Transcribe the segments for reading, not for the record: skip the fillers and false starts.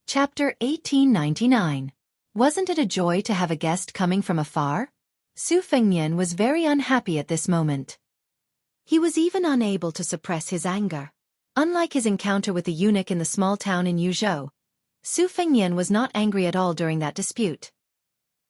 Chapter 1899. Wasn't it a joy to have a guest coming from afar? Su Fengnian was very unhappy at this moment. He was even unable to suppress his anger. Unlike his encounter with the eunuch in the small town in Yuzhou, Su Fengnian was not angry at all during that dispute.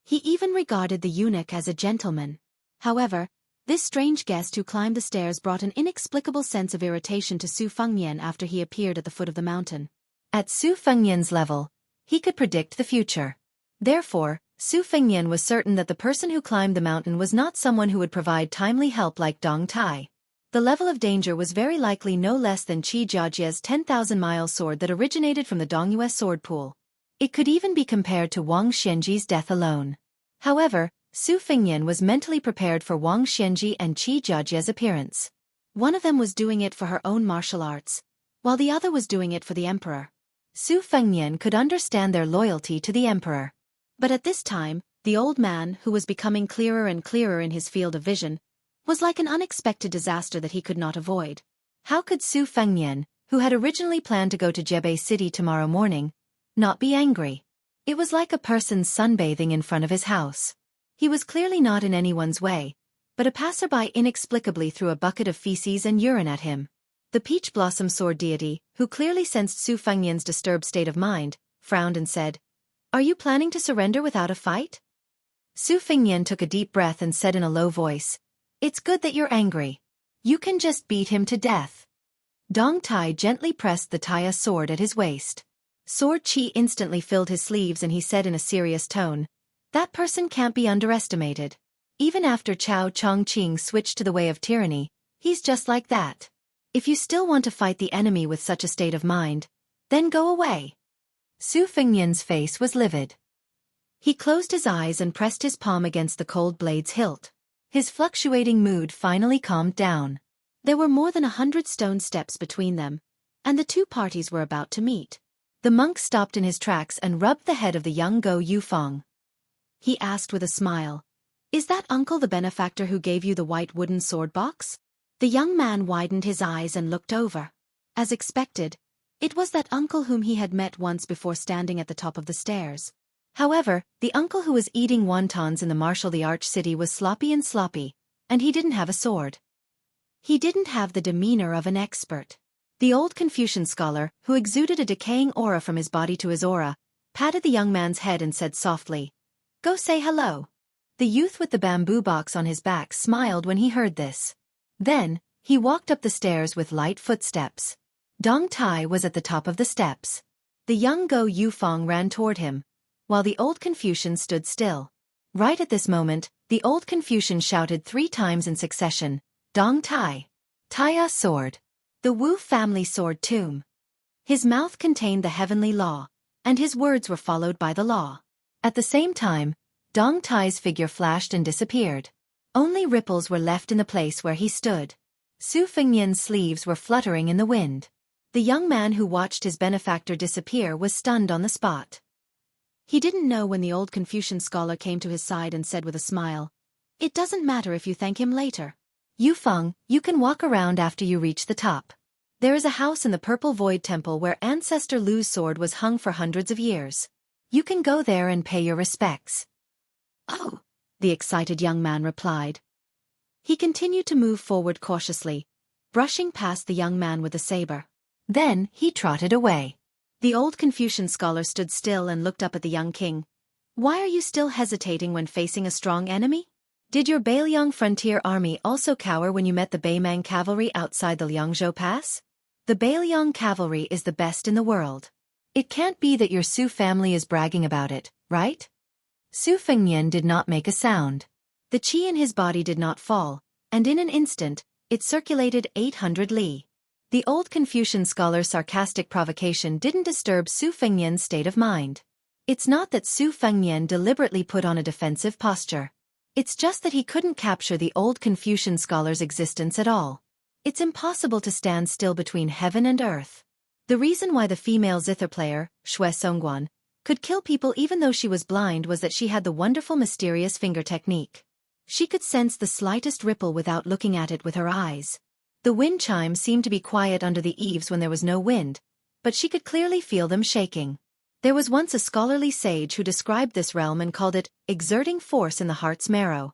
He even regarded the eunuch as a gentleman. However, this strange guest who climbed the stairs brought an inexplicable sense of irritation to Su Fengnian after he appeared at the foot of the mountain. At Su Fengnian's level, he could predict the future. Therefore, Su Fengnian was certain that the person who climbed the mountain was not someone who would provide timely help like Dong Tai. The level of danger was very likely no less than Qi Jiajie's 10,000-mile sword that originated from the Dongyue sword pool. It could even be compared to Wang Xianji's death alone. However, Su Fengnian was mentally prepared for Wang Xianji and Qi Jiajie's appearance. One of them was doing it for her own martial arts, while the other was doing it for the emperor. Su Fengnian could understand their loyalty to the emperor. But at this time, the old man, who was becoming clearer and clearer in his field of vision, was like an unexpected disaster that he could not avoid. How could Su Fengnian, who had originally planned to go to Jebei City tomorrow morning, not be angry? It was like a person sunbathing in front of his house. He was clearly not in anyone's way, but a passerby inexplicably threw a bucket of feces and urine at him. The peach blossom sword deity, who clearly sensed Su Fengnian's disturbed state of mind, frowned and said, "Are you planning to surrender without a fight?" Su Fengnian took a deep breath and said in a low voice, "It's good that you're angry. You can just beat him to death." Dong Tai gently pressed the Taiya sword at his waist. Sword chi instantly filled his sleeves and he said in a serious tone, "That person can't be underestimated. Even after Chao Chongqing switched to the way of tyranny, he's just like that. If you still want to fight the enemy with such a state of mind, then go away." Su Fengnian's face was livid. He closed his eyes and pressed his palm against the cold blade's hilt. His fluctuating mood finally calmed down. There were more than 100 stone steps between them, and the two parties were about to meet. The monk stopped in his tracks and rubbed the head of the young Go Yufeng. He asked with a smile, "Is that uncle the benefactor who gave you the white wooden sword box?" The young man widened his eyes and looked over. As expected, it was that uncle whom he had met once before standing at the top of the stairs. However, the uncle who was eating wontons in the Marshal the Arch City was sloppy, and he didn't have a sword. He didn't have the demeanor of an expert. The old Confucian scholar, who exuded a decaying aura from his body to his aura, patted the young man's head and said softly, "Go say hello." The youth with the bamboo box on his back smiled when he heard this. Then, he walked up the stairs with light footsteps. Dong Tai was at the top of the steps. The young Go Yufeng ran toward him, while the old Confucian stood still. Right at this moment, the old Confucian shouted 3 times in succession, "Dong Tai! Taiya sword! The Wu family sword tomb!" His mouth contained the heavenly law, and his words were followed by the law. At the same time, Dong Tai's figure flashed and disappeared. Only ripples were left in the place where he stood. Su Fengnian's sleeves were fluttering in the wind. The young man who watched his benefactor disappear was stunned on the spot. He didn't know when the old Confucian scholar came to his side and said with a smile, "It doesn't matter if you thank him later. Yufeng, you can walk around after you reach the top. There is a house in the Purple Void Temple where Ancestor Lu's sword was hung for hundreds of years. You can go there and pay your respects." "Oh," the excited young man replied. He continued to move forward cautiously, brushing past the young man with the saber. Then, he trotted away. The old Confucian scholar stood still and looked up at the young king. "Why are you still hesitating when facing a strong enemy? Did your Beiliang frontier army also cower when you met the Beimang cavalry outside the Liangzhou Pass? The Beiliang cavalry is the best in the world. It can't be that your Su family is bragging about it, right?" Su Fengnian did not make a sound. The qi in his body did not fall, and in an instant, it circulated 800 li. The old Confucian scholar's sarcastic provocation didn't disturb Su Fengnian's state of mind. It's not that Su Fengnian deliberately put on a defensive posture. It's just that he couldn't capture the old Confucian scholar's existence at all. It's impossible to stand still between heaven and earth. The reason why the female zither player, Shui Songguan, could kill people even though she was blind was that she had the wonderful mysterious finger technique. She could sense the slightest ripple without looking at it with her eyes. The wind chimes seemed to be quiet under the eaves when there was no wind, but she could clearly feel them shaking. There was once a scholarly sage who described this realm and called it exerting force in the heart's marrow.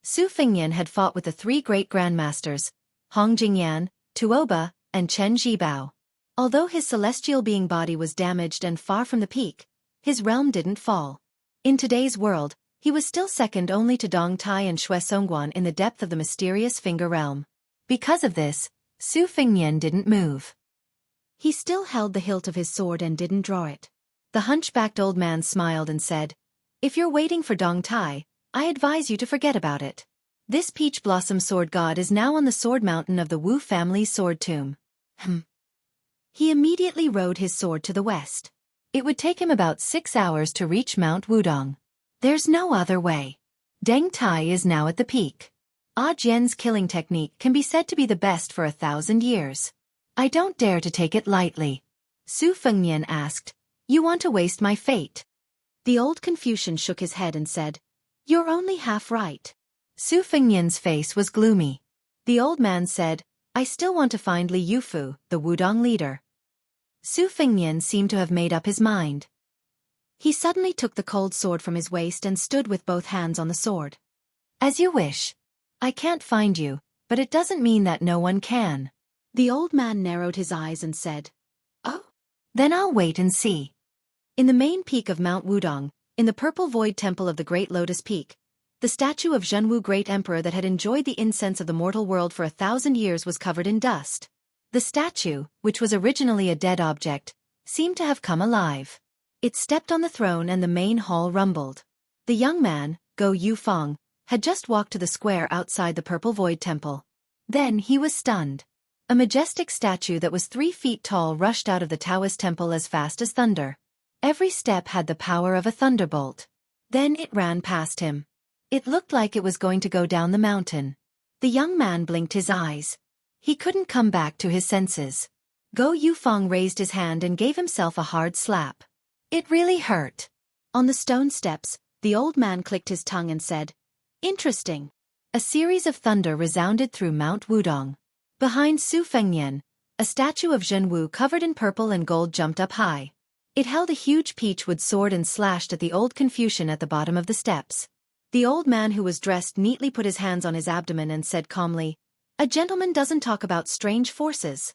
Su Fengnian had fought with the three great grandmasters, Hong Jingyan, Tuoba, and Chen Zhibao. Although his celestial being body was damaged and far from the peak, his realm didn't fall. In today's world, he was still second only to Dong Tai and Xue Songguan in the depth of the mysterious finger realm. Because of this, Su Fengnian didn't move. He still held the hilt of his sword and didn't draw it. The hunchbacked old man smiled and said, "If you're waiting for Dong Tai, I advise you to forget about it. This peach blossom sword god is now on the sword mountain of the Wu family's sword tomb." He immediately rode his sword to the west. It would take him about 6 hours to reach Mount Wudong. There's no other way. Deng Tai is now at the peak. Ah Jian's killing technique can be said to be the best for 1,000 years. I don't dare to take it lightly. Su Fengnian asked, "You want to waste my fate?" The old Confucian shook his head and said, "You're only half right." Su Fengnian's face was gloomy. The old man said, "I still want to find Li Yufu, the Wudong leader." Su Fengnian seemed to have made up his mind. He suddenly took the cold sword from his waist and stood with both hands on the sword. "As you wish. I can't find you, but it doesn't mean that no one can." The old man narrowed his eyes and said, "Oh, then I'll wait and see." In the main peak of Mount Wudong, in the purple void temple of the Great Lotus Peak, the statue of Zhenwu Great Emperor that had enjoyed the incense of the mortal world for 1,000 years was covered in dust. The statue, which was originally a dead object, seemed to have come alive. It stepped on the throne and the main hall rumbled. The young man, Go Yufeng, had just walked to the square outside the purple void temple. Then he was stunned. A majestic statue that was 3 feet tall rushed out of the Taoist temple as fast as thunder. Every step had the power of a thunderbolt. Then it ran past him. It looked like it was going to go down the mountain. The young man blinked his eyes. He couldn't come back to his senses. Go Yufeng raised his hand and gave himself a hard slap. It really hurt. On the stone steps, the old man clicked his tongue and said, "Interesting." A series of thunder resounded through Mount Wudong. Behind Su Fengnian, a statue of Zhenwu covered in purple and gold jumped up high. It held a huge peachwood sword and slashed at the old Confucian at the bottom of the steps. The old man who was dressed neatly put his hands on his abdomen and said calmly, "A gentleman doesn't talk about strange forces."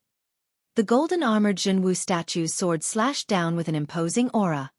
The golden-armored Zhenwu statue's sword slashed down with an imposing aura.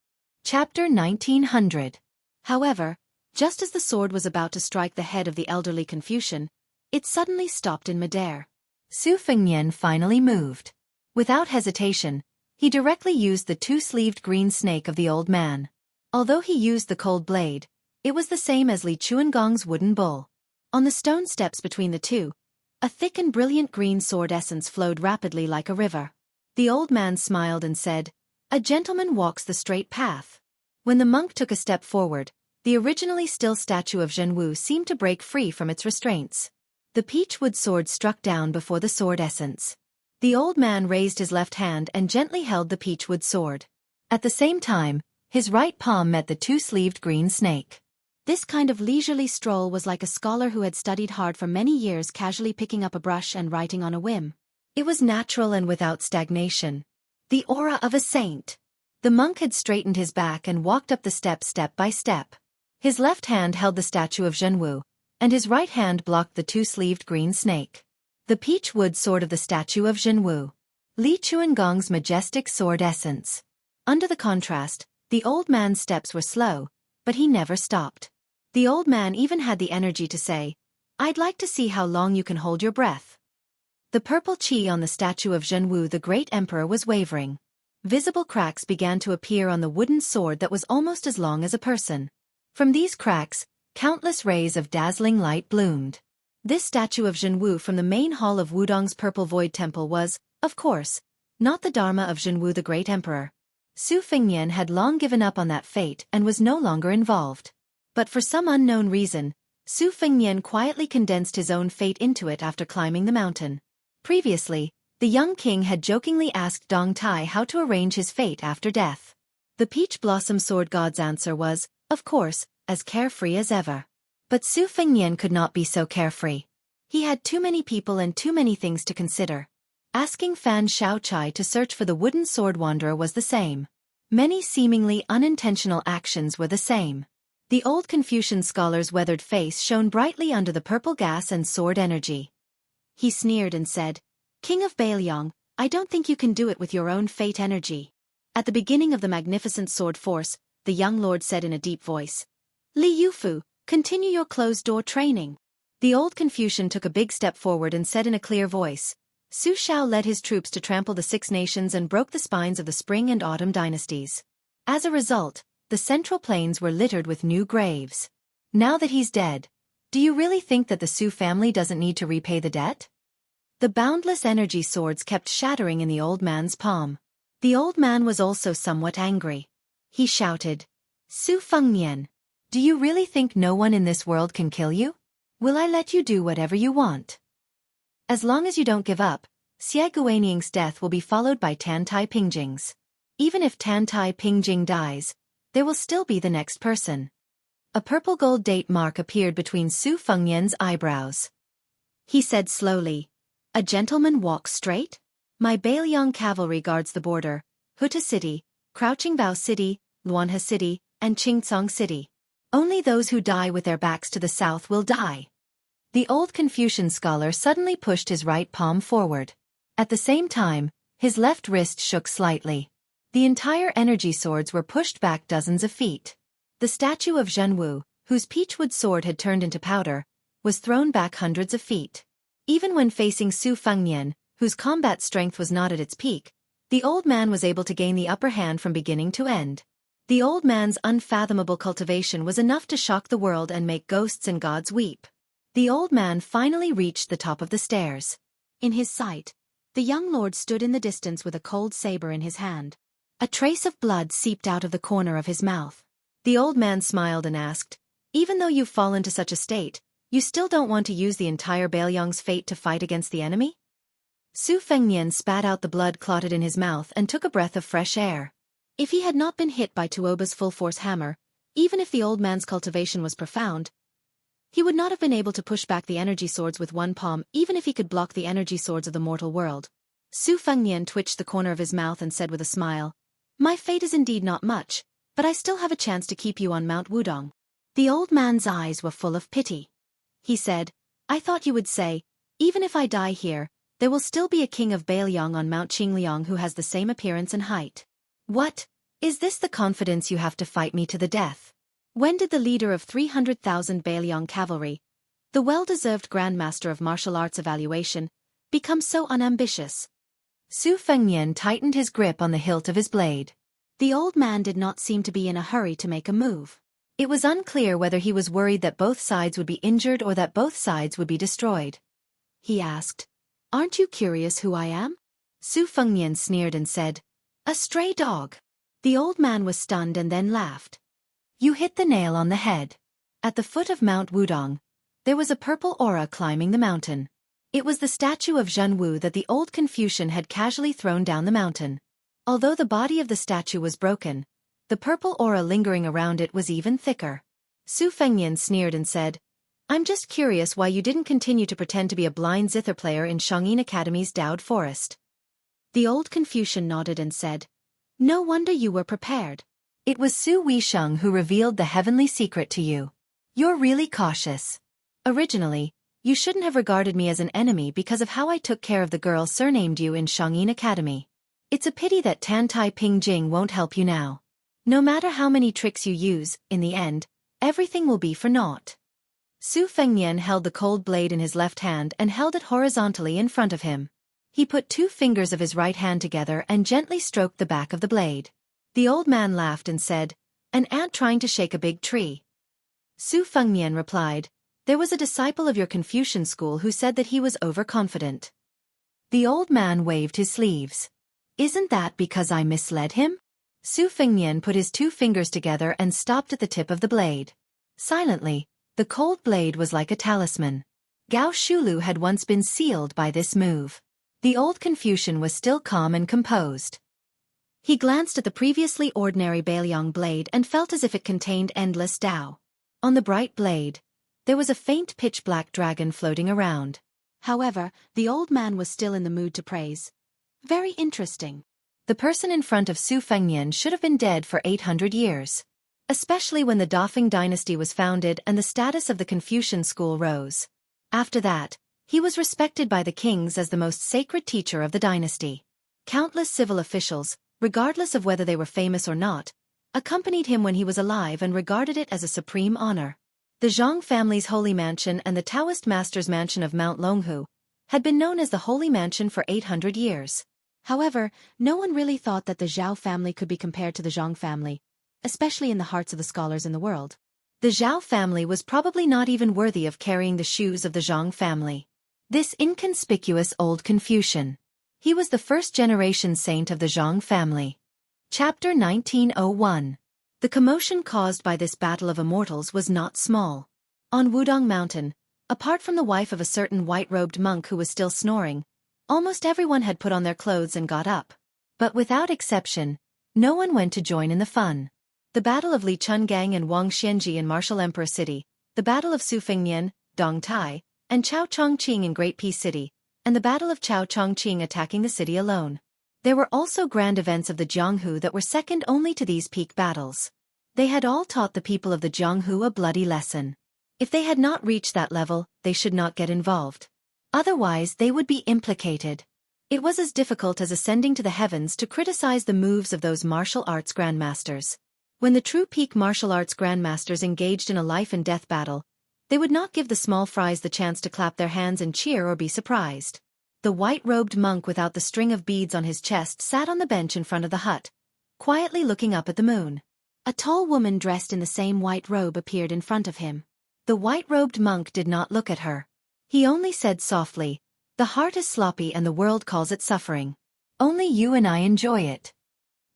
Chapter 1900. However, just as the sword was about to strike the head of the elderly Confucian, it suddenly stopped in midair. Su Fengnian finally moved. Without hesitation, he directly used the 2-sleeved green snake of the old man. Although he used the cold blade, it was the same as Li Chuangong's wooden bull. On the stone steps between the two, a thick and brilliant green sword essence flowed rapidly like a river. The old man smiled and said, "A gentleman walks the straight path." When the monk took a step forward, the originally still statue of Zhenwu seemed to break free from its restraints. The peachwood sword struck down before the sword essence. The old man raised his left hand and gently held the peachwood sword. At the same time, his right palm met the 2-sleeved green snake. This kind of leisurely stroll was like a scholar who had studied hard for many years casually picking up a brush and writing on a whim. It was natural and without stagnation. The aura of a saint. The monk had straightened his back and walked up the steps step by step. His left hand held the statue of Zhenwu, and his right hand blocked the 2-sleeved green snake. The peachwood sword of the statue of Zhenwu. Li Chuangong's majestic sword essence. Under the contrast, the old man's steps were slow, but he never stopped. The old man even had the energy to say, "I'd like to see how long you can hold your breath." The purple chi on the statue of Zhenwu the Great Emperor was wavering. Visible cracks began to appear on the wooden sword that was almost as long as a person. From these cracks, countless rays of dazzling light bloomed. This statue of Zhenwu from the main hall of Wudong's Purple Void Temple was, of course, not the Dharma of Zhenwu the Great Emperor. Su Fengnian had long given up on that fate and was no longer involved. But for some unknown reason, Su Fengnian quietly condensed his own fate into it after climbing the mountain. Previously, the young king had jokingly asked Dong Tai how to arrange his fate after death. The Peach Blossom Sword God's answer was, of course, as carefree as ever. But Su Fengnian could not be so carefree. He had too many people and too many things to consider. Asking Fan Shaochai to search for the wooden sword wanderer was the same. Many seemingly unintentional actions were the same. The old Confucian scholar's weathered face shone brightly under the purple gas and sword energy. He sneered and said, "King of Baelyong, I don't think you can do it with your own fate energy." At the beginning of the magnificent sword force, the young lord said in a deep voice, "Li Yufu, continue your closed-door training." The old Confucian took a big step forward and said in a clear voice, "Su Shao led his troops to trample the 6 nations and broke the spines of the Spring and Autumn dynasties. As a result, the Central Plains were littered with new graves. Now that he's dead, do you really think that the Su family doesn't need to repay the debt?" The boundless energy swords kept shattering in the old man's palm. The old man was also somewhat angry. He shouted, "Su Fengnian, do you really think no one in this world can kill you? Will I let you do whatever you want? As long as you don't give up, Xie Guaniying's death will be followed by Tan Tai Pingjing's. Even if Tan Tai Pingjing dies, there will still be the next person." A purple gold date mark appeared between Su Fengnian's eyebrows. He said slowly, "A gentleman walks straight? My Baelyong cavalry guards the border, Huta City, Crouching Bao City, Luanha City, and Qingcong City. Only those who die with their backs to the south will die." The old Confucian scholar suddenly pushed his right palm forward. At the same time, his left wrist shook slightly. The entire energy swords were pushed back dozens of feet. The statue of Zhenwu, whose peachwood sword had turned into powder, was thrown back hundreds of feet. Even when facing Su Fengnian, whose combat strength was not at its peak, the old man was able to gain the upper hand from beginning to end. The old man's unfathomable cultivation was enough to shock the world and make ghosts and gods weep. The old man finally reached the top of the stairs. In his sight, the young lord stood in the distance with a cold saber in his hand. A trace of blood seeped out of the corner of his mouth. The old man smiled and asked, "Even though you've fallen to such a state, you still don't want to use the entire Baelyong's fate to fight against the enemy?" Su Fengnian spat out the blood clotted in his mouth and took a breath of fresh air. If he had not been hit by Tuoba's full-force hammer, even if the old man's cultivation was profound, he would not have been able to push back the energy swords with one palm even if he could block the energy swords of the mortal world. Su Fengnian twitched the corner of his mouth and said with a smile, "My fate is indeed not much, but I still have a chance to keep you on Mount Wudong." The old man's eyes were full of pity. He said, "I thought you would say, even if I die here, there will still be a king of Baelyong on Mount Qingliang who has the same appearance and height. What? Is this the confidence you have to fight me to the death? When did the leader of 300,000 Baelyong cavalry, the well-deserved grandmaster of martial arts evaluation, become so unambitious?" Su Fengnian tightened his grip on the hilt of his blade. The old man did not seem to be in a hurry to make a move. It was unclear whether he was worried that both sides would be injured or that both sides would be destroyed. He asked, "Aren't you curious who I am?" Su Fengnian sneered and said, "A stray dog." The old man was stunned and then laughed. "You hit the nail on the head." At the foot of Mount Wudong, there was a purple aura climbing the mountain. It was the statue of Zhenwu that the old Confucian had casually thrown down the mountain. Although the body of the statue was broken, the purple aura lingering around it was even thicker. Su Fengnian sneered and said, "I'm just curious why you didn't continue to pretend to be a blind zither player in Shangyin Academy's Dowd Forest." The old Confucian nodded and said, "No wonder you were prepared. It was Su Weisheng who revealed the heavenly secret to you. You're really cautious. Originally, you shouldn't have regarded me as an enemy because of how I took care of the girl surnamed you in Shangyin Academy. It's a pity that Tan Tai Pingjing won't help you now. No matter how many tricks you use, in the end, everything will be for naught." Su Fengnian held the cold blade in his left hand and held it horizontally in front of him. He put 2 fingers of his right hand together and gently stroked the back of the blade. The old man laughed and said, "An ant trying to shake a big tree." Su Fengnian replied, "There was a disciple of your Confucian school who said that he was overconfident." The old man waved his sleeves. "Isn't that because I misled him?" Su Fengnian put his 2 fingers together and stopped at the tip of the blade. Silently, the cold blade was like a talisman. Gao Shulu had once been sealed by this move. The old Confucian was still calm and composed. He glanced at the previously ordinary Baelyong blade and felt as if it contained endless Tao. On the bright blade, there was a faint pitch-black dragon floating around. However, the old man was still in the mood to praise. "Very interesting." The person in front of Su Fengnian should have been dead for 800 years. Especially when the Dafeng dynasty was founded and the status of the Confucian school rose. After that, he was respected by the kings as the most sacred teacher of the dynasty. Countless civil officials, regardless of whether they were famous or not, accompanied him when he was alive and regarded it as a supreme honor. The Zhang family's holy mansion and the Taoist master's mansion of Mount Longhu had been known as the Holy Mansion for 800 years. However, no one really thought that the Zhao family could be compared to the Zhang family, especially in the hearts of the scholars in the world. The Zhao family was probably not even worthy of carrying the shoes of the Zhang family. This inconspicuous old Confucian. He was the first-generation saint of the Zhang family. Chapter 1901. The commotion caused by this battle of immortals was not small. On Wudong Mountain, apart from the wife of a certain white-robed monk who was still snoring, almost everyone had put on their clothes and got up. But without exception, no one went to join in the fun. The Battle of Li Chungang and Wang Xianji in Martial Emperor City, the Battle of Su Fengnian, Dong Tai, and Chao Chongqing in Great Peace City, and the Battle of Chao Chongqing attacking the city alone. There were also grand events of the Jianghu that were second only to these peak battles. They had all taught the people of the Jianghu a bloody lesson. If they had not reached that level, they should not get involved. Otherwise, they would be implicated. It was as difficult as ascending to the heavens to criticize the moves of those martial arts grandmasters. When the true peak martial arts grandmasters engaged in a life-and-death battle, they would not give the small fries the chance to clap their hands and cheer or be surprised. The white-robed monk without the string of beads on his chest sat on the bench in front of the hut, quietly looking up at the moon. A tall woman dressed in the same white robe appeared in front of him. The white-robed monk did not look at her. He only said softly, "The heart is sloppy and the world calls it suffering. Only you and I enjoy it."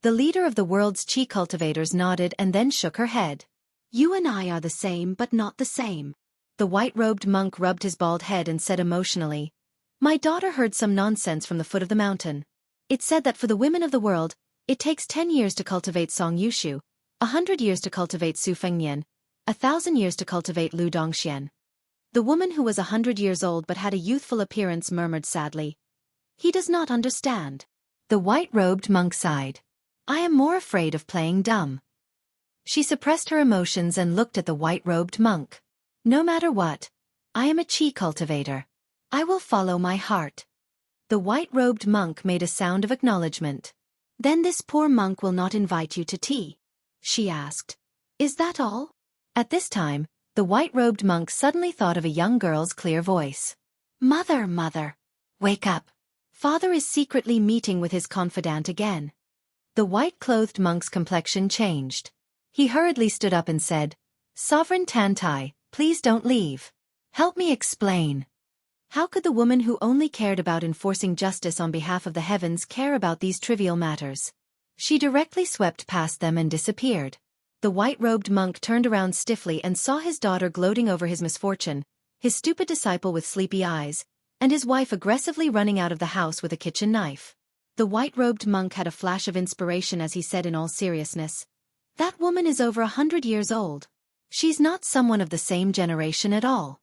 The leader of the world's chi cultivators nodded and then shook her head. "You and I are the same but not the same." The white-robed monk rubbed his bald head and said emotionally, "My daughter heard some nonsense from the foot of the mountain. It said that for the women of the world, it takes 10 years to cultivate Song Yushu, 100 years to cultivate Su Fengnian, 1,000 years to cultivate Lu Dongxian." The woman who was 100 years old but had a youthful appearance murmured sadly, "He does not understand." The white-robed monk sighed. "I am more afraid of playing dumb." She suppressed her emotions and looked at the white-robed monk. "No matter what, I am a chi cultivator. I will follow my heart." The white-robed monk made a sound of acknowledgement. "Then this poor monk will not invite you to tea?" she asked. "Is that all?" At this time, the white-robed monk suddenly thought of a young girl's clear voice. "Mother, mother, wake up. Father is secretly meeting with his confidant again." The white-clothed monk's complexion changed. He hurriedly stood up and said, "Sovereign Tantai, please don't leave. Help me explain." How could the woman who only cared about enforcing justice on behalf of the heavens care about these trivial matters? She directly swept past them and disappeared. The white-robed monk turned around stiffly and saw his daughter gloating over his misfortune, his stupid disciple with sleepy eyes, and his wife aggressively running out of the house with a kitchen knife. The white-robed monk had a flash of inspiration as he said in all seriousness, "That woman is over 100 years old. She's not someone of the same generation at all."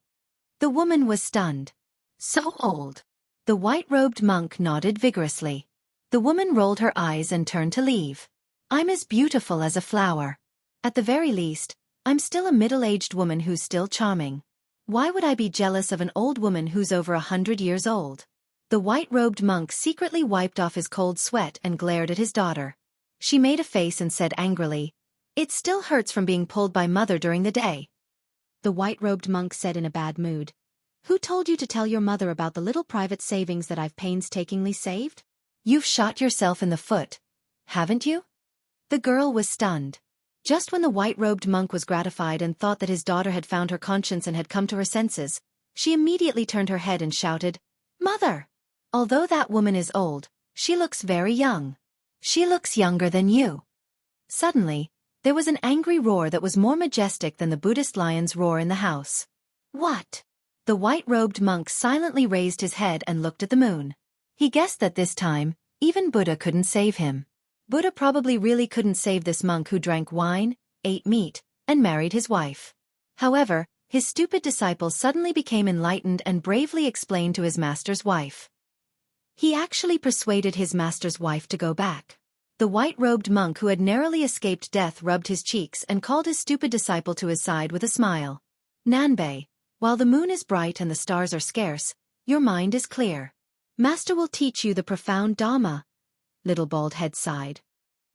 The woman was stunned. "So old?" The white-robed monk nodded vigorously. The woman rolled her eyes and turned to leave. "I'm as beautiful as a flower. At the very least, I'm still a middle-aged woman who's still charming. Why would I be jealous of an old woman who's over 100 years old?" The white-robed monk secretly wiped off his cold sweat and glared at his daughter. She made a face and said angrily, "It still hurts from being pulled by mother during the day." The white-robed monk said in a bad mood, "Who told you to tell your mother about the little private savings that I've painstakingly saved?" "You've shot yourself in the foot, haven't you?" The girl was stunned. Just when the white-robed monk was gratified and thought that his daughter had found her conscience and had come to her senses, she immediately turned her head and shouted, "Mother! Although that woman is old, she looks very young. She looks younger than you." Suddenly, there was an angry roar that was more majestic than the Buddhist lion's roar in the house. "What?" The white-robed monk silently raised his head and looked at the moon. He guessed that this time, even Buddha couldn't save him. Buddha probably really couldn't save this monk who drank wine, ate meat, and married his wife. However, his stupid disciple suddenly became enlightened and bravely explained to his master's wife. He actually persuaded his master's wife to go back. The white-robed monk who had narrowly escaped death rubbed his cheeks and called his stupid disciple to his side with a smile. Nanbei, while the moon is bright and the stars are scarce, your mind is clear. Master will teach you the profound Dharma. Little bald head sighed.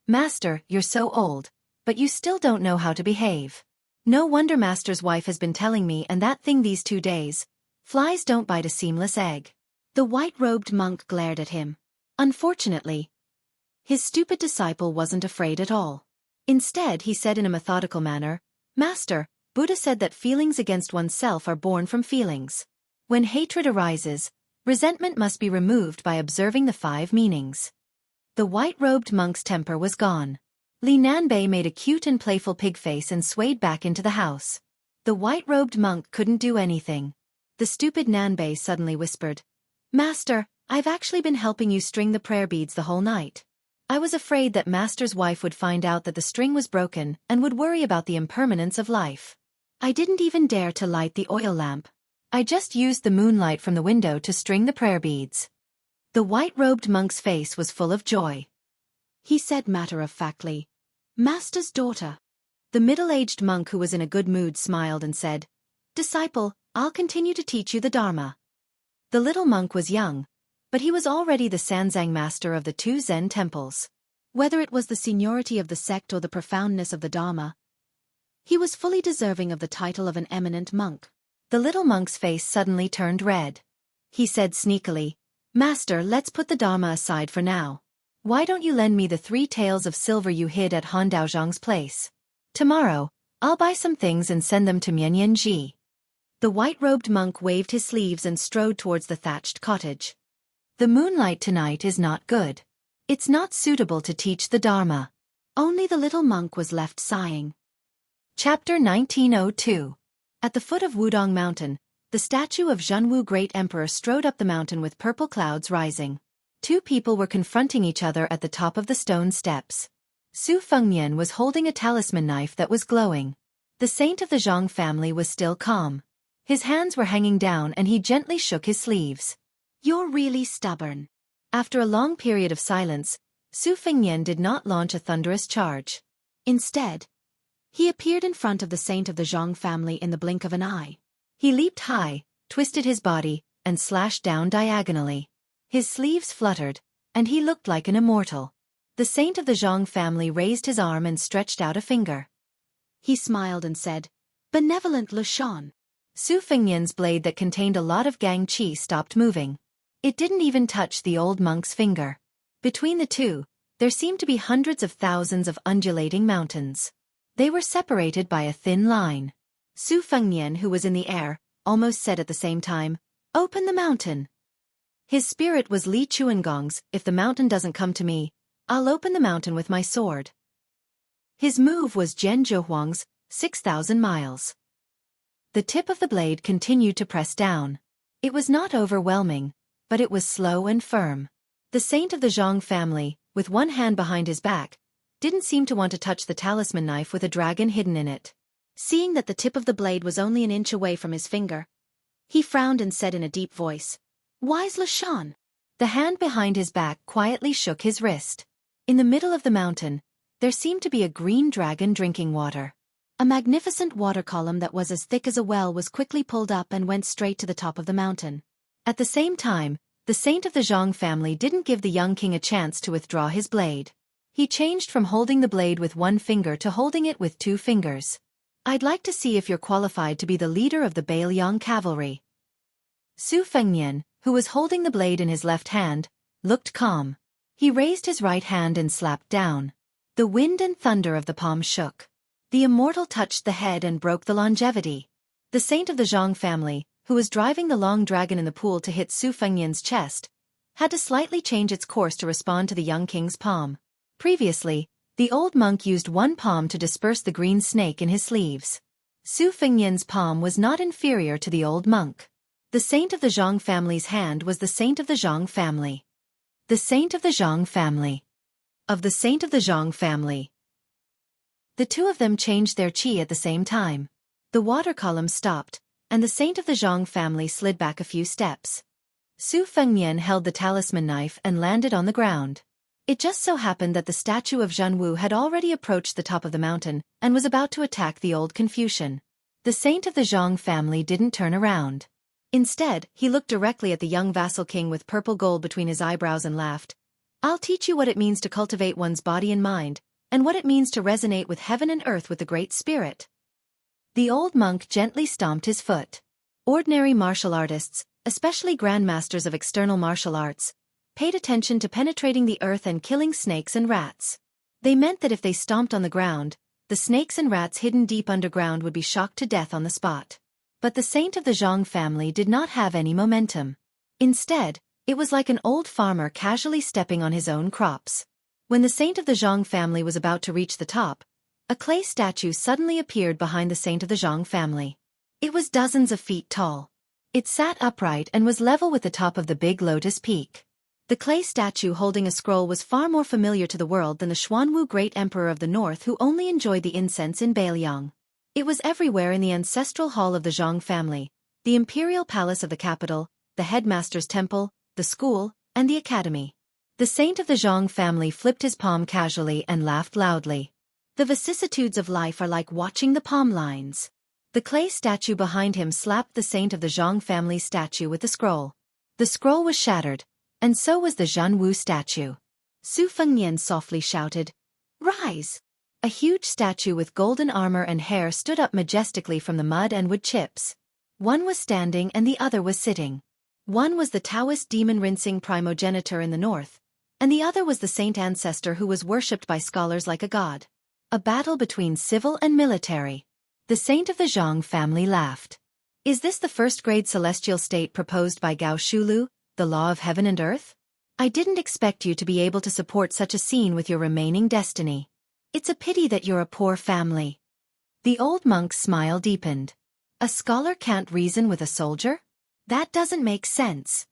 Master, you're so old, but you still don't know how to behave. No wonder Master's wife has been telling me and that thing these 2 days. Flies don't bite a seamless egg. The white-robed monk glared at him. Unfortunately, his stupid disciple wasn't afraid at all. Instead, he said in a methodical manner, Master, Buddha said that feelings against oneself are born from feelings. When hatred arises, resentment must be removed by observing the 5 meanings. The white-robed monk's temper was gone. Li Nanbei made a cute and playful pig face and swayed back into the house. The white-robed monk couldn't do anything. The stupid Nanbei suddenly whispered, Master, I've actually been helping you string the prayer beads the whole night. I was afraid that Master's wife would find out that the string was broken and would worry about the impermanence of life. I didn't even dare to light the oil lamp. I just used the moonlight from the window to string the prayer beads. The white-robed monk's face was full of joy. He said matter-of-factly, Master's daughter. The middle-aged monk who was in a good mood smiled and said, Disciple, I'll continue to teach you the Dharma. The little monk was young, but he was already the Sanzang master of the 2 Zen temples. Whether it was the seniority of the sect or the profoundness of the Dharma, he was fully deserving of the title of an eminent monk. The little monk's face suddenly turned red. He said sneakily, Master, let's put the Dharma aside for now. Why don't you lend me the 3 taels of silver you hid at Han Daozhang's place? Tomorrow, I'll buy some things and send them to Mianyanji. The white-robed monk waved his sleeves and strode towards the thatched cottage. The moonlight tonight is not good. It's not suitable to teach the Dharma. Only the little monk was left sighing. Chapter 1902. At the foot of Wudong Mountain, the statue of Zhenwu Great Emperor strode up the mountain with purple clouds rising. 2 people were confronting each other at the top of the stone steps. Su Fengnian was holding a talisman knife that was glowing. The saint of the Zhang family was still calm. His hands were hanging down and he gently shook his sleeves. You're really stubborn. After a long period of silence, Su Fengnian did not launch a thunderous charge. Instead, he appeared in front of the saint of the Zhang family in the blink of an eye. He leaped high, twisted his body, and slashed down diagonally. His sleeves fluttered, and he looked like an immortal. The saint of the Zhang family raised his arm and stretched out a finger. He smiled and said, Benevolent Lushan. Su Fengnian's blade that contained a lot of gang qi stopped moving. It didn't even touch the old monk's finger. Between the 2, there seemed to be hundreds of thousands of undulating mountains. They were separated by a thin line. Su Fengnian, who was in the air, almost said at the same time, Open the mountain. His spirit was Li Chuangong's, If the mountain doesn't come to me, I'll open the mountain with my sword. His move was Jian Zhehuang's, 6,000 miles. The tip of the blade continued to press down. It was not overwhelming, but it was slow and firm. The saint of the Zhang family, with one hand behind his back, didn't seem to want to touch the talisman knife with a dragon hidden in it. Seeing that the tip of the blade was only an inch away from his finger, he frowned and said in a deep voice, Wise Lashan. The hand behind his back quietly shook his wrist. In the middle of the mountain, there seemed to be a green dragon drinking water. A magnificent water column that was as thick as a well was quickly pulled up and went straight to the top of the mountain. At the same time, the saint of the Zhang family didn't give the young king a chance to withdraw his blade. He changed from holding the blade with 1 finger to holding it with 2 fingers. I'd like to see if you're qualified to be the leader of the Bailiang cavalry. Su Fengnian, who was holding the blade in his left hand, looked calm. He raised his right hand and slapped down. The wind and thunder of the palm shook. The immortal touched the head and broke the longevity. The saint of the Zhang family, who was driving the long dragon in the pool to hit Su Fengnian's chest, had to slightly change its course to respond to the young king's palm. Previously, the old monk used 1 palm to disperse the green snake in his sleeves. Su Fengnian's palm was not inferior to the old monk. The saint of the Zhang family's hand was the saint of the Zhang family. The saint of the Zhang family. Of the saint of the Zhang family. The 2 of them changed their qi at the same time. The water column stopped, and the saint of the Zhang family slid back a few steps. Su Fengnian held the talisman knife and landed on the ground. It just so happened that the statue of Zhenwu had already approached the top of the mountain and was about to attack the old Confucian. The saint of the Zhang family didn't turn around. Instead, he looked directly at the young vassal king with purple gold between his eyebrows and laughed. "I'll teach you what it means to cultivate one's body and mind, and what it means to resonate with heaven and earth with the Great Spirit." The old monk gently stomped his foot. Ordinary martial artists, especially grandmasters of external martial arts, paid attention to penetrating the earth and killing snakes and rats. They meant that if they stomped on the ground, the snakes and rats hidden deep underground would be shocked to death on the spot. But the saint of the Zhang family did not have any momentum. Instead, it was like an old farmer casually stepping on his own crops. When the saint of the Zhang family was about to reach the top, a clay statue suddenly appeared behind the saint of the Zhang family. It was dozens of feet tall. It sat upright and was level with the top of the big lotus peak. The clay statue holding a scroll was far more familiar to the world than the Xuanwu great emperor of the north who only enjoyed the incense in Bailiang. It was everywhere in the ancestral hall of the Zhang family, the imperial palace of the capital, the headmaster's temple, the school, and the academy. The saint of the Zhang family flipped his palm casually and laughed loudly. The vicissitudes of life are like watching the palm lines. The clay statue behind him slapped the saint of the Zhang family's statue with the scroll. The scroll was shattered, and so was the Zhenwu statue. Su Fengnian softly shouted, "Rise!" A huge statue with golden armor and hair stood up majestically from the mud and wood chips. One was standing and the other was sitting. One was the Taoist demon rinsing primogenitor in the north, and the other was the saint ancestor who was worshipped by scholars like a god. A battle between civil and military. The saint of the Zhang family laughed. "Is this the first-grade celestial state proposed by Gao Shulu, the law of heaven and earth? I didn't expect you to be able to support such a scene with your remaining destiny. It's a pity that you're a poor family." The old monk's smile deepened. "A scholar can't reason with a soldier? That doesn't make sense."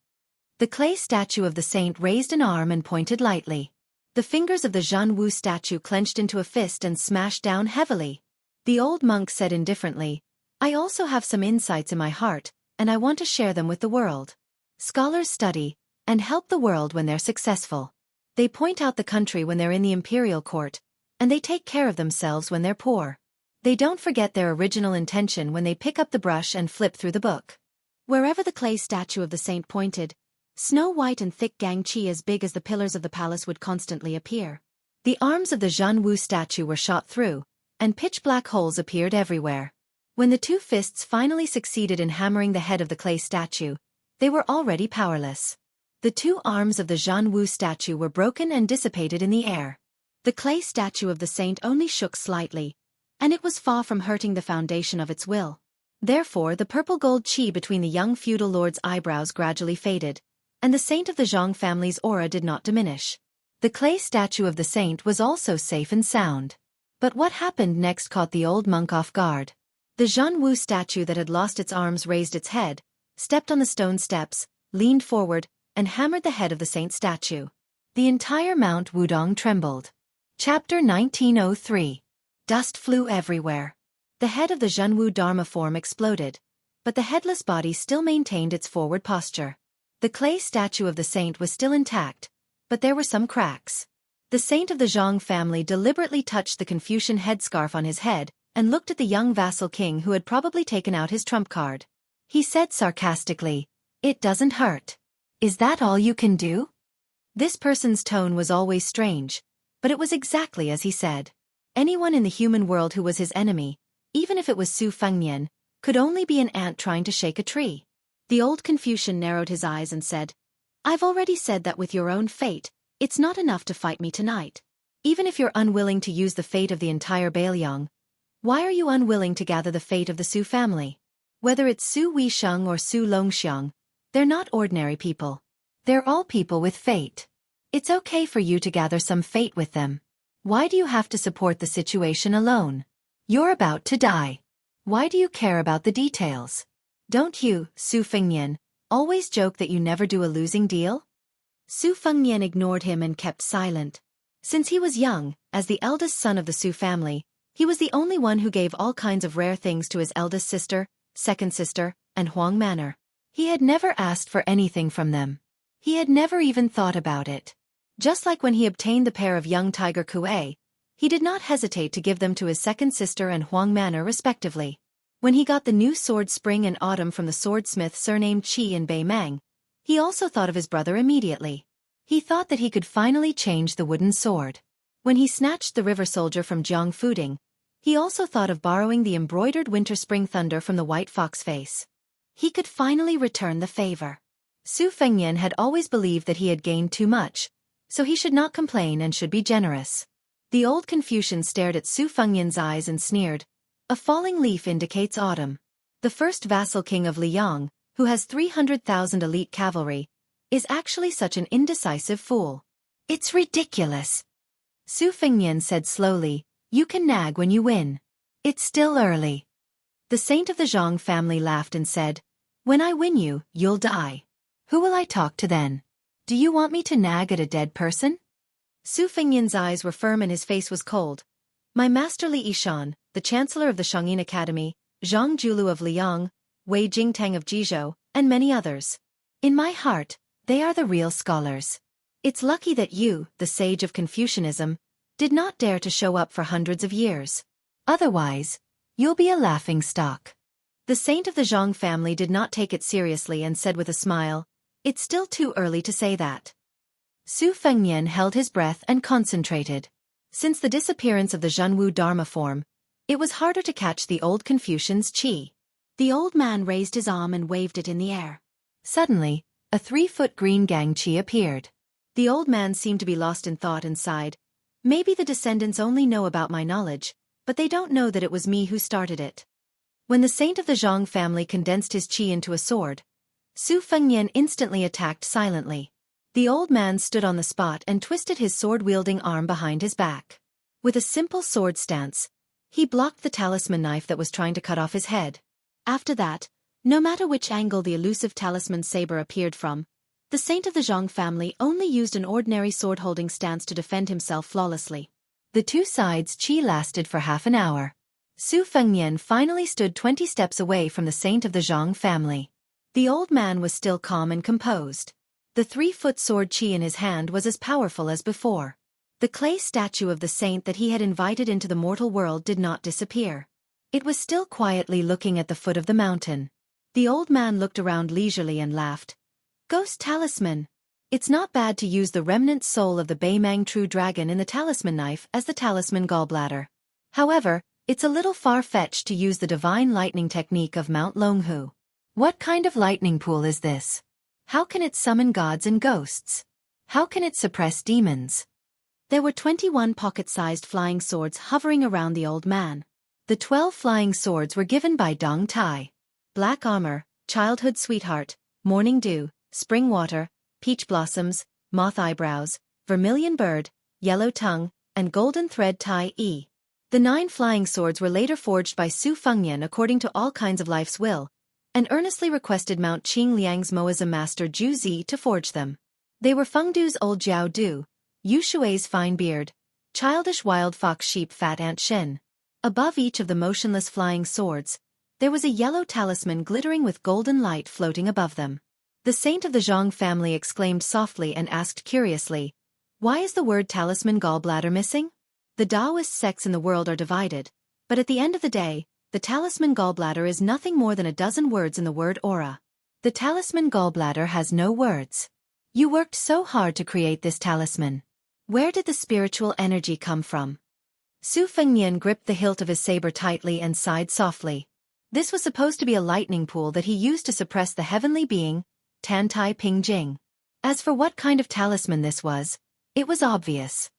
The clay statue of the saint raised an arm and pointed lightly. The fingers of the Zhenwu statue clenched into a fist and smashed down heavily. The old monk said indifferently, "I also have some insights in my heart, and I want to share them with the world. Scholars study and help the world when they're successful. They point out the country when they're in the imperial court, and they take care of themselves when they're poor. They don't forget their original intention when they pick up the brush and flip through the book." Wherever the clay statue of the saint pointed, snow-white and thick gangchi as big as the pillars of the palace would constantly appear. The arms of the Zhenwu statue were shot through, and pitch-black holes appeared everywhere. When the two fists finally succeeded in hammering the head of the clay statue, they were already powerless. The two arms of the Zhenwu statue were broken and dissipated in the air. The clay statue of the saint only shook slightly, and it was far from hurting the foundation of its will. Therefore the purple gold chi between the young feudal lord's eyebrows gradually faded, and the saint of the Zhang family's aura did not diminish. The clay statue of the saint was also safe and sound. But what happened next caught the old monk off guard. The Zhenwu statue that had lost its arms raised its head, stepped on the stone steps, leaned forward, and hammered the head of the saint statue. The entire Mount Wudong trembled. Chapter 1903. Dust flew everywhere. The head of the Zhenwu Dharma form exploded, but the headless body still maintained its forward posture. The clay statue of the saint was still intact, but there were some cracks. The saint of the Zhang family deliberately touched the Confucian headscarf on his head and looked at the young vassal king who had probably taken out his trump card. He said sarcastically, "It doesn't hurt. Is that all you can do?" This person's tone was always strange, but it was exactly as he said. Anyone in the human world who was his enemy, even if it was Su Fengnian, could only be an ant trying to shake a tree. The old Confucian narrowed his eyes and said, "I've already said that with your own fate, it's not enough to fight me tonight. Even if you're unwilling to use the fate of the entire Bailiang, why are you unwilling to gather the fate of the Su family? Whether it's Su Weisheng or Su Longxiang, they're not ordinary people. They're all people with fate. It's okay for you to gather some fate with them. Why do you have to support the situation alone? You're about to die. Why do you care about the details? Don't you, Su Fengnian, always joke that you never do a losing deal?" Su Fengnian ignored him and kept silent. Since he was young, as the eldest son of the Su family, he was the only one who gave all kinds of rare things to his eldest sister, second sister, and Huang Manor. He had never asked for anything from them. He had never even thought about it. Just like when he obtained the pair of young tiger Kuei, he did not hesitate to give them to his second sister and Huang Manor respectively. When he got the new sword spring and autumn from the swordsmith surnamed Qi in Beimang, he also thought of his brother immediately. He thought that he could finally change the wooden sword. When he snatched the river soldier from Jiang Fuding, he also thought of borrowing the embroidered winter spring thunder from the white fox face. He could finally return the favor. Su Fengnian had always believed that he had gained too much, so he should not complain and should be generous. The old Confucian stared at Su Fengnian's eyes and sneered. A falling leaf indicates autumn. The first vassal king of Liang, who has 300,000 elite cavalry, is actually such an indecisive fool. It's ridiculous. Su Fengnian said slowly, you can nag when you win. It's still early. The saint of the Zhang family laughed and said, when I win you, you'll die. Who will I talk to then? Do you want me to nag at a dead person? Su Fengnian's eyes were firm and his face was cold. My master Li Yishan, the chancellor of the Shangyin Academy, Zhang Julu of Liang, Wei Jingtang of Jizhou, and many others. In my heart, they are the real scholars. It's lucky that you, the sage of Confucianism, did not dare to show up for hundreds of years. Otherwise, you'll be a laughing stock. The saint of the Zhang family did not take it seriously and said with a smile, it's still too early to say that. Su Fengnian held his breath and concentrated. Since the disappearance of the Zhenwu Dharma form, it was harder to catch the old Confucian's qi. The old man raised his arm and waved it in the air. Suddenly, a 3-foot green gang qi appeared. The old man seemed to be lost in thought and sighed. Maybe the descendants only know about my knowledge, but they don't know that it was me who started it. When the saint of the Zhang family condensed his qi into a sword, Su Fengnian instantly attacked silently. The old man stood on the spot and twisted his sword-wielding arm behind his back. With a simple sword stance, he blocked the talisman knife that was trying to cut off his head. After that, no matter which angle the elusive talisman saber appeared from, the saint of the Zhang family only used an ordinary sword-holding stance to defend himself flawlessly. The two sides' qi lasted for half an hour. Su Fengnian finally stood 20 steps away from the saint of the Zhang family. The old man was still calm and composed. The 3-foot sword qi in his hand was as powerful as before. The clay statue of the saint that he had invited into the mortal world did not disappear. It was still quietly looking at the foot of the mountain. The old man looked around leisurely and laughed. Ghost talisman. It's not bad to use the remnant soul of the Beimang true dragon in the talisman knife as the talisman gallbladder. However, it's a little far-fetched to use the divine lightning technique of Mount Longhu. What kind of lightning pool is this? How can it summon gods and ghosts? How can it suppress demons? There were 21 pocket-sized flying swords hovering around the old man. The 12 flying swords were given by Dong Tai. Black armor, childhood sweetheart, morning dew, spring water, peach blossoms, moth eyebrows, vermilion bird, yellow tongue, and golden thread Tai E. The 9 flying swords were later forged by Su Fengnian according to all kinds of life's will, and earnestly requested Mount Qing Liang's Moism master Zhu Zi to forge them. They were Fengdu's old Jiao Du, Yu Shui's fine beard, childish wild fox sheep fat Aunt Shen. Above each of the motionless flying swords, there was a yellow talisman glittering with golden light floating above them. The saint of the Zhang family exclaimed softly and asked curiously, why is the word talisman gallbladder missing? The Taoist sects in the world are divided, but at the end of the day, the talisman gallbladder is nothing more than a dozen words in the word aura. The talisman gallbladder has no words. You worked so hard to create this talisman. Where did the spiritual energy come from? Su Fengnian gripped the hilt of his saber tightly and sighed softly. This was supposed to be a lightning pool that he used to suppress the heavenly being, Tan Tai Ping Jing. As for what kind of talisman this was, it was obvious.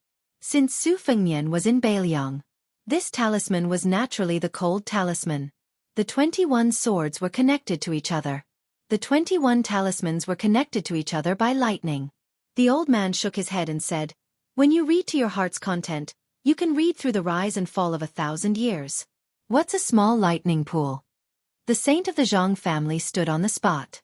Since Su Fengnian was in Beiliang, this talisman was naturally the cold talisman. The 21 swords were connected to each other. The 21 talismans were connected to each other by lightning. The old man shook his head and said, when you read to your heart's content, you can read through the rise and fall of 1,000 years. What's a small lightning pool? The saint of the Zhang family stood on the spot.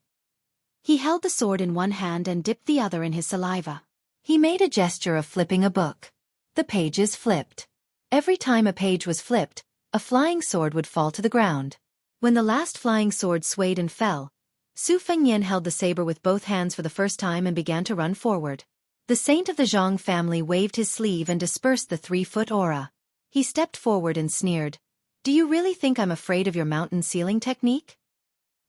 He held the sword in one hand and dipped the other in his saliva. He made a gesture of flipping a book. The pages flipped. Every time a page was flipped, a flying sword would fall to the ground. When the last flying sword swayed and fell, Su Fengnian held the saber with both hands for the first time and began to run forward. The saint of the Zhang family waved his sleeve and dispersed the 3-foot aura. He stepped forward and sneered, "Do you really think I'm afraid of your mountain sealing technique?"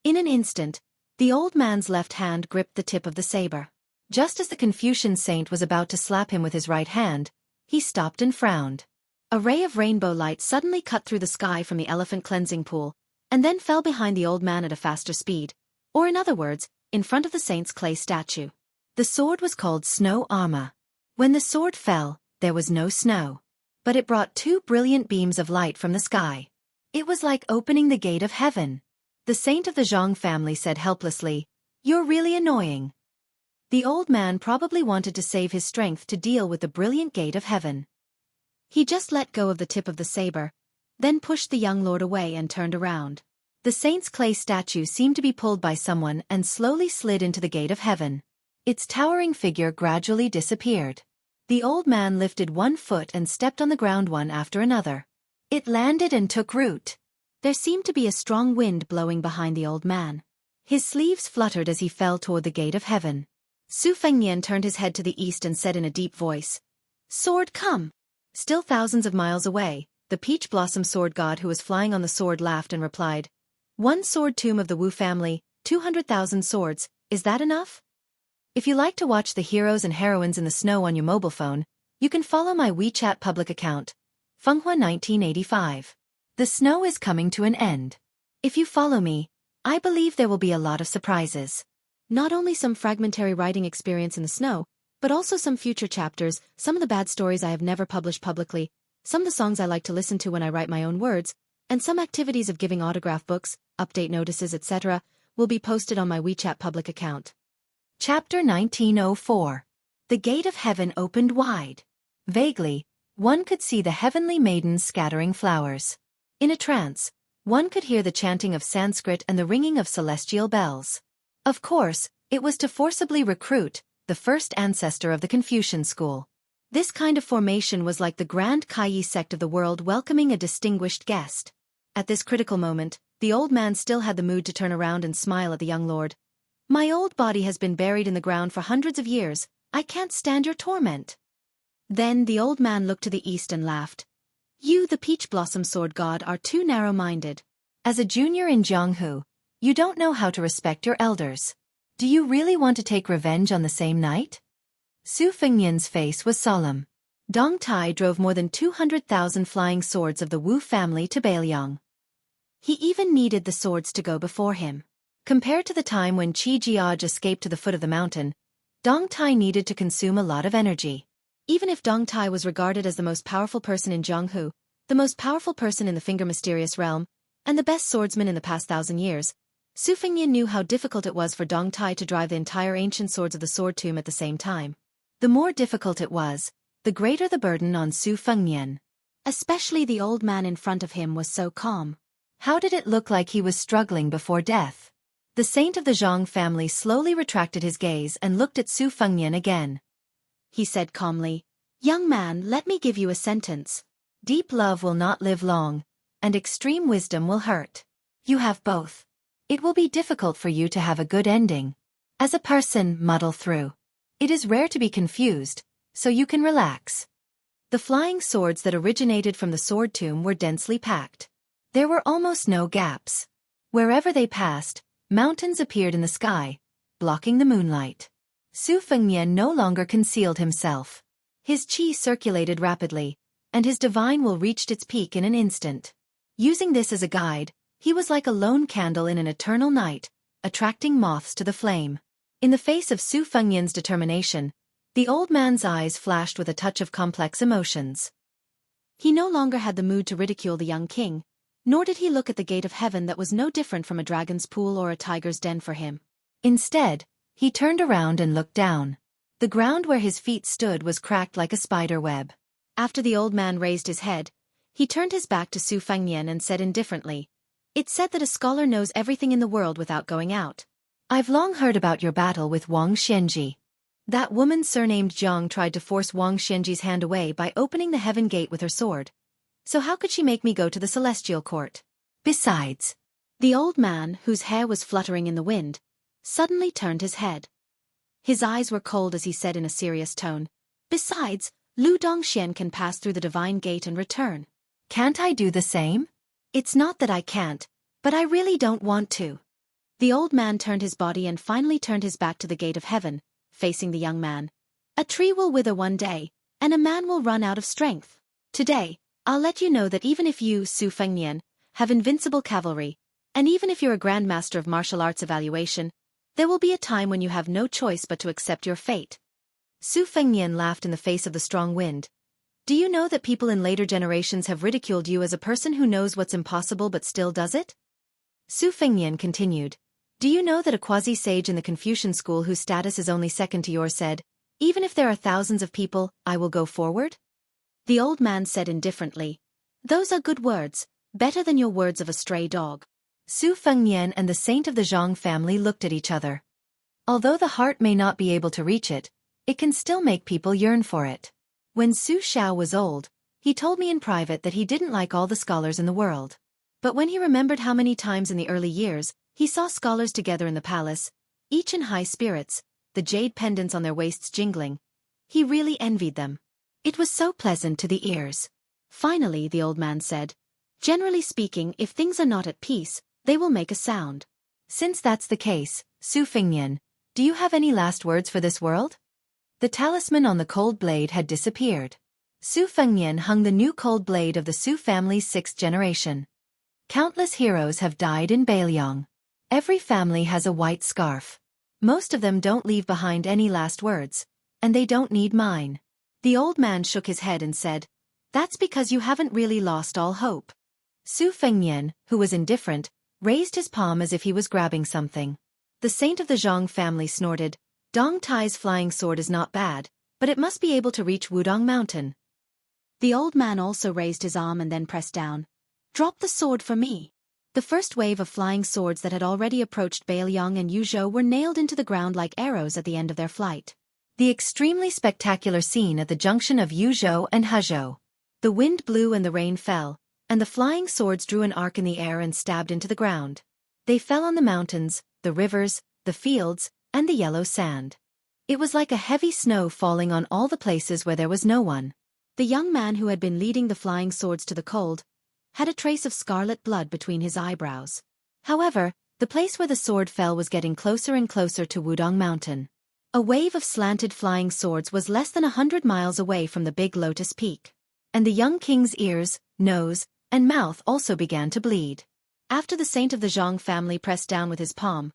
In an instant, the old man's left hand gripped the tip of the saber. Just as the Confucian saint was about to slap him with his right hand, he stopped and frowned. A ray of rainbow light suddenly cut through the sky from the elephant cleansing pool, and then fell behind the old man at a faster speed, or in other words, in front of the saint's clay statue. The sword was called Snow Arma. When the sword fell, there was no snow, but it brought 2 brilliant beams of light from the sky. It was like opening the gate of heaven. The saint of the Zhang family said helplessly, "You're really annoying." The old man probably wanted to save his strength to deal with the brilliant gate of heaven. He just let go of the tip of the saber, then pushed the young lord away and turned around. The saint's clay statue seemed to be pulled by someone and slowly slid into the gate of heaven. Its towering figure gradually disappeared. The old man lifted 1 foot and stepped on the ground one after another. It landed and took root. There seemed to be a strong wind blowing behind the old man. His sleeves fluttered as he fell toward the gate of heaven. Su Fengnian turned his head to the east and said in a deep voice, "Sword, come!" Still thousands of miles away, the peach blossom sword god who was flying on the sword laughed and replied, "One sword tomb of the Wu family, 200,000 swords, is that enough?" If you like to watch the heroes and heroines in the snow on your mobile phone, you can follow my WeChat public account, Fenghua 1985. The snow is coming to an end. If you follow me, I believe there will be a lot of surprises. Not only some fragmentary writing experience in the snow, but also some future chapters, some of the bad stories I have never published publicly, some of the songs I like to listen to when I write my own words, and some activities of giving autograph books, update notices, etc., will be posted on my WeChat public account. Chapter 1904. The Gate of Heaven opened wide. Vaguely, one could see the heavenly maidens scattering flowers. In a trance, one could hear the chanting of Sanskrit and the ringing of celestial bells. Of course, it was to forcibly recruit the first ancestor of the Confucian school. This kind of formation was like the Grand Kaiyi sect of the world welcoming a distinguished guest. At this critical moment, the old man still had the mood to turn around and smile at the young lord. "My old body has been buried in the ground for hundreds of years. I can't stand your torment." Then the old man looked to the east and laughed. "You, the peach blossom sword god, are too narrow-minded. As a junior in Jianghu, you don't know how to respect your elders. Do you really want to take revenge on the same night?" Su Fengnian's face was solemn. Dong Tai drove more than 200,000 flying swords of the Wu family to Beiliang. He even needed the swords to go before him. Compared to the time when Qi Jiaj escaped to the foot of the mountain, Dong Tai needed to consume a lot of energy. Even if Dong Tai was regarded as the most powerful person in Jianghu, the most powerful person in the Finger Mysterious Realm, and the best swordsman in the past 1,000 years, Su Fengnian knew how difficult it was for Dong Tai to drive the entire ancient swords of the sword tomb at the same time. The more difficult it was, the greater the burden on Su Fengnian. Especially the old man in front of him was so calm. How did it look like he was struggling before death? The saint of the Zhang family slowly retracted his gaze and looked at Su Fengnian again. He said calmly, "Young man, let me give you a sentence. Deep love will not live long, and extreme wisdom will hurt. You have both. It will be difficult for you to have a good ending. As a person, muddle through. It is rare to be confused, so you can relax." The flying swords that originated from the sword tomb were densely packed. There were almost no gaps. Wherever they passed, mountains appeared in the sky, blocking the moonlight. Su Fengnian no longer concealed himself. His qi circulated rapidly, and his divine will reached its peak in an instant. Using this as a guide, he was like a lone candle in an eternal night, attracting moths to the flame. In the face of Su Fengnian's determination, the old man's eyes flashed with a touch of complex emotions. He no longer had the mood to ridicule the young king, nor did he look at the gate of heaven that was no different from a dragon's pool or a tiger's den for him. Instead, he turned around and looked down. The ground where his feet stood was cracked like a spider web. After the old man raised his head, he turned his back to Su Fengnian and said indifferently, "It's said that a scholar knows everything in the world without going out. I've long heard about your battle with Wang Xianji. That woman surnamed Jiang tried to force Wang Xianji's hand away by opening the heaven gate with her sword. So how could she make me go to the celestial court? Besides..." The old man, whose hair was fluttering in the wind, suddenly turned his head. His eyes were cold as he said in a serious tone, "Besides, Lu Dongxian can pass through the divine gate and return." Can't I do the same? It's not that I can't, but I really don't want to. The old man turned his body and finally turned his back to the gate of heaven, facing the young man. A tree will wither one day, and a man will run out of strength. Today, I'll let you know that even if you, Su Fengnian, have invincible cavalry, and even if you're a grandmaster of martial arts evaluation, there will be a time when you have no choice but to accept your fate. Su Fengnian laughed in the face of the strong wind. Do you know that people in later generations have ridiculed you as a person who knows what's impossible but still does it? Su Fengnian continued. Do you know that a quasi-sage in the Confucian school whose status is only second to yours said, "Even if there are thousands of people, I will go forward"? The old man said indifferently, "Those are good words, better than your words of a stray dog." Su Fengnian and the saint of the Zhang family looked at each other. Although the heart may not be able to reach it, it can still make people yearn for it. When Su Xiao was old, he told me in private that he didn't like all the scholars in the world. But when he remembered how many times in the early years he saw scholars together in the palace, each in high spirits, the jade pendants on their waists jingling, he really envied them. It was so pleasant to the ears. Finally, the old man said, "Generally speaking, if things are not at peace, they will make a sound." Since that's the case, Su Fengnian, do you have any last words for this world? The talisman on the cold blade had disappeared. Su Fengnian hung the new cold blade of the Su family's 6th generation. Countless heroes have died in Bailiang. Every family has a white scarf. Most of them don't leave behind any last words, and they don't need mine. The old man shook his head and said, "That's because you haven't really lost all hope." Su Fengnian, who was indifferent, raised his palm as if he was grabbing something. The saint of the Zhang family snorted, "Dong Tai's flying sword is not bad, but it must be able to reach Wudong Mountain." The old man also raised his arm and then pressed down. "Drop the sword for me." The first wave of flying swords that had already approached Bailiang and Yuzhou were nailed into the ground like arrows at the end of their flight. The extremely spectacular scene at the junction of Yuzhou and Hezhou. The wind blew and the rain fell, and the flying swords drew an arc in the air and stabbed into the ground. They fell on the mountains, the rivers, the fields, and the yellow sand. It was like a heavy snow falling on all the places where there was no one. The young man who had been leading the flying swords to the cold had a trace of scarlet blood between his eyebrows. However, the place where the sword fell was getting closer and closer to Wudong Mountain. A wave of slanted flying swords was less than 100 miles away from the big lotus peak. And the young king's ears, nose, and mouth also began to bleed. After the saint of the Zhang family pressed down with his palm,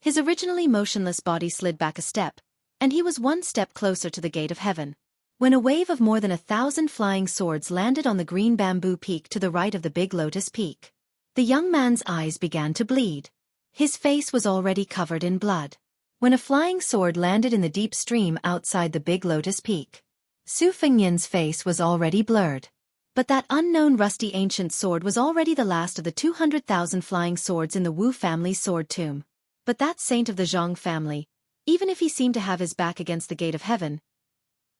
his originally motionless body slid back a step, and he was one step closer to the gate of heaven. When a wave of more than 1,000 flying swords landed on the green bamboo peak to the right of the big lotus peak, the young man's eyes began to bleed. His face was already covered in blood. When a flying sword landed in the deep stream outside the big lotus peak, Su Fengnian's face was already blurred. But that unknown rusty ancient sword was already the last of the 200,000 flying swords in the Wu family's sword tomb. But that saint of the Zhang family, even if he seemed to have his back against the gate of heaven,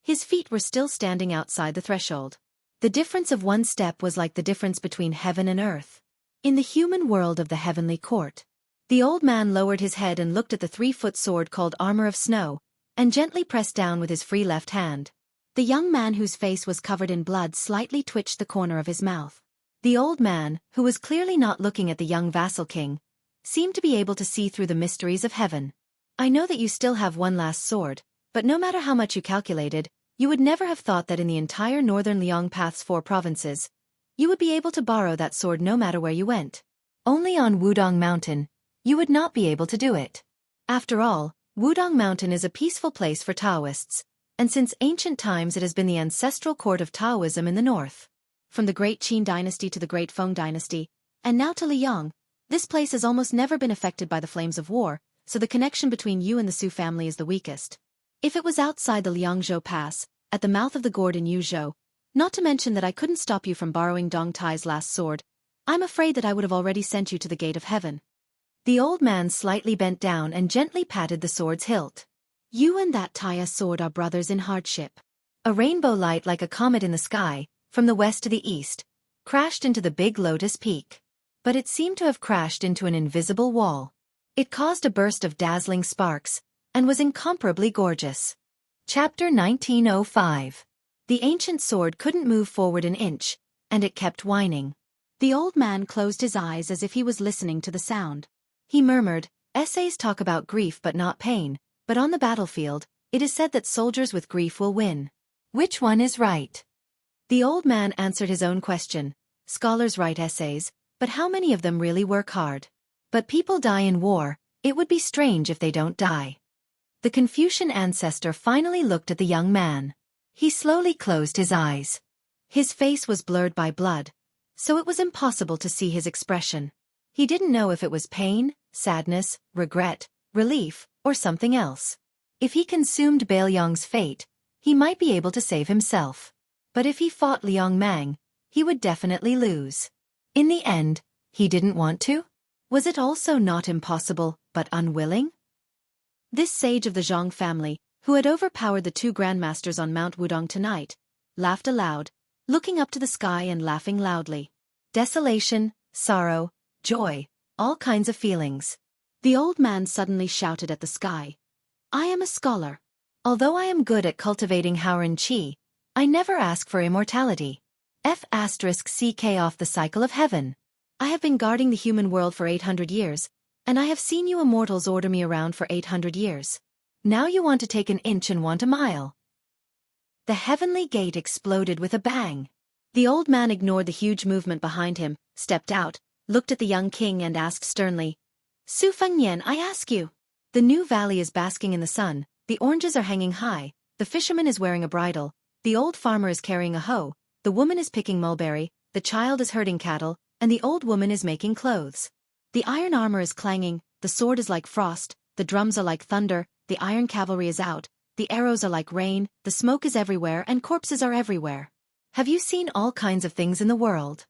his feet were still standing outside the threshold. The difference of one step was like the difference between heaven and earth. In the human world of the heavenly court, the old man lowered his head and looked at the 3-foot sword called Armor of Snow, and gently pressed down with his free left hand. The young man whose face was covered in blood slightly twitched the corner of his mouth. The old man, who was clearly not looking at the young vassal king, seemed to be able to see through the mysteries of heaven. "I know that you still have one last sword, but no matter how much you calculated, you would never have thought that in the entire northern Liang Path's 4 provinces, you would be able to borrow that sword no matter where you went. Only on Wudong Mountain, you would not be able to do it. After all, Wudong Mountain is a peaceful place for Taoists, and since ancient times it has been the ancestral court of Taoism in the north. From the great Qin dynasty to the great Feng dynasty, and now to Liang, this place has almost never been affected by the flames of war, so the connection between you and the Su family is the weakest. If it was outside the Liangzhou Pass, at the mouth of the gorge in Yuzhou, not to mention that I couldn't stop you from borrowing Dong Tai's last sword, I'm afraid that I would have already sent you to the gate of heaven." The old man slightly bent down and gently patted the sword's hilt. "You and that Taiya sword are brothers in hardship." A rainbow light like a comet in the sky, from the west to the east, crashed into the big lotus peak. But it seemed to have crashed into an invisible wall. It caused a burst of dazzling sparks, and was incomparably gorgeous. Chapter 1905. The ancient sword couldn't move forward an inch, and it kept whining. The old man closed his eyes as if he was listening to the sound. He murmured, "Essays talk about grief but not pain, but on the battlefield, it is said that soldiers with grief will win. Which one is right?" The old man answered his own question. Scholars write essays, but how many of them really work hard? But people die in war, it would be strange if they don't die. The Confucian ancestor finally looked at the young man. He slowly closed his eyes. His face was blurred by blood, so it was impossible to see his expression. He didn't know if it was pain, sadness, regret, relief, or something else. If he consumed Baelyong's fate, he might be able to save himself. But if he fought Liang Mang, he would definitely lose. In the end, he didn't want to? Was it also not impossible, but unwilling? This sage of the Zhang family, who had overpowered the two grandmasters on Mount Wudong tonight, laughed aloud, looking up to the sky and laughing loudly. Desolation, sorrow, joy, all kinds of feelings. The old man suddenly shouted at the sky, "I am a scholar. Although I am good at cultivating Haoren Qi, I never ask for immortality. F***ck off the cycle of heaven. I have been guarding the human world for 800 years, and I have seen you immortals order me around for 800 years. Now you want to take an inch and want a mile." The heavenly gate exploded with a bang. The old man ignored the huge movement behind him, stepped out, looked at the young king and asked sternly, "Su Fengnian, I ask you." The new valley is basking in the sun, the oranges are hanging high, the fisherman is wearing a bridle, the old farmer is carrying a hoe, the woman is picking mulberry, the child is herding cattle, and the old woman is making clothes. The iron armor is clanging, the sword is like frost, the drums are like thunder, the iron cavalry is out, the arrows are like rain, the smoke is everywhere and corpses are everywhere. Have you seen all kinds of things in the world?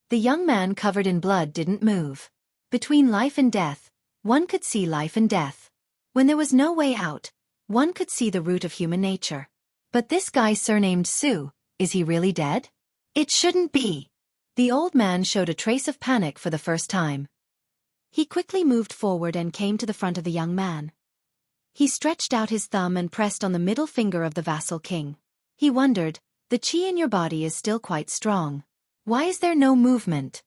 The young man covered in blood didn't move. Between life and death, one could see life and death. When there was no way out, one could see the root of human nature. But this guy surnamed Su, is he really dead? It shouldn't be. The old man showed a trace of panic for the first time. He quickly moved forward and came to the front of the young man. He stretched out his thumb and pressed on the middle finger of the vassal king. He wondered, the qi in your body is still quite strong. Why is there no movement?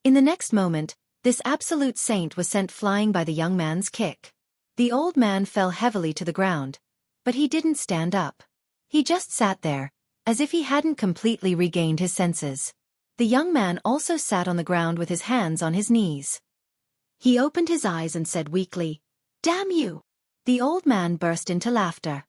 In the next moment, this absolute saint was sent flying by the young man's kick. The old man fell heavily to the ground, but he didn't stand up. He just sat there, as if he hadn't completely regained his senses. The young man also sat on the ground with his hands on his knees. He opened his eyes and said weakly, "Damn you!" The old man burst into laughter.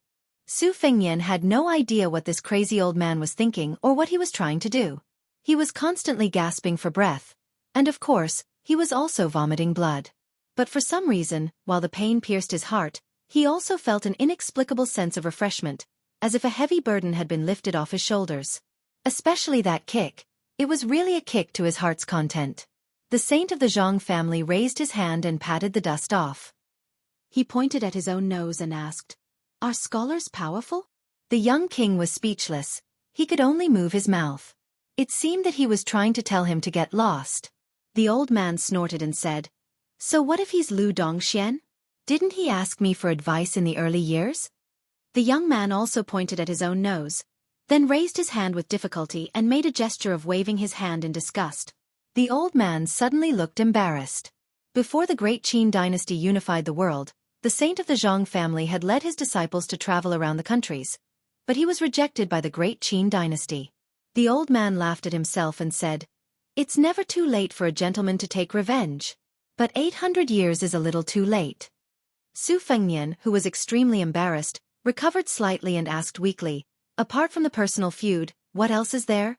Su Fengnian had no idea what this crazy old man was thinking or what he was trying to do. He was constantly gasping for breath, and of course, he was also vomiting blood. But for some reason, while the pain pierced his heart, he also felt an inexplicable sense of refreshment, as if a heavy burden had been lifted off his shoulders. Especially that kick. It was really a kick to his heart's content. The saint of the Zhang family raised his hand and patted the dust off. He pointed at his own nose and asked, "Are scholars powerful?" The young king was speechless. He could only move his mouth. It seemed that he was trying to tell him to get lost. The old man snorted and said, "So what if he's Lu Dongxian? Didn't he ask me for advice in the early years?" The young man also pointed at his own nose, then raised his hand with difficulty and made a gesture of waving his hand in disgust. The old man suddenly looked embarrassed. Before the Great Qin dynasty unified the world, the saint of the Zhang family had led his disciples to travel around the countries, but he was rejected by the Great Qin dynasty. The old man laughed at himself and said, "It's never too late for a gentleman to take revenge. But 800 years is a little too late." Su Fengnian, who was extremely embarrassed, recovered slightly and asked weakly, "Apart from the personal feud, what else is there?"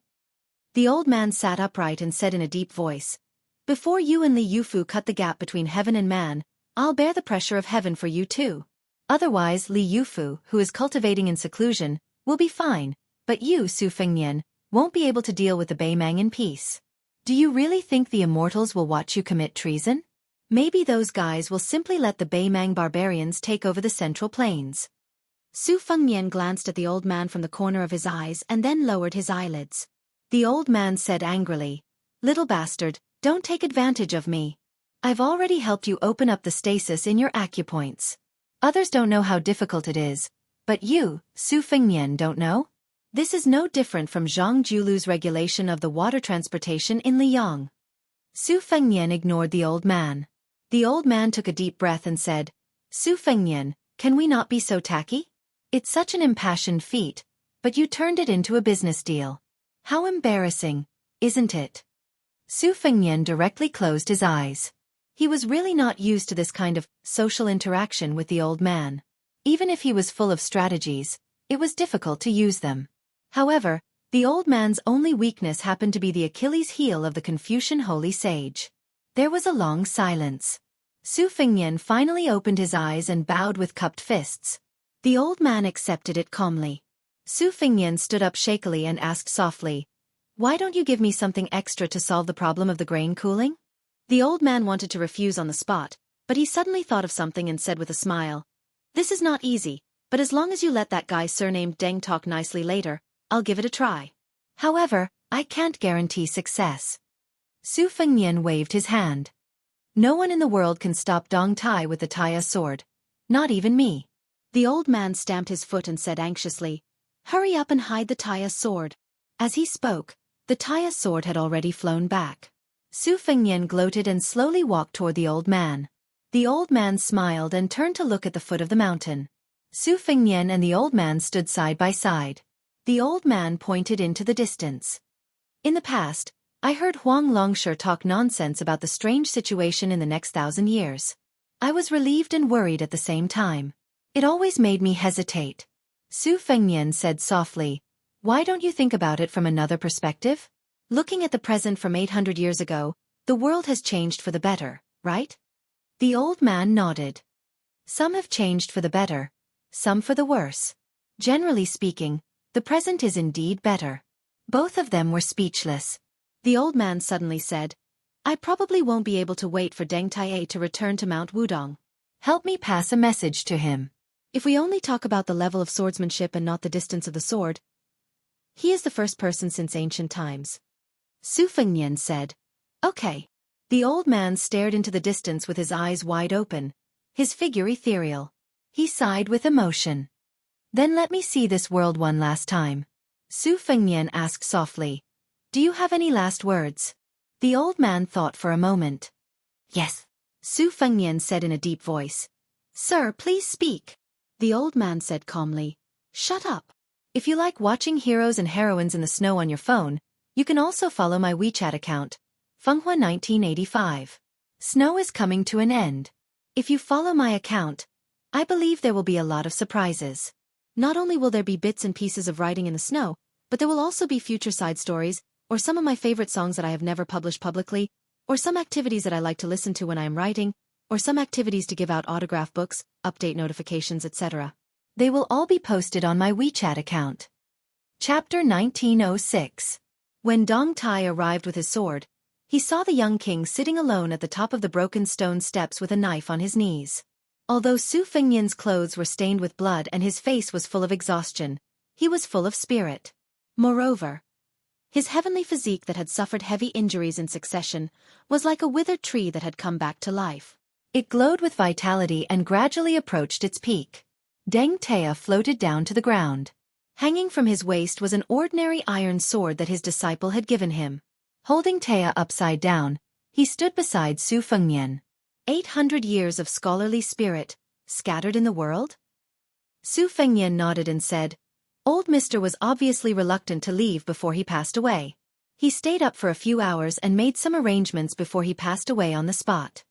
The old man sat upright and said in a deep voice, "Before you and Li Yufu cut the gap between heaven and man, I'll bear the pressure of heaven for you too. Otherwise Li Yufu, who is cultivating in seclusion, will be fine, but you, Su Fengnian, won't be able to deal with the Baimang in peace. Do you really think the immortals will watch you commit treason? Maybe those guys will simply let the Baimang barbarians take over the Central Plains." Su Fengnian glanced at the old man from the corner of his eyes and then lowered his eyelids. The old man said angrily, "Little bastard, don't take advantage of me. I've already helped you open up the stasis in your acupoints. Others don't know how difficult it is. But you, Su Fengnian, don't know? This is no different from Zhang Julu's regulation of the water transportation in Liyang. Su Fengnian ignored the old man. The old man took a deep breath and said, Su Fengnian, can we not be so tacky? It's such an impassioned feat, but you turned it into a business deal. How embarrassing, isn't it? Su Fengnian directly closed his eyes. He was really not used to this kind of social interaction with the old man. Even if he was full of strategies, it was difficult to use them. However, the old man's only weakness happened to be the Achilles heel of the Confucian holy sage. There was a long silence. Su Fengnian finally opened his eyes and bowed with cupped fists. The old man accepted it calmly. Su Fengnian stood up shakily and asked softly, Why don't you give me something extra to solve the problem of the grain cooling? The old man wanted to refuse on the spot, but he suddenly thought of something and said with a smile, This is not easy, but as long as you let that guy surnamed Deng talk nicely later, I'll give it a try. However, I can't guarantee success. Su Fengnian waved his hand. No one in the world can stop Dong Tai with the Taya sword. Not even me. The old man stamped his foot and said anxiously, Hurry up and hide the Taya sword. As he spoke, the Taya sword had already flown back. Su Fengnian gloated and slowly walked toward the old man. The old man smiled and turned to look at the foot of the mountain. Su Fengnian and the old man stood side by side. The old man pointed into the distance. In the past, I heard Huang Longshe talk nonsense about the strange situation in the next 1,000 years. I was relieved and worried at the same time. It always made me hesitate. Su Fengnian said softly, Why don't you think about it from another perspective? Looking at the present from 800 years ago, the world has changed for the better, right? The old man nodded. Some have changed for the better, some for the worse. Generally speaking, the present is indeed better. Both of them were speechless. The old man suddenly said, I probably won't be able to wait for Deng Taiye to return to Mount Wudong. Help me pass a message to him. If we only talk about the level of swordsmanship and not the distance of the sword, he is the first person since ancient times. Su Fengnian said, Okay. The old man stared into the distance with his eyes wide open, his figure ethereal. He sighed with emotion. Then let me see this world one last time. Su Fengnian asked softly, Do you have any last words? The old man thought for a moment. Yes. Su Fengnian said in a deep voice. Sir, please speak. The old man said calmly, Shut up. If you like watching heroes and heroines in the snow on your phone, you can also follow my WeChat account, Fenghua 1985. Snow is coming to an end. If you follow my account, I believe there will be a lot of surprises. Not only will there be bits and pieces of writing in the snow, but there will also be future side stories, or some of my favorite songs that I have never published publicly, or some activities that I like to listen to when I am writing, or some activities to give out autograph books, update notifications, etc. They will all be posted on my WeChat account. Chapter 1906. When Dong Tai arrived with his sword, he saw the young king sitting alone at the top of the broken stone steps with a knife on his knees. Although Su Fengnian's clothes were stained with blood and his face was full of exhaustion, he was full of spirit. Moreover, his heavenly physique that had suffered heavy injuries in succession was like a withered tree that had come back to life. It glowed with vitality and gradually approached its peak. Deng Taiye floated down to the ground. Hanging from his waist was an ordinary iron sword that his disciple had given him. Holding Taiye upside down, he stood beside Su Fengnian. 800 years of scholarly spirit, scattered in the world? Su Fengnian nodded and said, Old Mister was obviously reluctant to leave before he passed away. He stayed up for a few hours and made some arrangements before he passed away on the spot.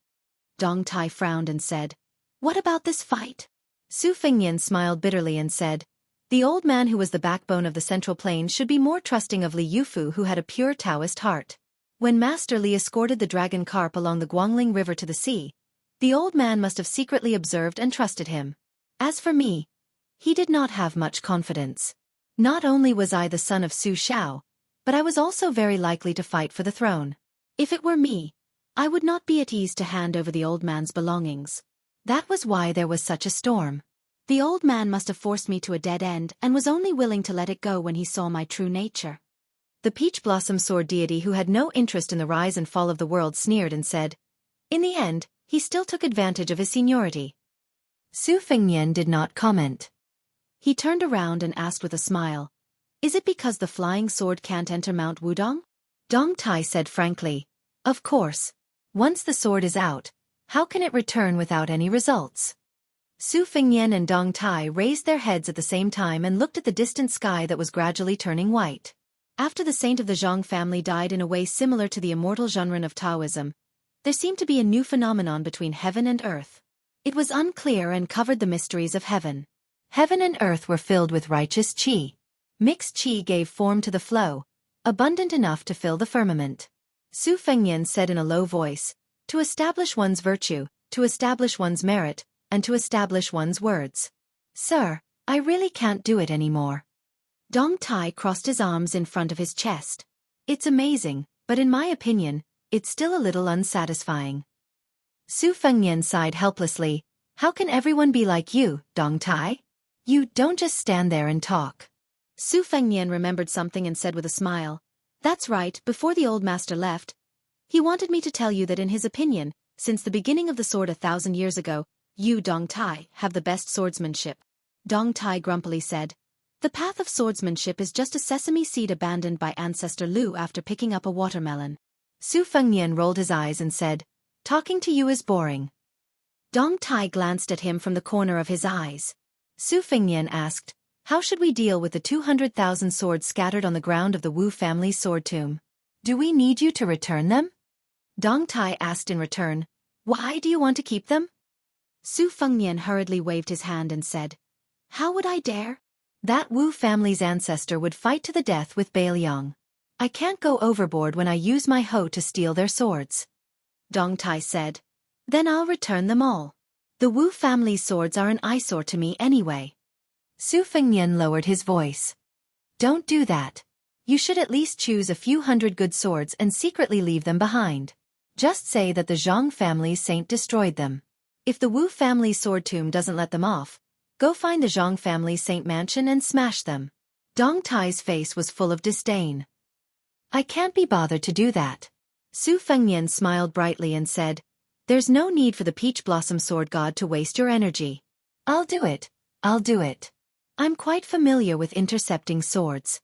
Dong Tai frowned and said, What about this fight? Su Fengnian smiled bitterly and said, The old man who was the backbone of the Central Plains should be more trusting of Li Yufu, who had a pure Taoist heart. When Master Li escorted the dragon carp along the Guangling River to the sea, the old man must have secretly observed and trusted him. As for me, he did not have much confidence. Not only was I the son of Su Shao, but I was also very likely to fight for the throne. If it were me, I would not be at ease to hand over the old man's belongings. That was why there was such a storm. The old man must have forced me to a dead end and was only willing to let it go when he saw my true nature. The peach blossom sword deity, who had no interest in the rise and fall of the world, sneered and said, In the end, he still took advantage of his seniority. Su Fengnian did not comment. He turned around and asked with a smile, "Is it because the flying sword can't enter Mount Wudong?" Dong Tai said frankly, "Of course. Once the sword is out, how can it return without any results?" Su Fengnian and Dong Tai raised their heads at the same time and looked at the distant sky that was gradually turning white. After the saint of the Zhang family died in a way similar to the immortal Zhenren of Taoism, there seemed to be a new phenomenon between heaven and earth. It was unclear and covered the mysteries of heaven. Heaven and earth were filled with righteous qi. Mixed qi gave form to the flow, abundant enough to fill the firmament. Su Fengnian said in a low voice, "To establish one's virtue, to establish one's merit, and to establish one's words. Sir, I really can't do it anymore." Dong Tai crossed his arms in front of his chest. "It's amazing, but in my opinion, it's still a little unsatisfying." Su Fengnian sighed helplessly. "How can everyone be like you, Dong Tai? You don't just stand there and talk." Su Fengnian remembered something and said with a smile, "That's right, before the old master left, he wanted me to tell you that in his opinion, since the beginning of the sword 1,000 years ago, you, Dong Tai, have the best swordsmanship." Dong Tai grumpily said, "The path of swordsmanship is just a sesame seed abandoned by ancestor Lu after picking up a watermelon." Su Fengnian rolled his eyes and said, "Talking to you is boring." Dong Tai glanced at him from the corner of his eyes. Su Fengnian asked, "How should we deal with the 200,000 swords scattered on the ground of the Wu family's sword tomb? Do we need you to return them?" Dong Tai asked in return, "Why do you want to keep them?" Su Fengnian hurriedly waved his hand and said, "How would I dare? That Wu family's ancestor would fight to the death with Bailiang. I can't go overboard when I use my hoe to steal their swords." Dong Tai said, "Then I'll return them all. The Wu family's swords are an eyesore to me anyway." Su Fengnian lowered his voice. "Don't do that. You should at least choose a few hundred good swords and secretly leave them behind. Just say that the Zhang family's saint destroyed them. If the Wu family's sword tomb doesn't let them off, go find the Zhang family's saint mansion and smash them." Dong Tai's face was full of disdain. "I can't be bothered to do that." Su Fengnian smiled brightly and said, "There's no need for the peach blossom sword god to waste your energy. I'll do it. I'll do it. I'm quite familiar with intercepting swords."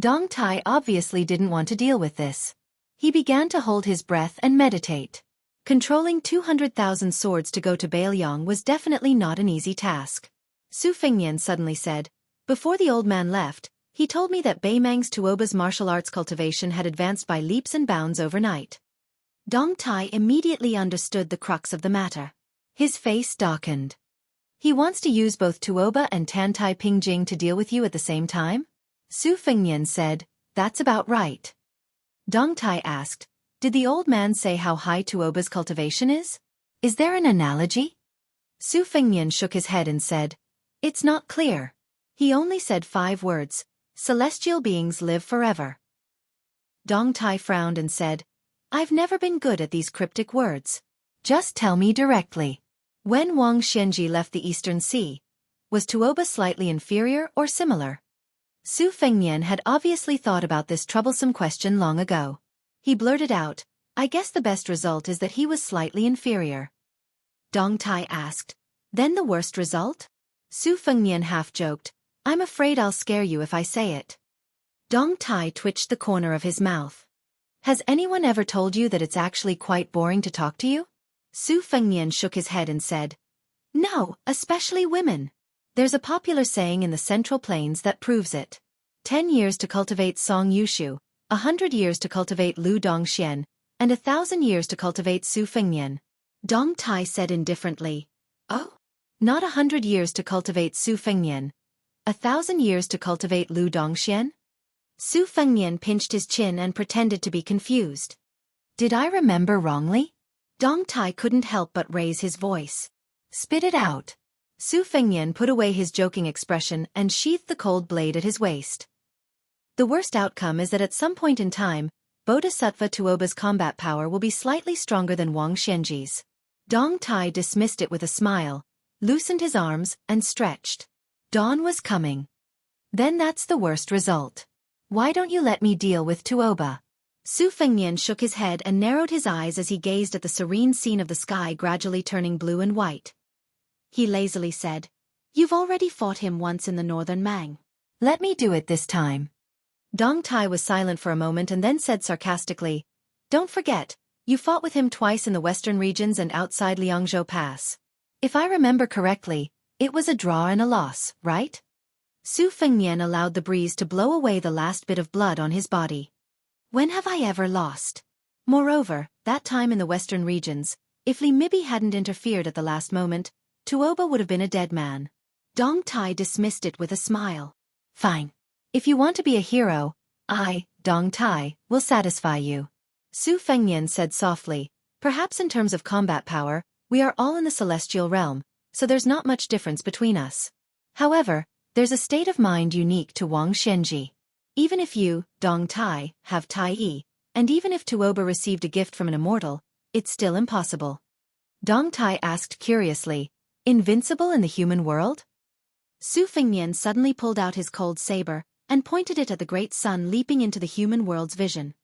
Dong Tai obviously didn't want to deal with this. He began to hold his breath and meditate. Controlling 200,000 swords to go to Bailiang was definitely not an easy task. Su Fengnian suddenly said, "Before the old man left, he told me that Baimang's Tuoba's martial arts cultivation had advanced by leaps and bounds overnight." Dong Tai immediately understood the crux of the matter. His face darkened. "He wants to use both Tuoba and Tantai Pingjing to deal with you at the same time?" Su Fengnian said, "That's about right." Dong Tai asked, "Did the old man say how high Tuoba's cultivation is? Is there an analogy?" Su Fengnian shook his head and said, "It's not clear. He only said 5 words, celestial beings live forever." Dong Tai frowned and said, "I've never been good at these cryptic words. Just tell me directly. When Wang Xianji left the Eastern Sea, was Tuoba slightly inferior or similar?" Su Fengnian had obviously thought about this troublesome question long ago. He blurted out, "I guess the best result is that he was slightly inferior." Dong Tai asked, "Then the worst result?" Su Fengnian half-joked, "I'm afraid I'll scare you if I say it." Dong Tai twitched the corner of his mouth. "Has anyone ever told you that it's actually quite boring to talk to you?" Su Fengnian shook his head and said, "No, especially women. There's a popular saying in the Central Plains that proves it. 10 years to cultivate Song Yushu, 100 years to cultivate Lu Dongxian, and 1,000 years to cultivate Su Fengnian." Dong Tai said indifferently, "Oh? Not 100 years to cultivate Su Fengnian, 1,000 years to cultivate Lu Dongxian?" Su Fengnian pinched his chin and pretended to be confused. "Did I remember wrongly?" Dong Tai couldn't help but raise his voice. "Spit it out." Su Fengnian put away his joking expression and sheathed the cold blade at his waist. "The worst outcome is that at some point in time, Bodhisattva Tuoba's combat power will be slightly stronger than Wang Xianji's." Dong Tai dismissed it with a smile, loosened his arms, and stretched. Dawn was coming. "Then that's the worst result. Why don't you let me deal with Tuoba?" Su Fengnian shook his head and narrowed his eyes as he gazed at the serene scene of the sky gradually turning blue and white. he lazily said. You've already fought him once in the northern Mang. Let me do it this time. Dong Tai was silent for a moment and then said sarcastically, Don't forget, you fought with him twice in the western regions and outside Liangzhou Pass. If I remember correctly, it was a draw and a loss, right? Su Fengnian allowed the breeze to blow away the last bit of blood on his body. When have I ever lost? Moreover, that time in the western regions, if Li Mibi hadn't interfered at the last moment, Tuoba would have been a dead man. Dong Tai dismissed it with a smile. Fine. If you want to be a hero, I, Dong Tai, will satisfy you. Su Fengnian said softly, perhaps in terms of combat power, we are all in the celestial realm, so there's not much difference between us. However, there's a state of mind unique to Wang Shenji. Even if you, Dong Tai, have Tai Yi, and even if Tuoba received a gift from an immortal, it's still impossible. Dong Tai asked curiously, invincible in the human world? Su Fengnian suddenly pulled out his cold saber, and pointed it at the great sun leaping into the human world's vision.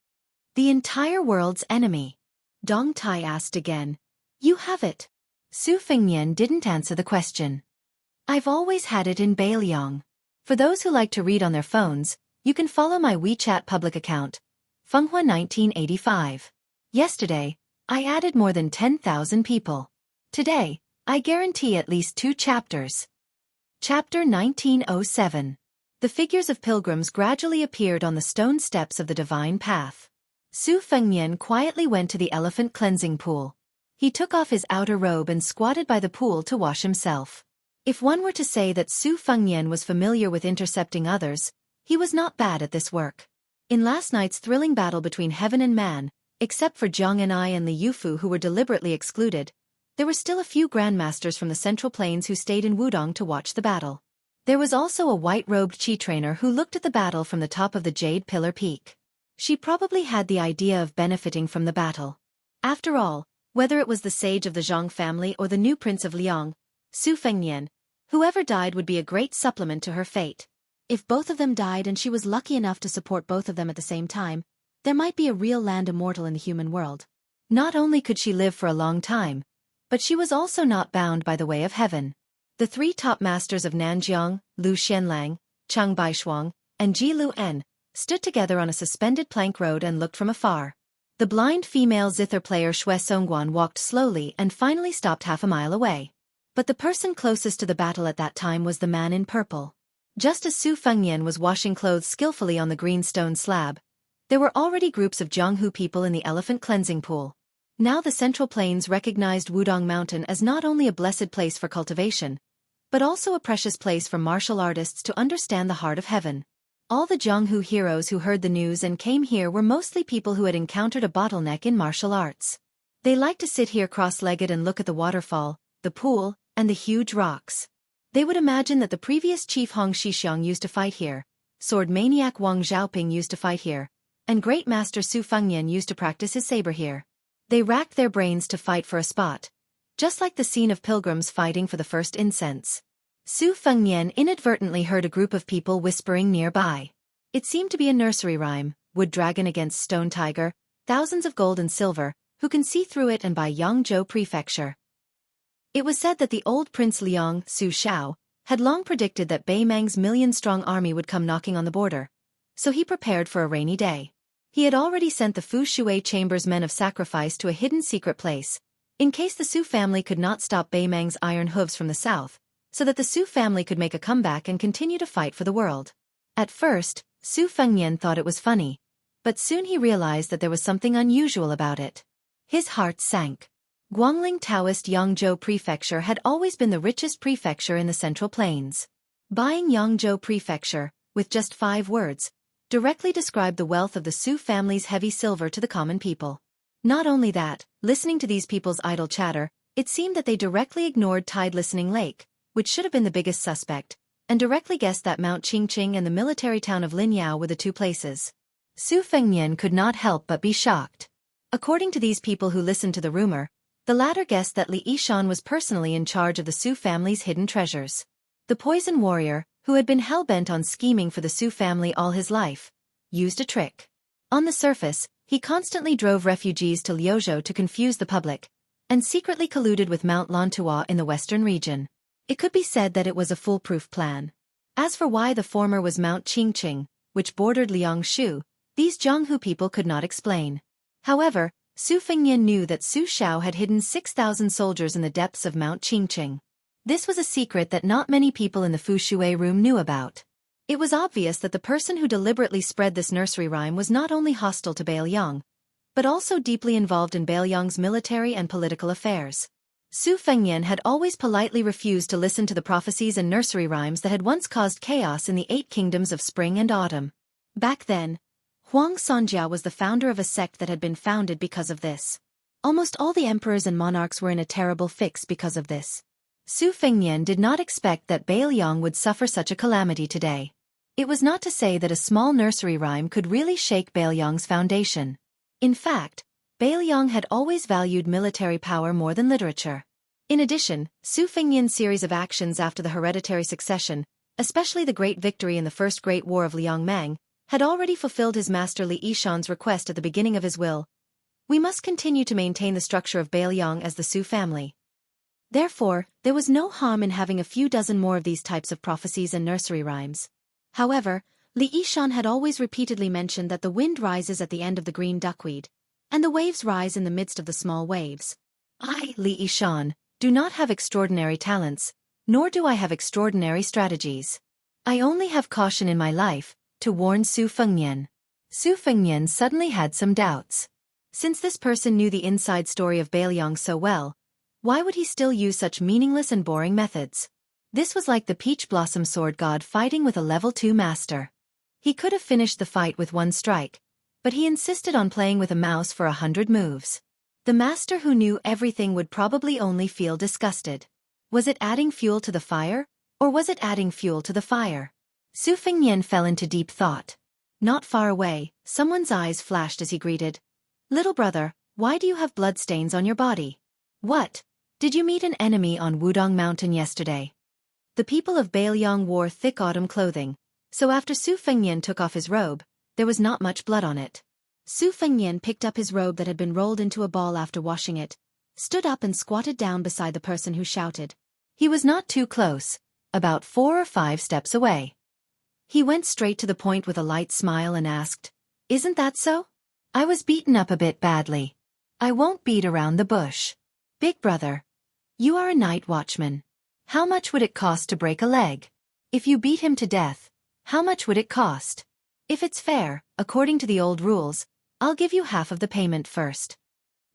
The entire world's enemy. Dong Tai asked again. You have it. Su Fengnian didn't answer the question. I've always had it in Bailiang. For those who like to read on their phones, you can follow my WeChat public account, Fenghua 1985. Yesterday, I added more than 10,000 people. Today, I guarantee at least 2 chapters. Chapter 1907. The figures of pilgrims gradually appeared on the stone steps of the divine path. Su Fengnian quietly went to the elephant cleansing pool. He took off his outer robe and squatted by the pool to wash himself. If one were to say that Su Fengnian was familiar with intercepting others, he was not bad at this work. In last night's thrilling battle between heaven and man, except for Zhang Enai and Li Yufu who were deliberately excluded, there were still a few grandmasters from the Central Plains who stayed in Wudong to watch the battle. There was also a white-robed chi trainer who looked at the battle from the top of the Jade Pillar Peak. She probably had the idea of benefiting from the battle. After all, whether it was the sage of the Zhang family or the new prince of Liang, Su Fengnian, whoever died would be a great supplement to her fate. If both of them died and she was lucky enough to support both of them at the same time, there might be a real land immortal in the human world. Not only could she live for a long time, but she was also not bound by the way of heaven. The 3 top masters of Nanjiang, Lu Xianlang, Chang Baishuang, and Ji Luan, stood together on a suspended plank road and looked from afar. The blind female zither player Xue Songguan walked slowly and finally stopped half a mile away. But the person closest to the battle at that time was the man in purple. Just as Su Fengnian was washing clothes skillfully on the green stone slab, there were already groups of Jianghu people in the elephant cleansing pool. Now the Central Plains recognized Wudong Mountain as not only a blessed place for cultivation, but also a precious place for martial artists to understand the heart of heaven. All the Jianghu heroes who heard the news and came here were mostly people who had encountered a bottleneck in martial arts. They liked to sit here cross-legged and look at the waterfall, the pool, and the huge rocks. They would imagine that the previous chief Hong Shixiang used to fight here, sword maniac Wang Xiaoping used to fight here, and great master Su Fengnian used to practice his saber here. They racked their brains to fight for a spot, just like the scene of pilgrims fighting for the first incense. Su Fengnian inadvertently heard a group of people whispering nearby. It seemed to be a nursery rhyme, wood dragon against stone tiger, thousands of gold and silver, who can see through it and buy Yangzhou Prefecture. It was said that the old Prince Liang, Su Shao, had long predicted that Bei Mang's million-strong army would come knocking on the border, so he prepared for a rainy day. He had already sent the Fu Shui Chamber's men of sacrifice to a hidden secret place, in case the Su family could not stop Bei Mang's iron hooves from the south, so that the Su family could make a comeback and continue to fight for the world. At first, Su Fengnian thought it was funny, but soon he realized that there was something unusual about it. His heart sank. Guangling Taoist Yangzhou Prefecture had always been the richest prefecture in the Central Plains. Buying Yangzhou Prefecture, with just 5 words, directly described the wealth of the Su family's heavy silver to the common people. Not only that, listening to these people's idle chatter, it seemed that they directly ignored Tide Listening Lake, which should have been the biggest suspect, and directly guessed that Mount Qingqing and the military town of Linyao were the 2 places. Su Fengnian could not help but be shocked. According to these people who listened to the rumor, the latter guessed that Li Yishan was personally in charge of the Su family's hidden treasures. The poison warrior, who had been hell-bent on scheming for the Su family all his life, used a trick. On the surface, he constantly drove refugees to Liuzhou to confuse the public, and secretly colluded with Mount Lantua in the western region. It could be said that it was a foolproof plan. As for why the former was Mount Qingqing, which bordered Liangshu, these Jianghu people could not explain. However, Su Fengnian knew that Su Xiao had hidden 6,000 soldiers in the depths of Mount Qingqing. This was a secret that not many people in the Fushui room knew about. It was obvious that the person who deliberately spread this nursery rhyme was not only hostile to Bailiang, but also deeply involved in Bailiang's military and political affairs. Su Fengnian had always politely refused to listen to the prophecies and nursery rhymes that had once caused chaos in the 8 kingdoms of spring and autumn. Back then, Huang Sonjia was the founder of a sect that had been founded because of this. Almost all the emperors and monarchs were in a terrible fix because of this. Su Fengnian did not expect that Bailiang would suffer such a calamity today. It was not to say that a small nursery rhyme could really shake Bailiang's foundation. In fact, Bailiang had always valued military power more than literature. In addition, Su Fengnian's series of actions after the hereditary succession, especially the great victory in the First Great War of Liangmang, had already fulfilled his master Li Yishan's request at the beginning of his will. We must continue to maintain the structure of Bailiang as the Su family. Therefore, there was no harm in having a few dozen more of these types of prophecies and nursery rhymes. However, Li Yishan had always repeatedly mentioned that the wind rises at the end of the green duckweed, and the waves rise in the midst of the small waves. I, Li Yishan, do not have extraordinary talents, nor do I have extraordinary strategies. I only have caution in my life, to warn Su Fengnian. Su Fengnian suddenly had some doubts. Since this person knew the inside story of Bailiang so well, why would he still use such meaningless and boring methods? This was like the Peach Blossom Sword God fighting with a level 2 master. He could have finished the fight with one strike, but he insisted on playing with a mouse for 100 moves. The master who knew everything would probably only feel disgusted. Was it adding fuel to the fire, or was it adding fuel to the fire? Su Fengnian fell into deep thought. Not far away, someone's eyes flashed as he greeted. Little brother, why do you have bloodstains on your body? What? Did you meet an enemy on Wudong Mountain yesterday? The people of Bailiang wore thick autumn clothing, so after Su Fengnian took off his robe, there was not much blood on it. Su Fengnian picked up his robe that had been rolled into a ball after washing it, stood up and squatted down beside the person who shouted. He was not too close, about 4 or 5 steps away. He went straight to the point with a light smile and asked, "Isn't that so? I was beaten up a bit badly. I won't beat around the bush. Big brother, you are a night watchman. How much would it cost to break a leg? If you beat him to death, how much would it cost? If it's fair, according to the old rules, I'll give you half of the payment first."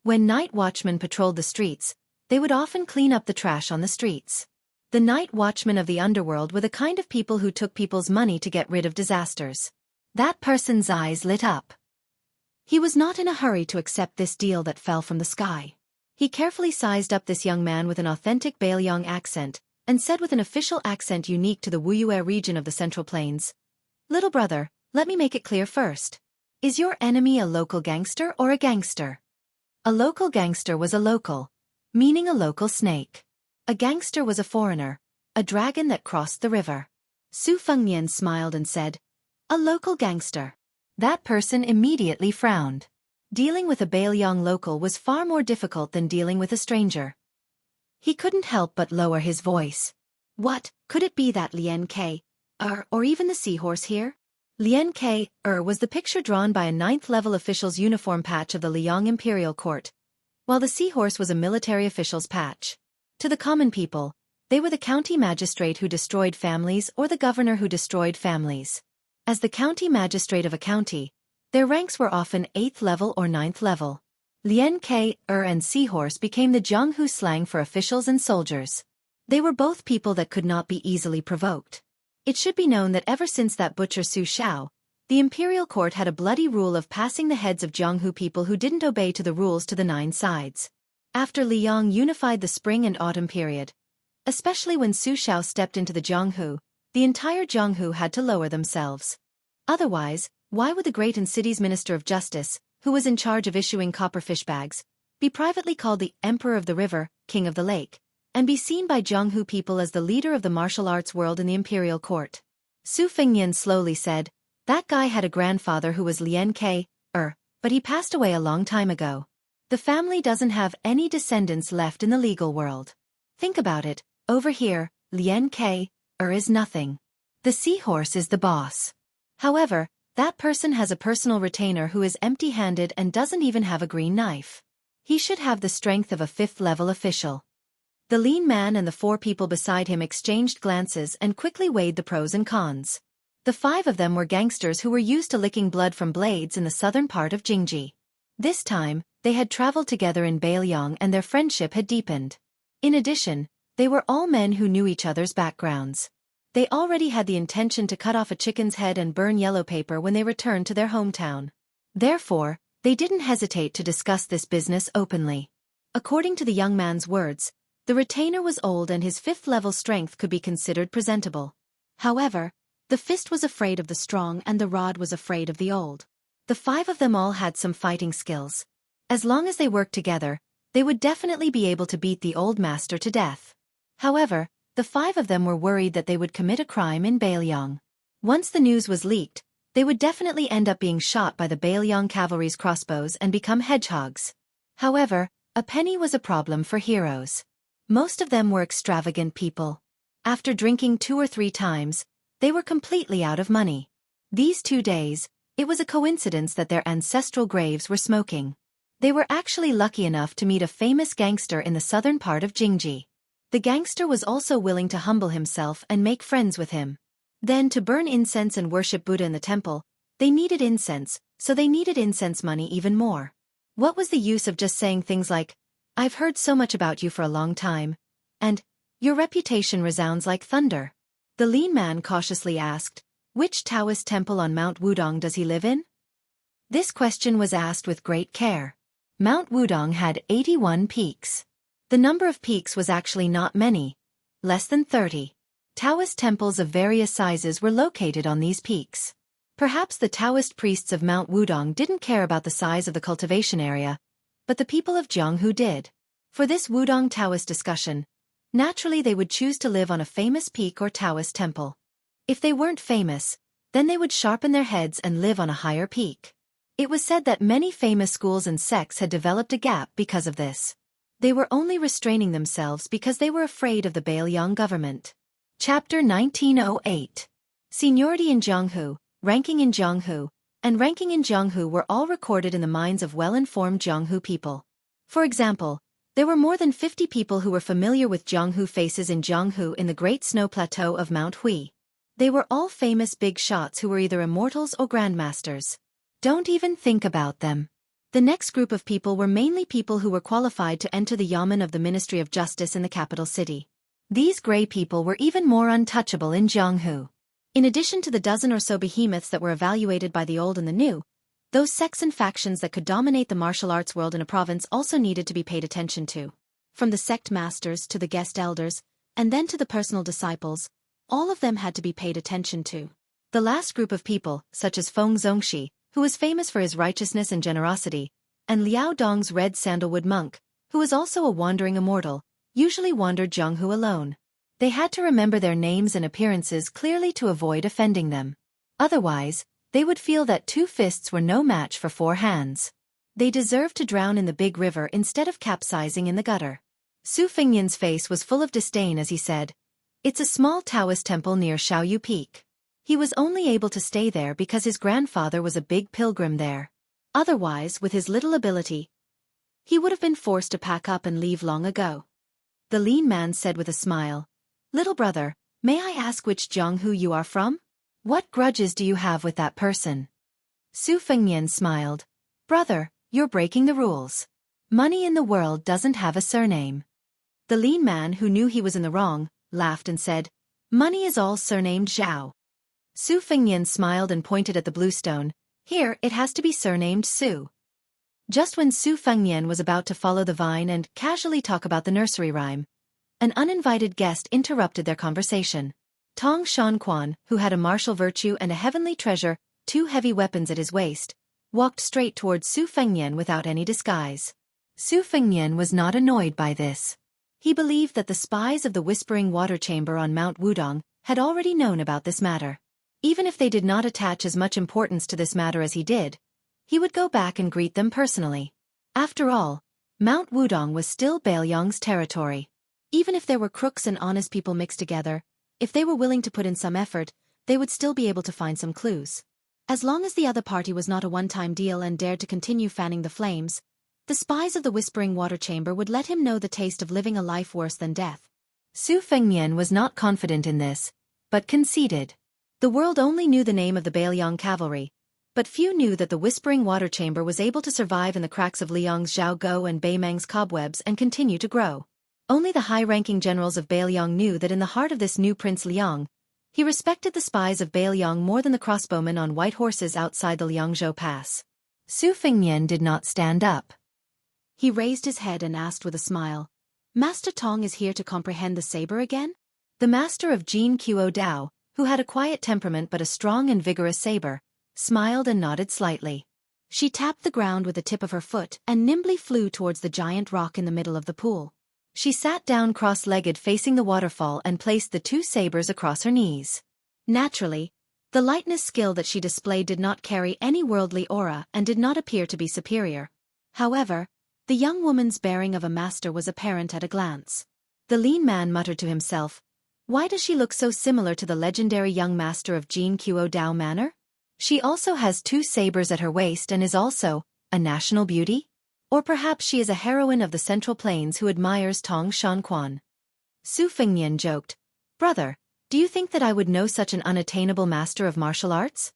When night watchmen patrolled the streets, they would often clean up the trash on the streets. The night watchmen of the underworld were the kind of people who took people's money to get rid of disasters. That person's eyes lit up. He was not in a hurry to accept this deal that fell from the sky. He carefully sized up this young man with an authentic Bailiang accent, and said with an official accent unique to the Wuyue region of the Central Plains, "Little brother, let me make it clear first. Is your enemy a local gangster or a gangster?" A local gangster was a local, meaning a local snake. A gangster was a foreigner, a dragon that crossed the river. Su Fengnian smiled and said, "A local gangster." That person immediately frowned. Dealing with a Bailiang local was far more difficult than dealing with a stranger. He couldn't help but lower his voice. What, could it be that Lian K, or even the seahorse here? Lian K, was the picture drawn by a 9th-level official's uniform patch of the Liang Imperial Court, while the seahorse was a military official's patch. To the common people, they were the county magistrate who destroyed families or the governor who destroyed families. As the county magistrate of a county, their ranks were often 8th level or 9th level. Lian K, and seahorse became the Jianghu slang for officials and soldiers. They were both people that could not be easily provoked. It should be known that ever since that butcher Su Xiao, the imperial court had a bloody rule of passing the heads of Jianghu people who didn't obey to the rules to the 9 sides. After Liang unified the spring and autumn period, especially when Su Xiao stepped into the Jianghu, the entire Jianghu had to lower themselves. Otherwise, why would the great and city's minister of justice, who was in charge of issuing copper fish bags, be privately called the Emperor of the River, King of the Lake, and be seen by Jianghu people as the leader of the martial arts world in the imperial court? Su Fengnian slowly said, "That guy had a grandfather who was Lian K, but he passed away a long time ago. The family doesn't have any descendants left in the legal world. Think about it, over here, Lien K, is nothing. The seahorse is the boss. However, that person has a personal retainer who is empty-handed and doesn't even have a green knife. He should have the strength of a 5th-level official. The lean man and the 4 people beside him exchanged glances and quickly weighed the pros and cons. The 5 of them were gangsters who were used to licking blood from blades in the southern part of Jingji. This time, they had traveled together in Baelyong and their friendship had deepened. In addition, they were all men who knew each other's backgrounds. They already had the intention to cut off a chicken's head and burn yellow paper when they returned to their hometown. Therefore, they didn't hesitate to discuss this business openly. According to the young man's words, the retainer was old and his 5th-level strength could be considered presentable. However, the fist was afraid of the strong and the rod was afraid of the old. The 5 of them all had some fighting skills. As long as they worked together, they would definitely be able to beat the old master to death. However, the 5 of them were worried that they would commit a crime in Baelyong. Once the news was leaked, they would definitely end up being shot by the Baelyong cavalry's crossbows and become hedgehogs. However, a penny was a problem for heroes. Most of them were extravagant people. After drinking 2 or 3 times, they were completely out of money. These 2 days, it was a coincidence that their ancestral graves were smoking. They were actually lucky enough to meet a famous gangster in the southern part of Jingji. The gangster was also willing to humble himself and make friends with him. Then to burn incense and worship Buddha in the temple, they needed incense, so they needed incense money even more. What was the use of just saying things like, "I've heard so much about you for a long time," and "Your reputation resounds like thunder"? The lean man cautiously asked, "Which Taoist temple on Mount Wudong does he live in?" This question was asked with great care. Mount Wudong had 81 peaks. The number of peaks was actually not many, less than 30. Taoist temples of various sizes were located on these peaks. Perhaps the Taoist priests of Mount Wudong didn't care about the size of the cultivation area, but the people of Jianghu did. For this Wudong Taoist discussion, naturally they would choose to live on a famous peak or Taoist temple. If they weren't famous, then they would sharpen their heads and live on a higher peak. It was said that many famous schools and sects had developed a gap because of this. They were only restraining themselves because they were afraid of the Baelyong government. Chapter 1908. Seniority in Jianghu, ranking in Jianghu, and ranking in Jianghu were all recorded in the minds of well-informed Jianghu people. For example, there were more than 50 people who were familiar with Jianghu faces in Jianghu in the Great Snow Plateau of Mount Hui. They were all famous big shots who were either immortals or grandmasters. Don't even think about them. The next group of people were mainly people who were qualified to enter the Yamen of the Ministry of Justice in the capital city. These gray people were even more untouchable in Jianghu. In addition to the dozen or so behemoths that were evaluated by the old and the new, those sects and factions that could dominate the martial arts world in a province also needed to be paid attention to. From the sect masters to the guest elders, and then to the personal disciples, all of them had to be paid attention to. The last group of people, such as Feng Zongxi, who was famous for his righteousness and generosity, and Liao Dong's red sandalwood monk, who was also a wandering immortal, usually wandered Jianghu alone. They had to remember their names and appearances clearly to avoid offending them. Otherwise, they would feel that 2 fists were no match for 4 hands. They deserved to drown in the big river instead of capsizing in the gutter. Su Fengnian's face was full of disdain as he said, "It's a small Taoist temple near Shaoyu Peak." He was only able to stay there because his grandfather was a big pilgrim there. Otherwise, with his little ability, he would have been forced to pack up and leave long ago. The lean man said with a smile, "Little brother, may I ask which Jianghu you are from? What grudges do you have with that person?" Su Fengnian smiled, "Brother, you're breaking the rules. Money in the world doesn't have a surname." The lean man, who knew he was in the wrong, laughed and said, "Money is all surnamed Zhao." Su Fengnian smiled and pointed at the blue stone. "Here, it has to be surnamed Su." Just when Su Fengnian was about to follow the vine and casually talk about the nursery rhyme, an uninvited guest interrupted their conversation. Tong Shanquan, who had a martial virtue and a heavenly treasure, 2 heavy weapons at his waist, walked straight towards Su Fengnian without any disguise. Su Fengnian was not annoyed by this. He believed that the spies of the Whispering Water Chamber on Mount Wudong had already known about this matter. Even if they did not attach as much importance to this matter as he did, he would go back and greet them personally. After all, Mount Wudong was still Baelyong's territory. Even if there were crooks and honest people mixed together, if they were willing to put in some effort, they would still be able to find some clues. As long as the other party was not a one-time deal and dared to continue fanning the flames, the spies of the Whispering Water Chamber would let him know the taste of living a life worse than death. Su Fengnian was not confident in this, but conceded. The world only knew the name of the Bailiang cavalry, but few knew that the Whispering Water Chamber was able to survive in the cracks of Liang's Zhao Go and Beimeng's cobwebs and continue to grow. Only the high-ranking generals of Bailiang knew that in the heart of this new Prince Liang, he respected the spies of Bailiang more than the crossbowmen on white horses outside the Liangzhou Pass. Su Fengnian did not stand up. He raised his head and asked with a smile, "Master Tong is here to comprehend the saber again?" The master of Jin Qiu Dao, who had a quiet temperament but a strong and vigorous saber, smiled and nodded slightly. She tapped the ground with the tip of her foot and nimbly flew towards the giant rock in the middle of the pool. She sat down cross-legged facing the waterfall and placed the two sabers across her knees. Naturally, the lightness skill that she displayed did not carry any worldly aura and did not appear to be superior. However, the young woman's bearing of a master was apparent at a glance. The lean man muttered to himself, "Why does she look so similar to the legendary young master of Jin Qiu Dao Manor? She also has two sabers at her waist and is also a national beauty? Or perhaps she is a heroine of the Central Plains who admires Tong Shanquan." Su Fengnian joked, "Brother, do you think that I would know such an unattainable master of martial arts?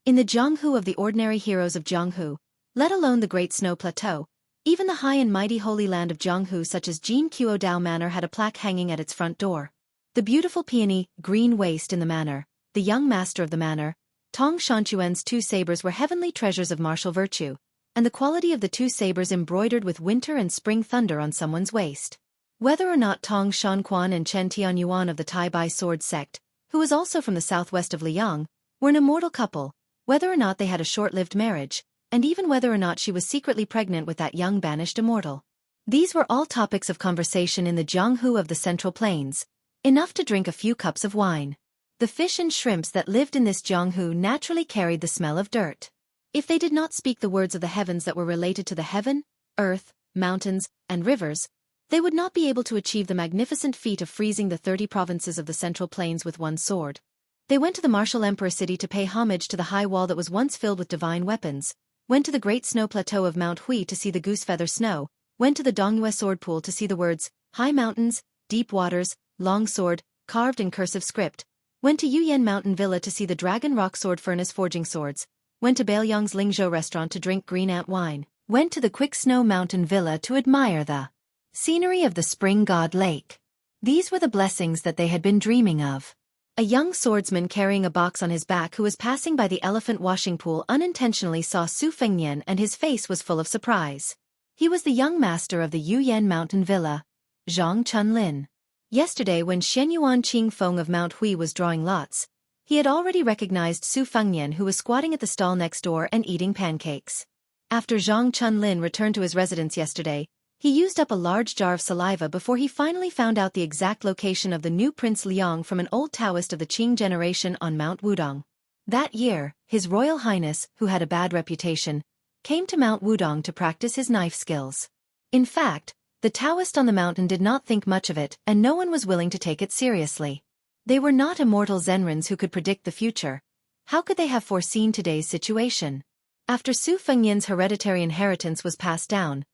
In the Jianghu of the ordinary heroes of Jianghu, let alone the Great Snow Plateau, even the high and mighty Holy Land of Jianghu such as Jin Qiu Dao Manor had a plaque hanging at its front door. The beautiful peony, green waist in the manor, the young master of the manor, Tong Shanquan's two sabers were heavenly treasures of martial virtue, and the quality of the two sabers embroidered with winter and spring thunder on someone's waist. Whether or not Tong Shanquan and Chen Tianyuan of the Tai Bai sword sect, who was also from the southwest of Liang, were an immortal couple, whether or not they had a short-lived marriage, and even whether or not she was secretly pregnant with that young banished immortal. These were all topics of conversation in the Jianghu of the Central Plains, enough to drink a few cups of wine. The fish and shrimps that lived in this Jianghu naturally carried the smell of dirt. If they did not speak the words of the heavens that were related to the heaven, earth, mountains, and rivers, they would not be able to achieve the magnificent feat of freezing the 30 provinces of the Central Plains with one sword. They went to the martial emperor city to pay homage to the high wall that was once filled with divine weapons, went to the great snow plateau of Mount Hui to see the goose-feather snow, went to the Dongyue sword pool to see the words, high mountains, deep waters, long sword, carved in cursive script, went to Yuyan Mountain Villa to see the Dragon Rock sword furnace forging swords, went to Bailiang's Lingzhou restaurant to drink green ant wine, went to the Quick Snow Mountain Villa to admire the scenery of the Spring God Lake. These were the blessings that they had been dreaming of. A young swordsman carrying a box on his back who was passing by the elephant washing pool unintentionally saw Su Fengnian and his face was full of surprise. He was the young master of the Yuyan Mountain Villa, Zhang Chunlin. Yesterday when Shenyuan Qingfeng of Mount Hui was drawing lots, he had already recognized Su Fengnian who was squatting at the stall next door and eating pancakes. After Zhang Chunlin returned to his residence yesterday, he used up a large jar of saliva before he finally found out the exact location of the new Prince Liang from an old Taoist of the Qing generation on Mount Wudong. That year, His Royal Highness, who had a bad reputation, came to Mount Wudong to practice his knife skills. In fact, the Taoist on the mountain did not think much of it and no one was willing to take it seriously. They were not immortal Zenrins who could predict the future. How could they have foreseen today's situation? After Su Fengnian's hereditary inheritance was passed down,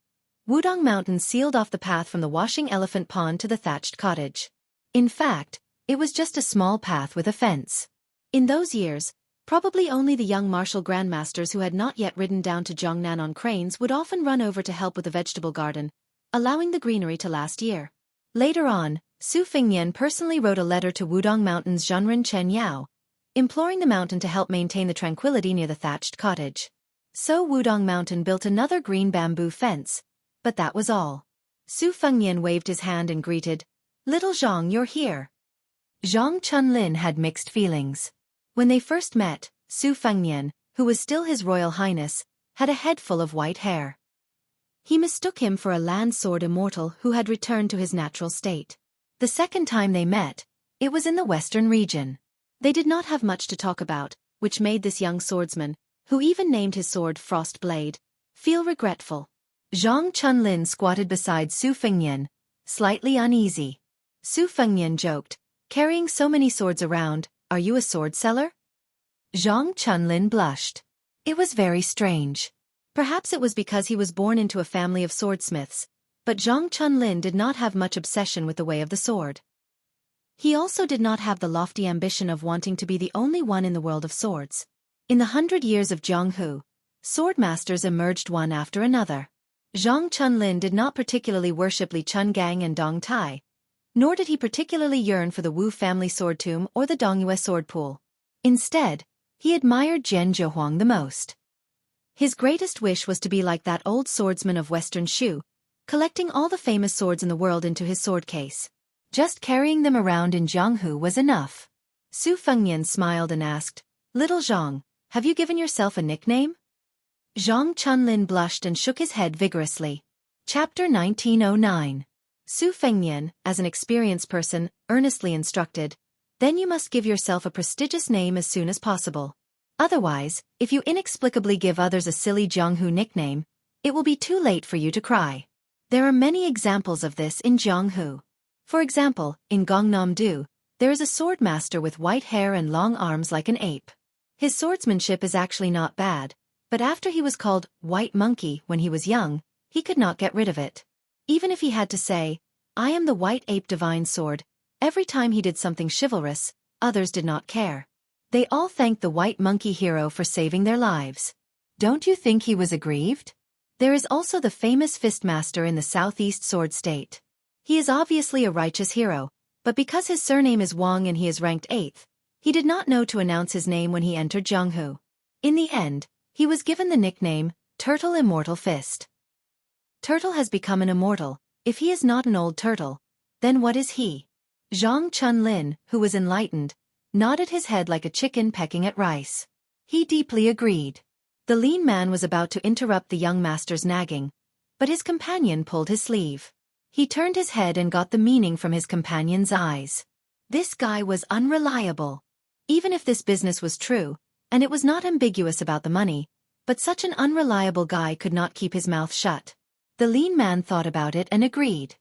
Wudong Mountain sealed off the path from the washing elephant pond to the thatched cottage. In fact, it was just a small path with a fence. In those years, probably only the young martial grandmasters who had not yet ridden down to Jiangnan on cranes would often run over to help with the vegetable garden, allowing the greenery to last year. Later on, Su Fengnian personally wrote a letter to Wudong Mountain's Zhenren Chen Yao, imploring the mountain to help maintain the tranquility near the thatched cottage. So Wudong Mountain built another green bamboo fence, but that was all. Su Fengnian waved his hand and greeted, "Little Zhang, you're here." Zhang Chunlin had mixed feelings. When they first met, Su Fengnian, who was still His Royal Highness, had a head full of white hair. He mistook him for a land sword immortal who had returned to his natural state. The second time they met, it was in the western region. They did not have much to talk about, which made this young swordsman, who even named his sword Frost Blade, feel regretful. Zhang Chunlin squatted beside Su Fengnian, slightly uneasy. Su Fengnian joked, carrying so many swords around, are you a sword seller? Zhang Chunlin blushed. It was very strange. Perhaps it was because he was born into a family of swordsmiths, but Zhang Chunlin did not have much obsession with the way of the sword. He also did not have the lofty ambition of wanting to be the only one in the world of swords. In the 100 years of Jianghu, swordmasters emerged one after another. Zhang Chunlin did not particularly worship Li Chungang and Dong Tai, nor did he particularly yearn for the Wu family sword tomb or the Dongyue sword pool. Instead, he admired Jian Zhehuang the most. His greatest wish was to be like that old swordsman of Western Shu, collecting all the famous swords in the world into his sword case. Just carrying them around in Jianghu was enough. Su Fengnian smiled and asked, Little Zhang, have you given yourself a nickname? Zhang Chunlin blushed and shook his head vigorously. Chapter 1909. Su Fengnian, as an experienced person, earnestly instructed, then you must give yourself a prestigious name as soon as possible. Otherwise, if you inexplicably give others a silly Jianghu nickname, it will be too late for you to cry. There are many examples of this in Jianghu. For example, in Gangnam-do, there is a sword master with white hair and long arms like an ape. His swordsmanship is actually not bad, but after he was called White Monkey when he was young, he could not get rid of it. Even if he had to say, I am the white ape divine sword, every time he did something chivalrous, others did not care. They all thanked the White Monkey hero for saving their lives. Don't you think he was aggrieved? There is also the famous Fistmaster in the southeast sword state. He is obviously a righteous hero, but because his surname is Wang and he is ranked 8th, he did not know to announce his name when he entered Jianghu. In the end, he was given the nickname, Turtle Immortal Fist. Turtle has become an immortal. If he is not an old turtle, then what is he? Zhang Chunlin, who was enlightened, nodded his head like a chicken pecking at rice. He deeply agreed. The lean man was about to interrupt the young master's nagging, but his companion pulled his sleeve. He turned his head and got the meaning from his companion's eyes. This guy was unreliable. Even if this business was true, and it was not ambiguous about the money, but such an unreliable guy could not keep his mouth shut. The lean man thought about it and agreed.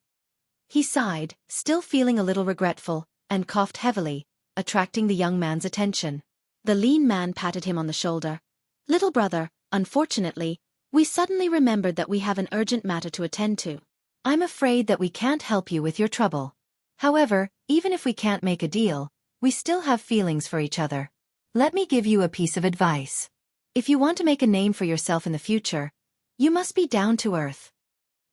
He sighed, still feeling a little regretful, and coughed heavily, attracting the young man's attention. The lean man patted him on the shoulder. Little brother, unfortunately, we suddenly remembered that we have an urgent matter to attend to. I'm afraid that we can't help you with your trouble. However, even if we can't make a deal, we still have feelings for each other. Let me give you a piece of advice. If you want to make a name for yourself in the future, you must be down to earth.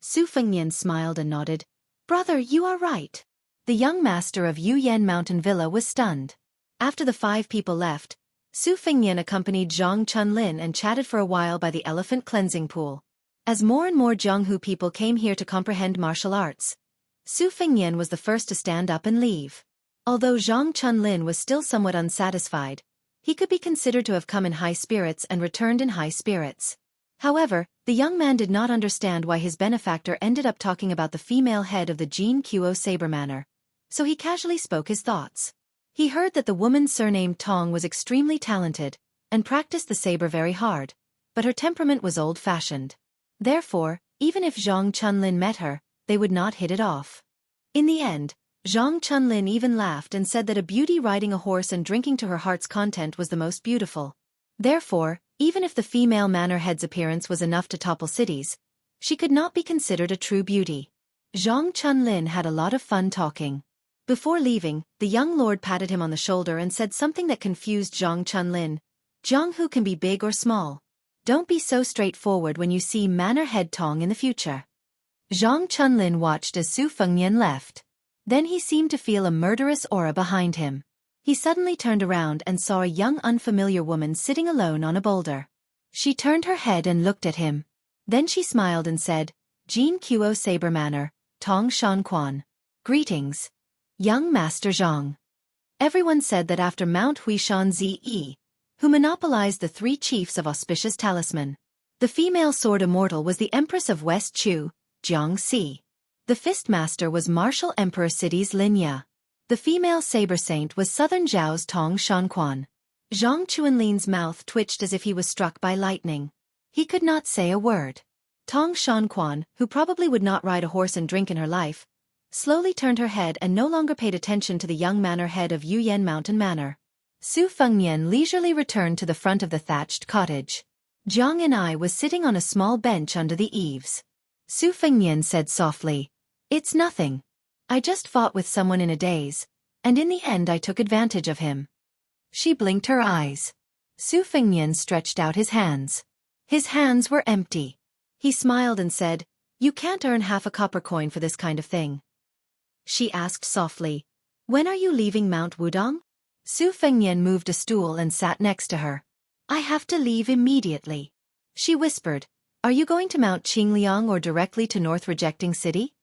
Su Fengnian smiled and nodded. Brother, you are right. The young master of Yuyan Mountain Villa was stunned. After the 5 people left, Su Fengnian accompanied Zhang Chunlin and chatted for a while by the elephant cleansing pool. As more and more Jianghu people came here to comprehend martial arts, Su Fengnian was the first to stand up and leave. Although Zhang Chunlin was still somewhat unsatisfied, he could be considered to have come in high spirits and returned in high spirits. However, the young man did not understand why his benefactor ended up talking about the female head of the Jin Quo Saber Manor, so he casually spoke his thoughts. He heard that the woman surnamed Tong was extremely talented, and practiced the saber very hard, but her temperament was old-fashioned. Therefore, even if Zhang Chunlin met her, they would not hit it off. In the end, Zhang Chunlin even laughed and said that a beauty riding a horse and drinking to her heart's content was the most beautiful. Therefore, even if the female manor head's appearance was enough to topple cities, she could not be considered a true beauty. Zhang Chunlin had a lot of fun talking. Before leaving, the young lord patted him on the shoulder and said something that confused Zhang Chunlin. Jianghu can be big or small. Don't be so straightforward when you see Manor Head Tong in the future. Zhang Chunlin watched as Su Fengnian left. Then he seemed to feel a murderous aura behind him. He suddenly turned around and saw a young unfamiliar woman sitting alone on a boulder. She turned her head and looked at him. Then she smiled and said, Jin Quo Saber Manor, Tong Shan Quan. Greetings, young Master Zhang. Everyone said that after Mount Huishan Zi, who monopolized the 3 chiefs of auspicious talisman, the female sword immortal was the Empress of West Chu, Jiang Si. The Fist Master was Martial Emperor City's Lin Ya. The female saber saint was Southern Zhao's Tong Shanquan. Zhang Chuanlin's mouth twitched as if he was struck by lightning. He could not say a word. Tong Shanquan, who probably would not ride a horse and drink in her life, slowly turned her head and no longer paid attention to the young manor head of Yuyan Mountain Manor. Su Fengnian leisurely returned to the front of the thatched cottage. Zhang and I was sitting on a small bench under the eaves. Su Fengnian said softly, "It's nothing. I just fought with someone in a daze, and in the end I took advantage of him." She blinked her eyes. Su Fengnian stretched out his hands. His hands were empty. He smiled and said, "You can't earn half a copper coin for this kind of thing." She asked softly, "When are you leaving Mount Wudong?" Su Fengnian moved a stool and sat next to her. "I have to leave immediately." She whispered, "Are you going to Mount Qingliang or directly to North Rejecting City?"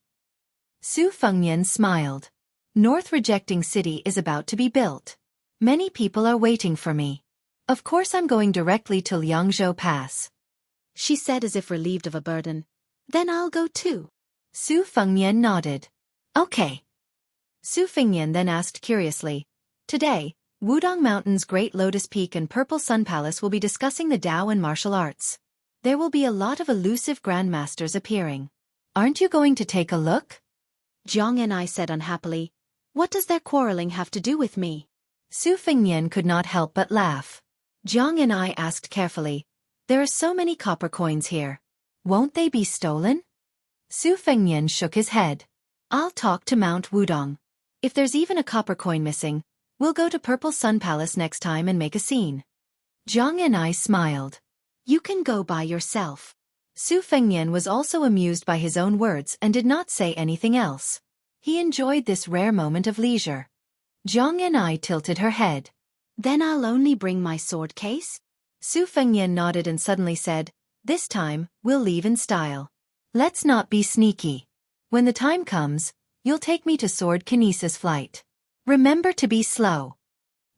Su Fengnian smiled. "North Rejecting City is about to be built. Many people are waiting for me. Of course I'm going directly to Liangzhou Pass," she said as if relieved of a burden. "Then I'll go too." Su Fengnian nodded. "Okay." Su Fengnian then asked curiously, "Today, Wudong Mountain's Great Lotus Peak and Purple Sun Palace will be discussing the Tao and martial arts. There will be a lot of elusive grandmasters appearing. Aren't you going to take a look?" Zhang and I said unhappily, "What does their quarreling have to do with me?" Su Fengnian could not help but laugh. Zhang and I asked carefully, "There are so many copper coins here. Won't they be stolen?" Su Fengnian shook his head. "I'll talk to Mount Wudong. If there's even a copper coin missing, we'll go to Purple Sun Palace next time and make a scene." Zhang and I smiled. "You can go by yourself." Su Fengnian was also amused by his own words and did not say anything else. He enjoyed this rare moment of leisure. Zhang and I tilted her head. "Then I'll only bring my sword case?" Su Fengnian nodded and suddenly said, "This time, we'll leave in style. Let's not be sneaky. When the time comes, you'll take me to sword kinesis flight. Remember to be slow."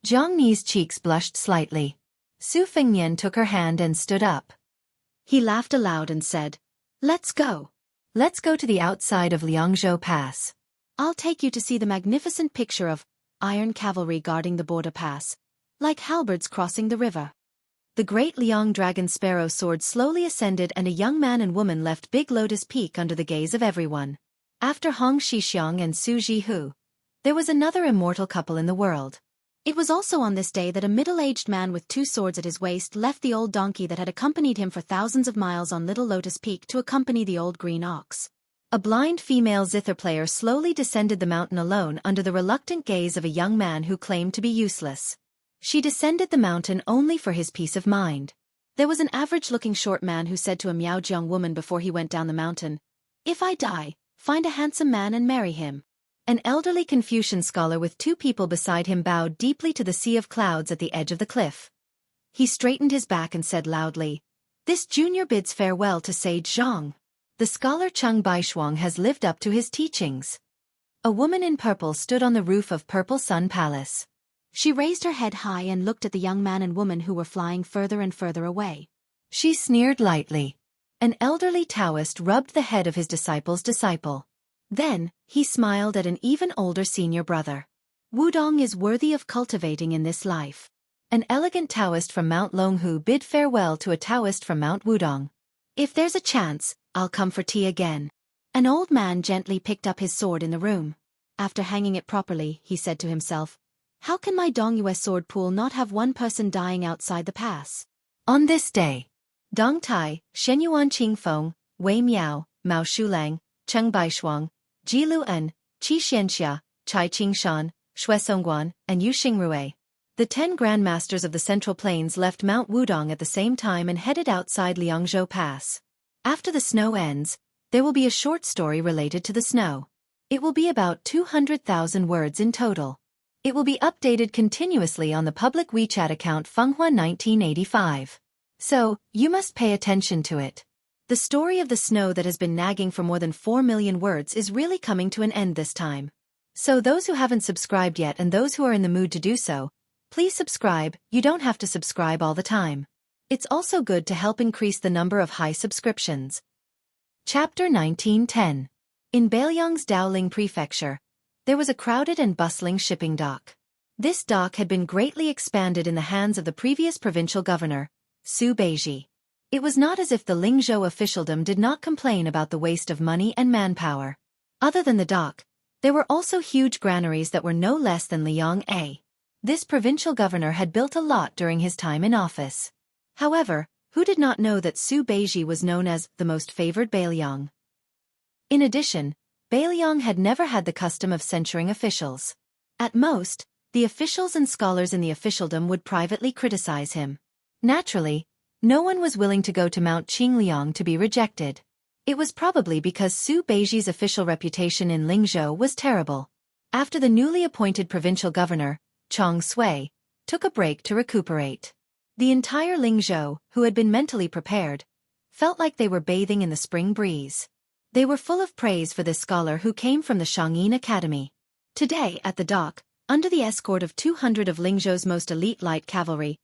Zhang Ni's cheeks blushed slightly. Su Fengnian took her hand and stood up. He laughed aloud and said, "Let's go." "Let's go to the outside of Liangzhou Pass. I'll take you to see the magnificent picture of iron cavalry guarding the border pass, like halberds crossing the river." The great Liang dragon sparrow sword slowly ascended and a young man and woman left Big Lotus Peak under the gaze of everyone. After Hong Shixiang and Su Jihu, there was another immortal couple in the world. It was also on this day that a middle-aged man with 2 swords at his waist left the old donkey that had accompanied him for thousands of miles on Little Lotus Peak to accompany the old green ox. A blind female zither player slowly descended the mountain alone under the reluctant gaze of a young man who claimed to be useless. She descended the mountain only for his peace of mind. There was an average-looking short man who said to a Miaojiang woman before he went down the mountain, "If I die, find a handsome man and marry him." An elderly Confucian scholar with 2 people beside him bowed deeply to the sea of clouds at the edge of the cliff. He straightened his back and said loudly, "This junior bids farewell to Sage Zhang. The scholar Cheng Baishuang has lived up to his teachings." A woman in purple stood on the roof of Purple Sun Palace. She raised her head high and looked at the young man and woman who were flying further and further away. She sneered lightly. An elderly Taoist rubbed the head of his disciple's disciple. Then, he smiled at an even older senior brother. "Wudong is worthy of cultivating in this life." An elegant Taoist from Mount Longhu bid farewell to a Taoist from Mount Wudong. "If there's a chance, I'll come for tea again." An old man gently picked up his sword in the room. After hanging it properly, he said to himself, "How can my Dongyue sword pool not have one person dying outside the pass?" On this day, Dong Tai, Shenyuan Qingfeng, Wei Miao, Mao Shulang, Cheng Baishuang, Ji Luan, Qi Xianxia, Chai Qingshan, Shui Songguan, and Yu Xingrui, the 10 grandmasters of the Central Plains left Mount Wudong at the same time and headed outside Liangzhou Pass. After the snow ends, there will be a short story related to the snow. It will be about 200,000 words in total. It will be updated continuously on the public WeChat account Fenghua 1985. So, you must pay attention to it. The story of the snow that has been nagging for more than 4 million words is really coming to an end this time. So those who haven't subscribed yet and those who are in the mood to do so, please subscribe. You don't have to subscribe all the time. It's also good to help increase the number of high subscriptions. Chapter 1910. In Bailiang's Daoling Prefecture, there was a crowded and bustling shipping dock. This dock had been greatly expanded in the hands of the previous provincial governor, Su Beiji. It was not as if the Lingzhou officialdom did not complain about the waste of money and manpower. Other than the dock, There were also huge granaries that were no less than Liang. This provincial governor had built a lot during his time in office. However, who did not know that Su Beiji was known as the most favored Bailiang? In addition, Bailiang had never had the custom of censuring officials. At most, the officials and scholars in the officialdom would privately criticize him. Naturally, no one was willing to go to Mount Qingliang to be rejected. It was probably because Su Beiji's official reputation in Lingzhou was terrible. After the newly appointed provincial governor, Chang Sui, took a break to recuperate, the entire Lingzhou, who had been mentally prepared, felt like they were bathing in the spring breeze. They were full of praise for this scholar who came from the Shangyin Academy. Today, at the dock, under the escort of 200 of Lingzhou's most elite light cavalry,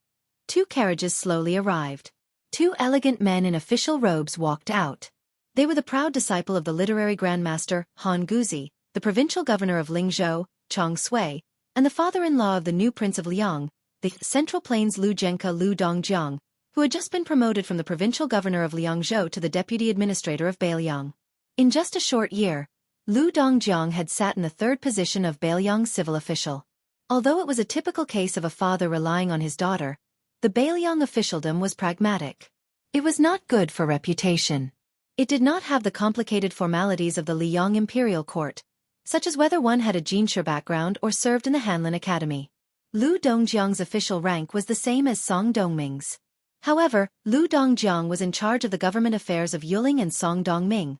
2 carriages slowly arrived. 2 elegant men in official robes walked out. They were the proud disciple of the literary grandmaster, Han Guzi, the provincial governor of Lingzhou, Chang Sui, and the father-in-law of the new prince of Liang, the Central Plains Lu Zhenke Lu Dongjiang, who had just been promoted from the provincial governor of Liangzhou to the deputy administrator of Bailiang. In just a short year, Lu Dongjiang had sat in the 3rd position of Bailiang's civil official. Although it was a typical case of a father relying on his daughter, the Bailiang officialdom was pragmatic. It was not good for reputation. It did not have the complicated formalities of the Liang imperial court, such as whether one had a Jinshe background or served in the Hanlin Academy. Lu Dongjiang's official rank was the same as Song Dongming's. However, Lu Dongjiang was in charge of the government affairs of Yuling and Song Dongming,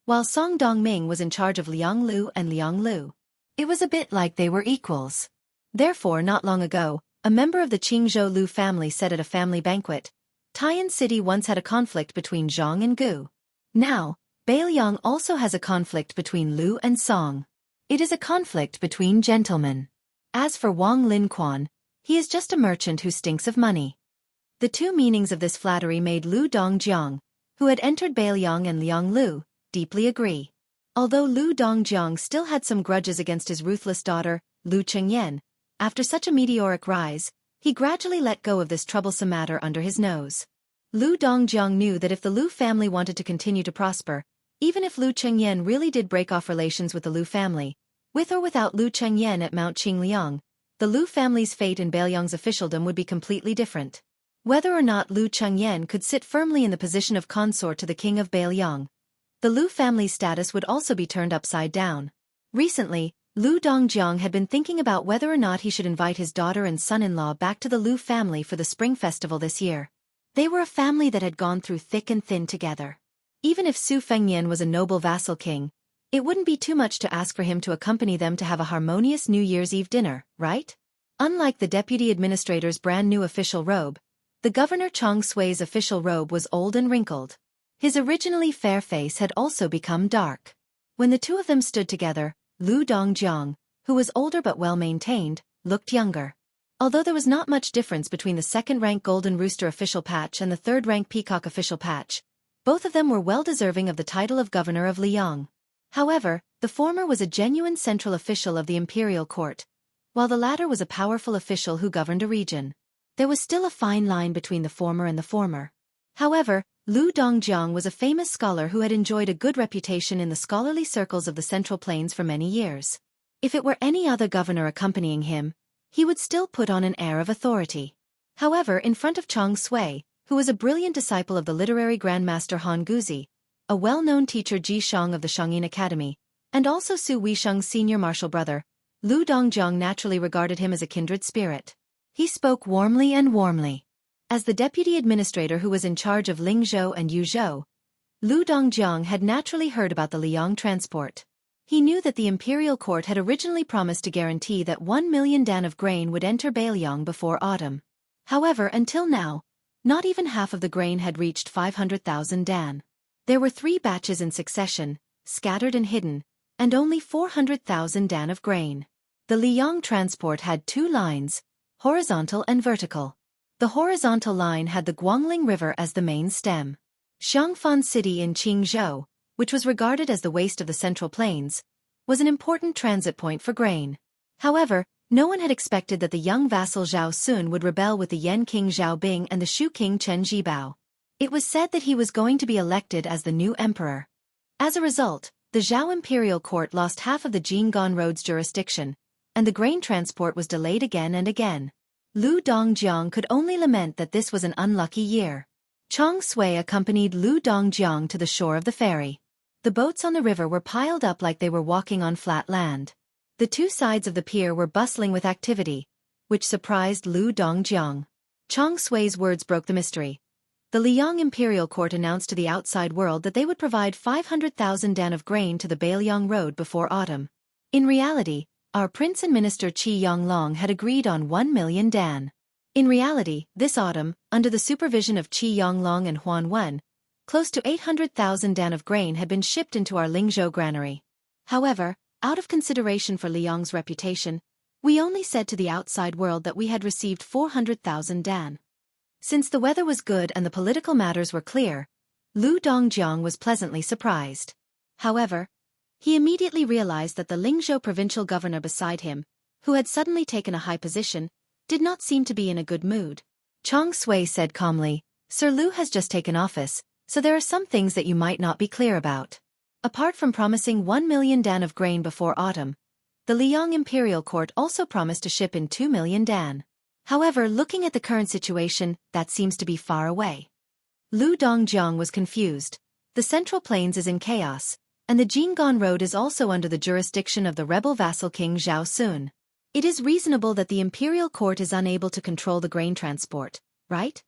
while Song Dongming was in charge of Liang Lu and Liang Lu. It was a bit like they were equals. Therefore, not long ago, a member of the Qingzhou Lu family said at a family banquet, Taiyan City once had a conflict between Zhang and Gu. Now, Bailiang also has a conflict between Lu and Song. It is a conflict between gentlemen. As for Wang Linquan, he is just a merchant who stinks of money. The 2 meanings of this flattery made Lu Dongjiang, who had entered Bailiang and Liang Lu, deeply agree. Although Lu Dongjiang still had some grudges against his ruthless daughter, Lu Chengyan, after such a meteoric rise, he gradually let go of this troublesome matter under his nose. Lu Dongjiang knew that if the Lu family wanted to continue to prosper, even if Lu Chengyan really did break off relations with the Lu family, with or without Lu Chengyan at Mount Qingliang, the Lu family's fate in Bailiang's officialdom would be completely different. Whether or not Lu Chengyan could sit firmly in the position of consort to the king of Bailiang, the Lu family's status would also be turned upside down. Recently, Lu Dongjiang had been thinking about whether or not he should invite his daughter and son-in-law back to the Lu family for the spring festival this year. They were a family that had gone through thick and thin together. Even if Su Fengnian was a noble vassal king, it wouldn't be too much to ask for him to accompany them to have a harmonious New Year's Eve dinner, right? Unlike the deputy administrator's brand new official robe, the governor Chang Sui's official robe was old and wrinkled. His originally fair face had also become dark. When the 2 of them stood together, Lu Dongjiang, who was older but well-maintained, looked younger. Although there was not much difference between the 2nd-rank Golden Rooster official patch and the 3rd-rank Peacock official patch, both of them were well-deserving of the title of governor of Liang. However, the former was a genuine central official of the imperial court, while the latter was a powerful official who governed a region. There was still a fine line between the former and the former. However, Lu Dongjiang was a famous scholar who had enjoyed a good reputation in the scholarly circles of the Central Plains for many years. If it were any other governor accompanying him, he would still put on an air of authority. However, in front of Chang Sui, who was a brilliant disciple of the literary grandmaster Han Guzi, a well-known teacher Ji Shang of the Shangyin Academy, and also Su Weisheng's senior martial brother, Lu Dongjiang naturally regarded him as a kindred spirit. He spoke warmly and warmly. As the deputy administrator who was in charge of Lingzhou and Yuzhou, Lu Dongjiang had naturally heard about the Liang transport. He knew that the imperial court had originally promised to guarantee that 1 million dan of grain would enter Bailiang before autumn. However, until now, not even half of the grain had reached 500,000 dan. There were 3 batches in succession, scattered and hidden, and only 400,000 dan of grain. The Liang transport had 2 lines, horizontal and vertical. The horizontal line had the Guangling River as the main stem. Xiangfan City in Qingzhou, which was regarded as the waste of the Central Plains, was an important transit point for grain. However, no one had expected that the young vassal Zhao Sun would rebel with the Yan King Zhao Bing and the Shu King Chen Jibao. It was said that he was going to be elected as the new emperor. As a result, the Zhao Imperial Court lost half of the Jinggan Road's jurisdiction, and the grain transport was delayed again and again. Lu Dongjiang could only lament that this was an unlucky year. Chong Sui accompanied Lu Dongjiang to the shore of the ferry. The boats on the river were piled up like they were walking on flat land. The two sides of the pier were bustling with activity, which surprised Lu Dongjiang. Chong Sui's words broke the mystery. The Liang Imperial Court announced to the outside world that they would provide 500,000 dan of grain to the Bailiang Road before autumn. In reality, our prince and minister Qi Yanglong had agreed on 1 million dan. In reality, this autumn, under the supervision of Qi Yanglong and Huan Wen, close to 800,000 dan of grain had been shipped into our Lingzhou granary. However, out of consideration for Liang's reputation, we only said to the outside world that we had received 400,000 dan. Since the weather was good and the political matters were clear, Lu Dongjiang was pleasantly surprised. However, he immediately realized that the Lingzhou provincial governor beside him, who had suddenly taken a high position, did not seem to be in a good mood. Chong Sui said calmly, "Sir Lu has just taken office, so there are some things that you might not be clear about. Apart from promising 1 million dan of grain before autumn, the Liang Imperial Court also promised to ship in 2 million dan. However, looking at the current situation, that seems to be far away." Lu Dongjiang was confused. The Central Plains is in chaos, and the Jinggan Road is also under the jurisdiction of the rebel vassal king Zhao Sun. It is reasonable that the Imperial Court is unable to control the grain transport, right?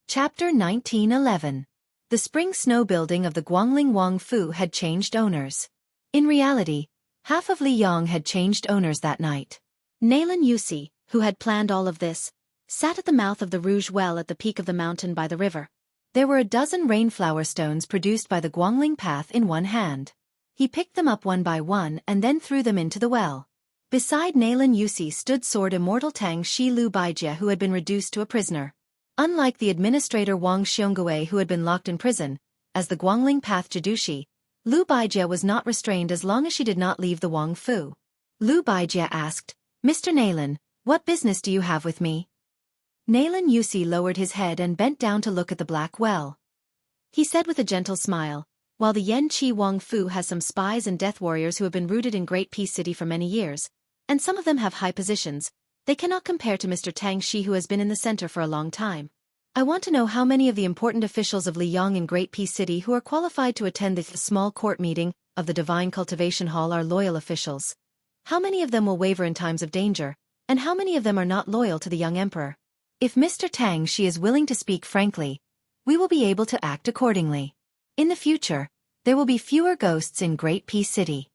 Chapter 1911. The spring snow building of the Guangling Wang Fu had changed owners. In reality, half of Liang had changed owners that night. Naylan Yusi, who had planned all of this, sat at the mouth of the Rouge Well at the peak of the mountain by the river. There were a dozen rainflower stones produced by the Guangling path in one hand. He picked them up one by one and then threw them into the well. Beside Naylan Yusi stood Sword Immortal Tang Shi Lu Baijie, who had been reduced to a prisoner. Unlike the administrator Wang Xiongui, who had been locked in prison, as the Guangling path Jidushi, Lu Baijie was not restrained as long as she did not leave the Wang Fu. Lu Baijie asked, "Mr. Naylan, what business do you have with me?" Naylan Yusi lowered his head and bent down to look at the black well. He said with a gentle smile, "While the Yan Qi Wang Fu has some spies and death warriors who have been rooted in Great Peace City for many years, and some of them have high positions, they cannot compare to Mr. Tang Shi, who has been in the center for a long time. I want to know how many of the important officials of Liang in Great Peace City who are qualified to attend the small court meeting of the Divine Cultivation Hall are loyal officials. How many of them will waver in times of danger, and how many of them are not loyal to the young emperor? If Mr. Tang Shi is willing to speak frankly, we will be able to act accordingly. In the future, there will be fewer ghosts in Great Peace City."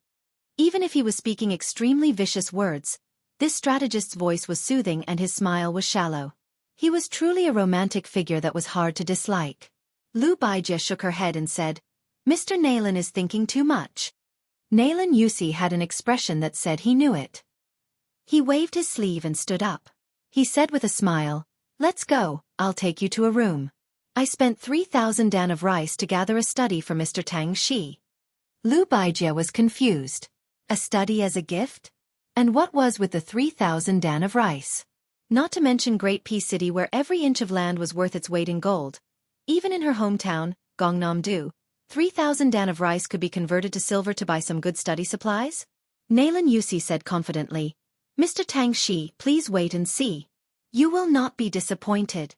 Even if he was speaking extremely vicious words, this strategist's voice was soothing and his smile was shallow. He was truly a romantic figure that was hard to dislike. Lu Baijie shook her head and said, "Mr. Naylan is thinking too much." Naylan Yusi had an expression that said he knew it. He waved his sleeve and stood up. He said with a smile, "Let's go, I'll take you to a room. I spent 3,000 dan of rice to gather a study for Mr. Tang Shi." Lu Baijie was confused. A study as a gift? And what was with the 3,000 dan of rice? Not to mention Great Peace City, where every inch of land was worth its weight in gold. Even in her hometown, Gangnam-do, 3,000 dan of rice could be converted to silver to buy some good study supplies? Naylan Yusi said confidently, "Mr. Tang Shi, please wait and see. You will not be disappointed."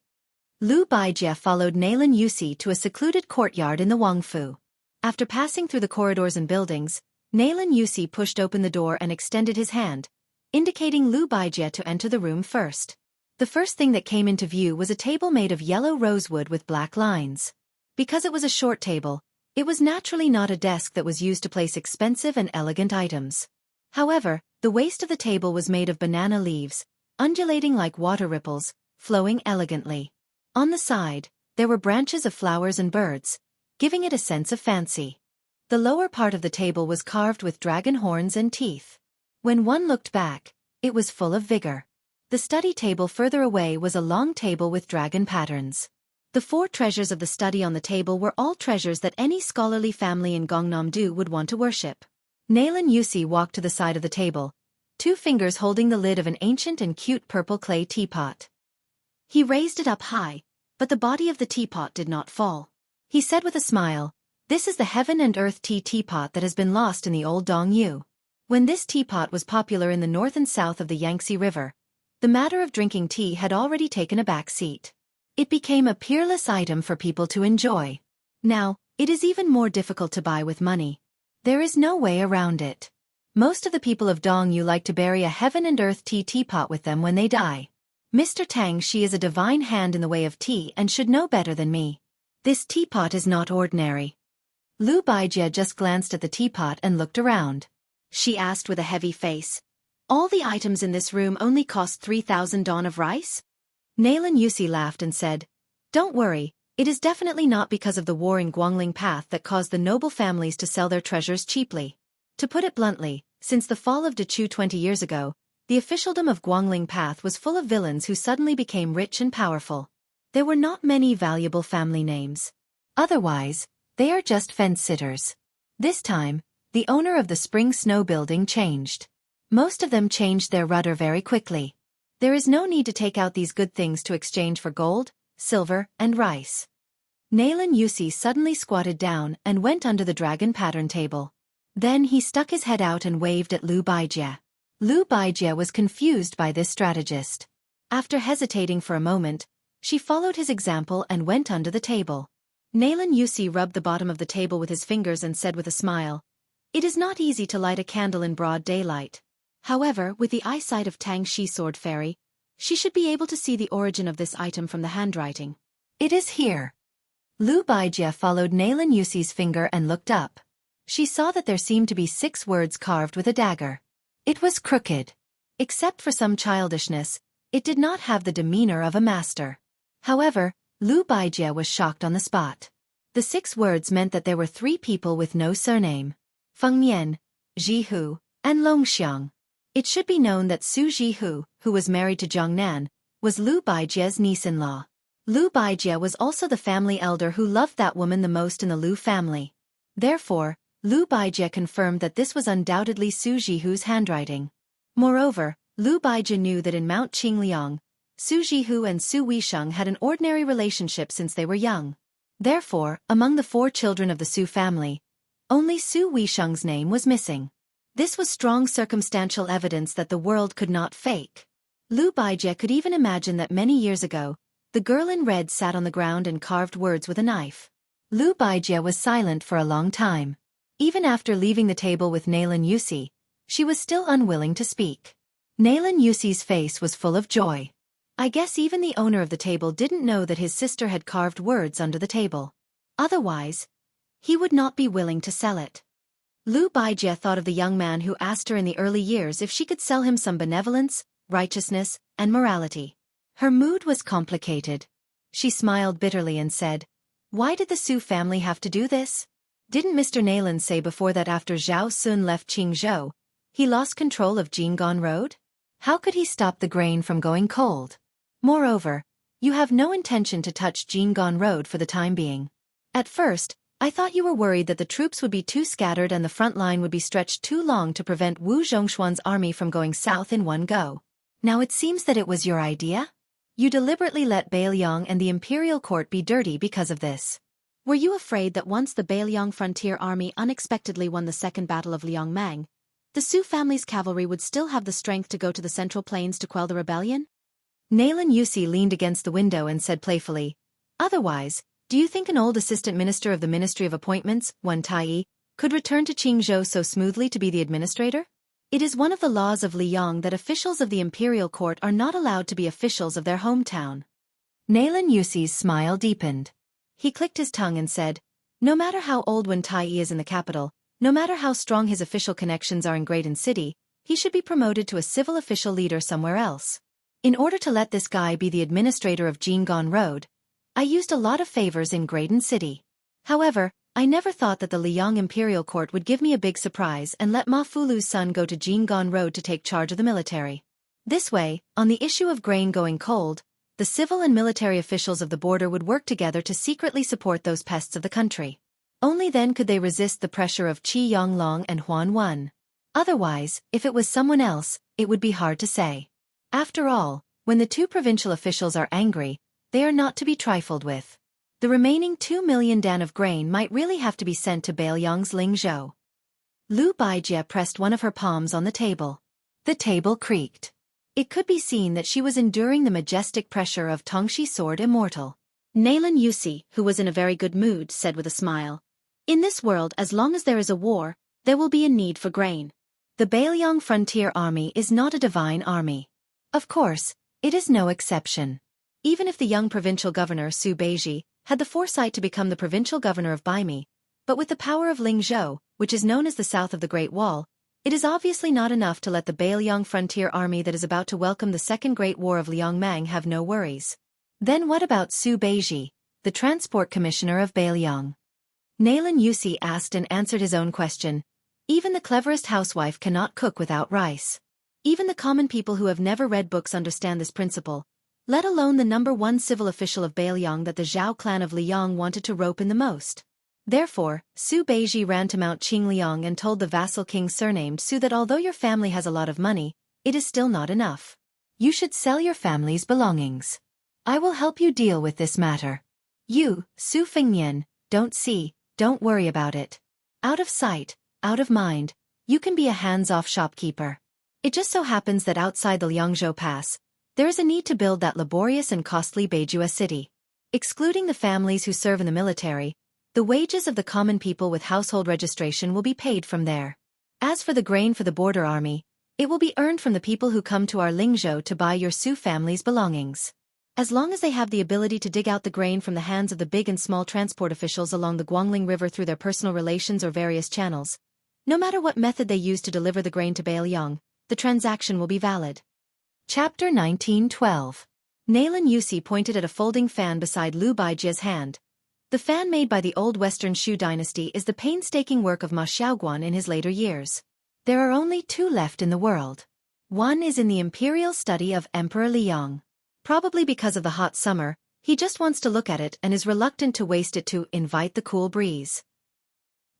Lu Baijie followed Naylan Yusi to a secluded courtyard in the Wangfu. After passing through the corridors and buildings, Naylan Yusi pushed open the door and extended his hand, indicating Lu Baijie to enter the room first. The first thing that came into view was a table made of yellow rosewood with black lines. Because it was a short table, it was naturally not a desk that was used to place expensive and elegant items. However, the waist of the table was made of banana leaves, undulating like water ripples, flowing elegantly. On the side, there were branches of flowers and birds, giving it a sense of fancy. The lower part of the table was carved with dragon horns and teeth. When one looked back, it was full of vigor. The study table further away was a long table with dragon patterns. The 4 treasures of the study on the table were all treasures that any scholarly family in Gangnam-do would want to worship. Naylan Yusi walked to the side of the table, 2 fingers holding the lid of an ancient and cute purple clay teapot. He raised it up high, but the body of the teapot did not fall. He said with a smile, This is the heaven and earth tea teapot that has been lost in the old Dongyu. When this teapot was popular in the north and south of the Yangtze River, the matter of drinking tea had already taken a back seat. It became a peerless item for people to enjoy. Now, it is even more difficult to buy with money. There is no way around it. Most of the people of Dongyu like to bury a heaven and earth tea teapot with them when they die. Mr. Tang, she is a divine hand in the way of tea and should know better than me. This teapot is not ordinary. Lu Baijie just glanced at the teapot and looked around. She asked with a heavy face. All the items in this room only cost 3,000 don of rice? Nailan Yusi laughed and said, "Don't worry, it is definitely not because of the war in Guangling Path that caused the noble families to sell their treasures cheaply. To put it bluntly, since the fall of Dechu 20 years ago, the officialdom of Guangling Path was full of villains who suddenly became rich and powerful. There were not many valuable family names. Otherwise, they are just fence-sitters. This time, the owner of the Spring Snow building changed. Most of them changed their rudder very quickly. There is no need to take out these good things to exchange for gold, silver, and rice." Nailan Yusi suddenly squatted down and went under the dragon pattern table. Then he stuck his head out and waved at Lu Baijie. Lu Baijie was confused by this strategist. After hesitating for a moment, she followed his example and went under the table. Nailan Yusi rubbed the bottom of the table with his fingers and said with a smile, "It is not easy to light a candle in broad daylight. However, with the eyesight of Tang Shi Sword Fairy, she should be able to see the origin of this item from the handwriting. It is here." Lu Baijie followed Nailan Yusi's finger and looked up. She saw that there seemed to be 6 words carved with a dagger. It was crooked. Except for some childishness, it did not have the demeanor of a master. However, Lu Baijie was shocked on the spot. The 6 words meant that there were 3 people with no surname: Feng Mian, Ji Hu, and Long Xiang. It should be known that Su Jihu, who was married to Zhang Nan, was Lu Baijie's niece-in-law. Lu Baijie was also the family elder who loved that woman the most in the Lu family. Therefore, Lu Baijie confirmed that this was undoubtedly Su Jihu's handwriting. Moreover, Lu Baijie knew that in Mount Qingliang, Su Jihu and Su Weisheng had an ordinary relationship since they were young. Therefore, among the 4 children of the Su family, only Su Weisheng's name was missing. This was strong circumstantial evidence that the world could not fake. Lu Baijie could even imagine that many years ago, the girl in red sat on the ground and carved words with a knife. Lu Baijie was silent for a long time. Even after leaving the table with Nailan Yusi, she was still unwilling to speak. Nailan Yusi's face was full of joy. I guess even the owner of the table didn't know that his sister had carved words under the table. Otherwise, he would not be willing to sell it. Lu Baijie thought of the young man who asked her in the early years if she could sell him some benevolence, righteousness, and morality. Her mood was complicated. She smiled bitterly and said, "Why did the Su family have to do this? Didn't Mr. Nailan say before that after Zhao Sun left Qingzhou, he lost control of Jinggan Road? How could he stop the grain from going cold? Moreover, you have no intention to touch Jinggan Road for the time being. At first, I thought you were worried that the troops would be too scattered and the front line would be stretched too long to prevent Wu Zhongshuan's army from going south in one go. Now it seems that it was your idea? You deliberately let Bailiang and the imperial court be dirty because of this. Were you afraid that once the Bailiang frontier army unexpectedly won the Second Battle of Liangmang, the Su family's cavalry would still have the strength to go to the Central Plains to quell the rebellion?" Nailan Yusi leaned against the window and said playfully, "Otherwise, do you think an old assistant minister of the Ministry of Appointments, Wen Tai, could return to Qingzhou so smoothly to be the administrator? It is one of the laws of Liang that officials of the imperial court are not allowed to be officials of their hometown." Nailan Yusi's smile deepened. He clicked his tongue and said, "No matter how old Wen Tai is in the capital, no matter how strong his official connections are in Graydon City, he should be promoted to a civil official leader somewhere else. In order to let this guy be the administrator of Jinggan Road, I used a lot of favors in Graydon City. However, I never thought that the Liang Imperial Court would give me a big surprise and let Ma Fulu's son go to Jinggan Road to take charge of the military. This way, on the issue of grain going cold, the civil and military officials of the border would work together to secretly support those pests of the country. Only then could they resist the pressure of Qi Yonglong and Huan Wen. Otherwise, if it was someone else, it would be hard to say. After all, when the 2 provincial officials are angry, they are not to be trifled with. The remaining 2 million dan of grain might really have to be sent to Bailiang's Lingzhou. Lu Baijie pressed one of her palms on the table. The table creaked. It could be seen that she was enduring the majestic pressure of Tongshi Sword Immortal. Nalan Yusi, who was in a very good mood, said with a smile, "In this world, as long as there is a war, there will be a need for grain. The Bailiang Frontier Army is not a divine army. Of course, it is no exception. Even if the young provincial governor Su Beiji had the foresight to become the provincial governor of Baimi, but with the power of Lingzhou, which is known as the south of the Great Wall, it is obviously not enough to let the Bailiang Frontier Army that is about to welcome the Second Great War of Liangmang have no worries." Then what about Su Beiji, the transport commissioner of Bailiang? Nalan Yusi asked and answered his own question. Even the cleverest housewife cannot cook without rice. Even the common people who have never read books understand this principle, let alone the #1 civil official of Bailiang that the Zhao clan of Liang wanted to rope in the most. Therefore, Su Beiji ran to Mount Qingliang and told the vassal king surnamed Su that although your family has a lot of money, it is still not enough. You should sell your family's belongings. I will help you deal with this matter. You, Su Fengnian, don't worry about it. Out of sight, out of mind, you can be a hands-off shopkeeper. It just so happens that outside the Liangzhou Pass, there is a need to build that laborious and costly Beijua city. Excluding the families who serve in the military, the wages of the common people with household registration will be paid from there. As for the grain for the border army, it will be earned from the people who come to our Lingzhou to buy your Su family's belongings. As long as they have the ability to dig out the grain from the hands of the big and small transport officials along the Guangling River through their personal relations or various channels, no matter what method they use to deliver the grain to Bailiang, the transaction will be valid. Chapter 1912. Nalan Yusi pointed at a folding fan beside Lu Baijie's hand. The fan made by the old Western Shu dynasty is the painstaking work of Ma Xiaoguan in his later years. There are only 2 left in the world. One is in the imperial study of Emperor Liang. Probably because of the hot summer, he just wants to look at it and is reluctant to waste it to invite the cool breeze.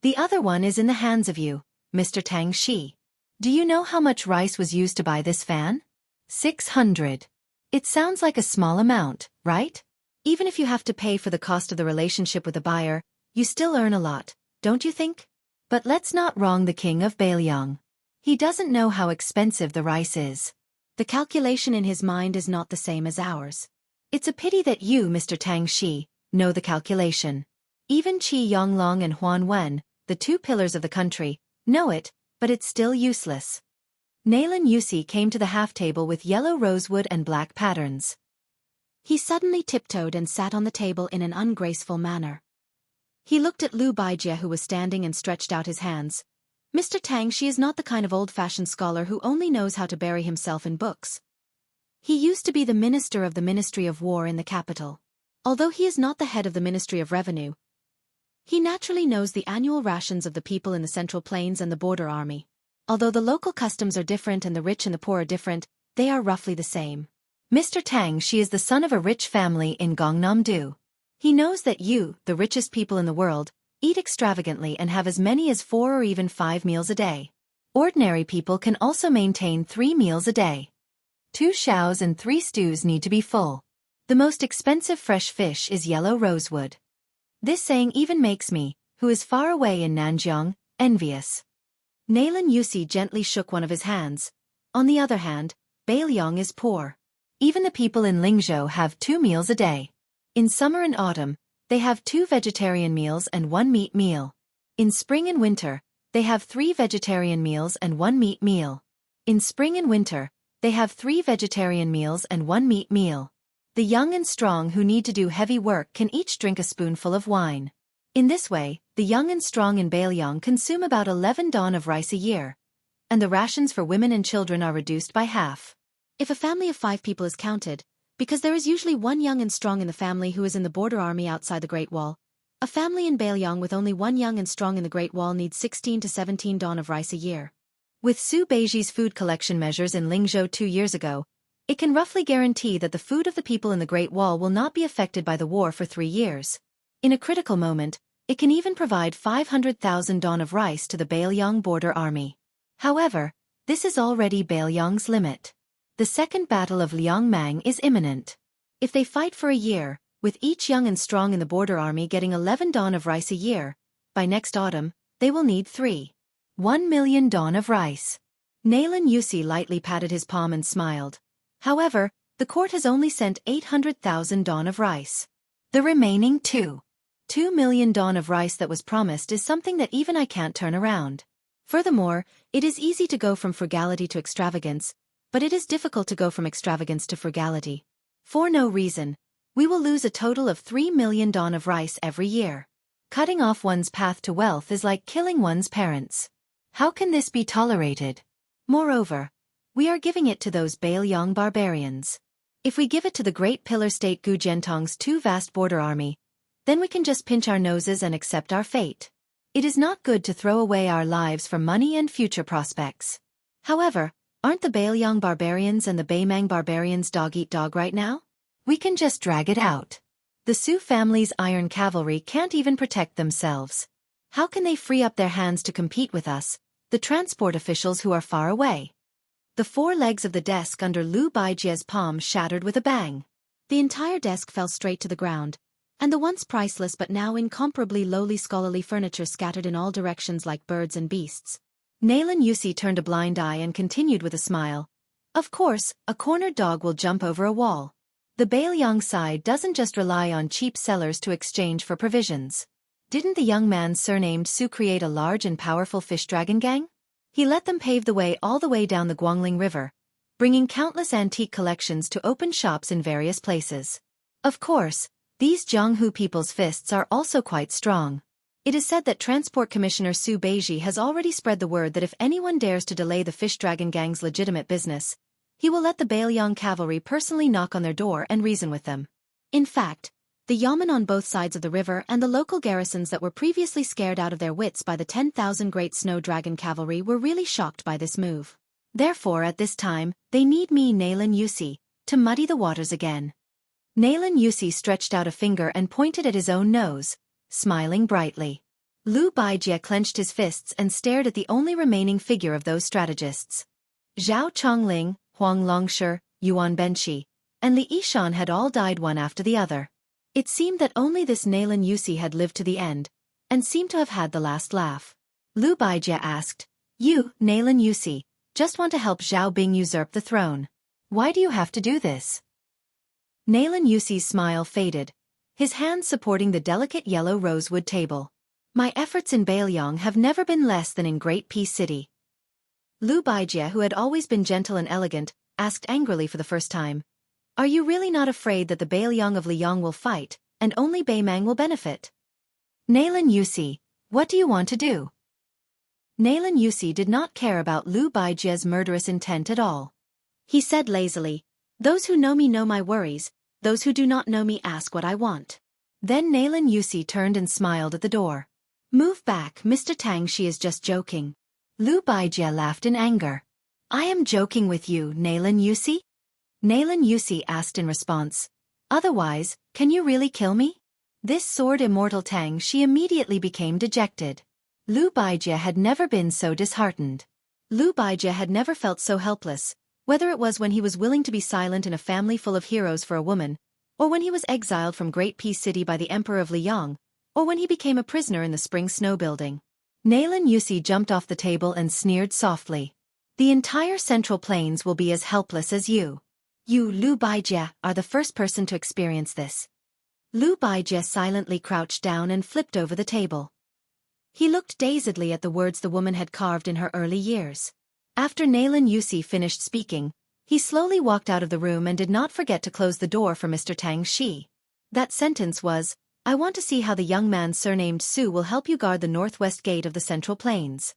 The other one is in the hands of you, Mr. Tang Shi. Do you know how much rice was used to buy this fan? 600. It sounds like a small amount, right? Even if you have to pay for the cost of the relationship with the buyer, you still earn a lot, don't you think? But let's not wrong the king of Bailiang. He doesn't know how expensive the rice is. The calculation in his mind is not the same as ours. It's a pity that you, Mr. Tang Shi, know the calculation. Even Qi Yonglong and Huan Wen, the 2 pillars of the country, know it, but it's still useless. Nalan Yusi came to the half-table with yellow rosewood and black patterns. He suddenly tiptoed and sat on the table in an ungraceful manner. He looked at Lu Baijie, who was standing, and stretched out his hands. Mr. Tang Shi is not the kind of old-fashioned scholar who only knows how to bury himself in books. He used to be the minister of the Ministry of War in the capital. Although he is not the head of the Ministry of Revenue, he naturally knows the annual rations of the people in the Central Plains and the border army. Although the local customs are different and the rich and the poor are different, they are roughly the same. Mr. Tang Shi is the son of a rich family in Gangnam-do. He knows that you, the richest people in the world, eat extravagantly and have as many as 4 or even 5 meals a day. Ordinary people can also maintain 3 meals a day. 2 shows and 3 stews need to be full. The most expensive fresh fish is yellow rosewood. This saying even makes me, who is far away in Nanjiang, envious. Nalan Yusi gently shook one of his hands. On the other hand, Bailiang is poor. Even the people in Lingzhou have 2 meals a day. In summer and autumn, they have 2 vegetarian meals and 1 meat meal. In spring and winter, they have 3 vegetarian meals and 1 meat meal. In spring and winter, they have 3 vegetarian meals and 1 meat meal. The young and strong who need to do heavy work can each drink a spoonful of wine. In this way, the young and strong in Bailiang consume about 11 don of rice a year, and the rations for women and children are reduced by half. If a family of 5 people is counted, because there is usually one young and strong in the family who is in the border army outside the Great Wall, a family in Bailiang with only one young and strong in the Great Wall needs 16 to 17 don of rice a year. With Su Beijie's food collection measures in Lingzhou 2 years ago, it can roughly guarantee that the food of the people in the Great Wall will not be affected by the war for 3 years. In a critical moment, it can even provide 500,000 don of rice to the Bailiang border army. However, this is already Bailiang's limit. The Second Battle of Liangmang is imminent. If they fight for a year, With each young and strong in the border army getting 11 dawn of rice a year, by next autumn, they will need 1 million dawn of rice. Nalan Yusi lightly patted his palm and smiled. However, the court has only sent 800,000 dawn of rice. The remaining 2 million dawn of rice that was promised is something that even I can't turn around. Furthermore, it is easy to go from frugality to extravagance, but it is difficult to go from extravagance to frugality. For no reason, we will lose a total of 3 million dawn of rice every year. Cutting off one's path to wealth is like killing one's parents. How can this be tolerated? Moreover, we are giving it to those Baelyong barbarians. If we give it to the great pillar state Gu Gentong's 2 vast border army, then we can just pinch our noses and accept our fate. It is not good to throw away our lives for money and future prospects. However, aren't the Baelyong barbarians and the Baymang barbarians dog-eat-dog right now? We can just drag it out. The Su family's iron cavalry can't even protect themselves. How can they free up their hands to compete with us, the transport officials who are far away? The 4 legs of the desk under Lu Baijie's palm shattered with a bang. The entire desk fell straight to the ground, and the once priceless but now incomparably lowly scholarly furniture scattered in all directions like birds and beasts. Nalan Yusi turned a blind eye and continued with a smile. Of course, a cornered dog will jump over a wall. The Baelyong side doesn't just rely on cheap sellers to exchange for provisions. Didn't the young man surnamed Su create a large and powerful fish dragon gang? He let them pave the way all the way down the Guangling River, bringing countless antique collections to open shops in various places. Of course, these Jianghu people's fists are also quite strong. It is said that Transport Commissioner Su Beiji has already spread the word that if anyone dares to delay the fish dragon gang's legitimate business, he will let the Baelyong cavalry personally knock on their door and reason with them. In fact, the yamen on both sides of the river and the local garrisons that were previously scared out of their wits by the 10,000 Great Snow Dragon cavalry were really shocked by this move. Therefore at this time, they need me Nalan Yusi, to muddy the waters again. Nalan Yusi stretched out a finger and pointed at his own nose, smiling brightly. Lu Baijie clenched his fists and stared at the only remaining figure of those strategists. Zhao Chongling, Huang Longshi, Yuan Benshi, and Li Yishan had all died one after the other. It seemed that only this Nalan Yusi had lived to the end, and seemed to have had the last laugh. Lu Baijie asked, "You, Nalan Yusi, just want to help Zhao Bing usurp the throne. Why do you have to do this?" Nalan Yusi's smile faded, his hands supporting the delicate yellow rosewood table. "My efforts in Baelyong have never been less than in Great Peace City." Lu Baijie, who had always been gentle and elegant, asked angrily for the first time, "Are you really not afraid that the Baelyong of Liyang will fight, and only Baymang will benefit?" Nalan Yusi, what do you want to do? Nalan Yusi did not care about Lu Baijie's murderous intent at all. He said lazily, "Those who know me know my worries, those who do not know me ask what I want." Then Nalan Yusi turned and smiled at the door. "Move back, Mr. Tang, she is just joking." Lu Baijie laughed in anger. "I am joking with you, Nalan Yusi?" Nalan Yusi asked in response, "Otherwise, can you really kill me?" This sword immortal Tang she immediately became dejected. Lu Baijie had never been so disheartened. Lu Baijie had never felt so helpless, whether it was when he was willing to be silent in a family full of heroes for a woman, or when he was exiled from Great Peace City by the Emperor of Liyang, or when he became a prisoner in the Spring Snow Building. Nalan Yusi jumped off the table and sneered softly. "The entire Central Plains will be as helpless as you. You, Lu Baijie, are the first person to experience this." Lu Baijie silently crouched down and flipped over the table. He looked dazedly at the words the woman had carved in her early years. After Nalan Yusi finished speaking, he slowly walked out of the room and did not forget to close the door for Mr. Tang Shi. That sentence was, "I want to see how the young man surnamed Su will help you guard the northwest gate of the Central Plains."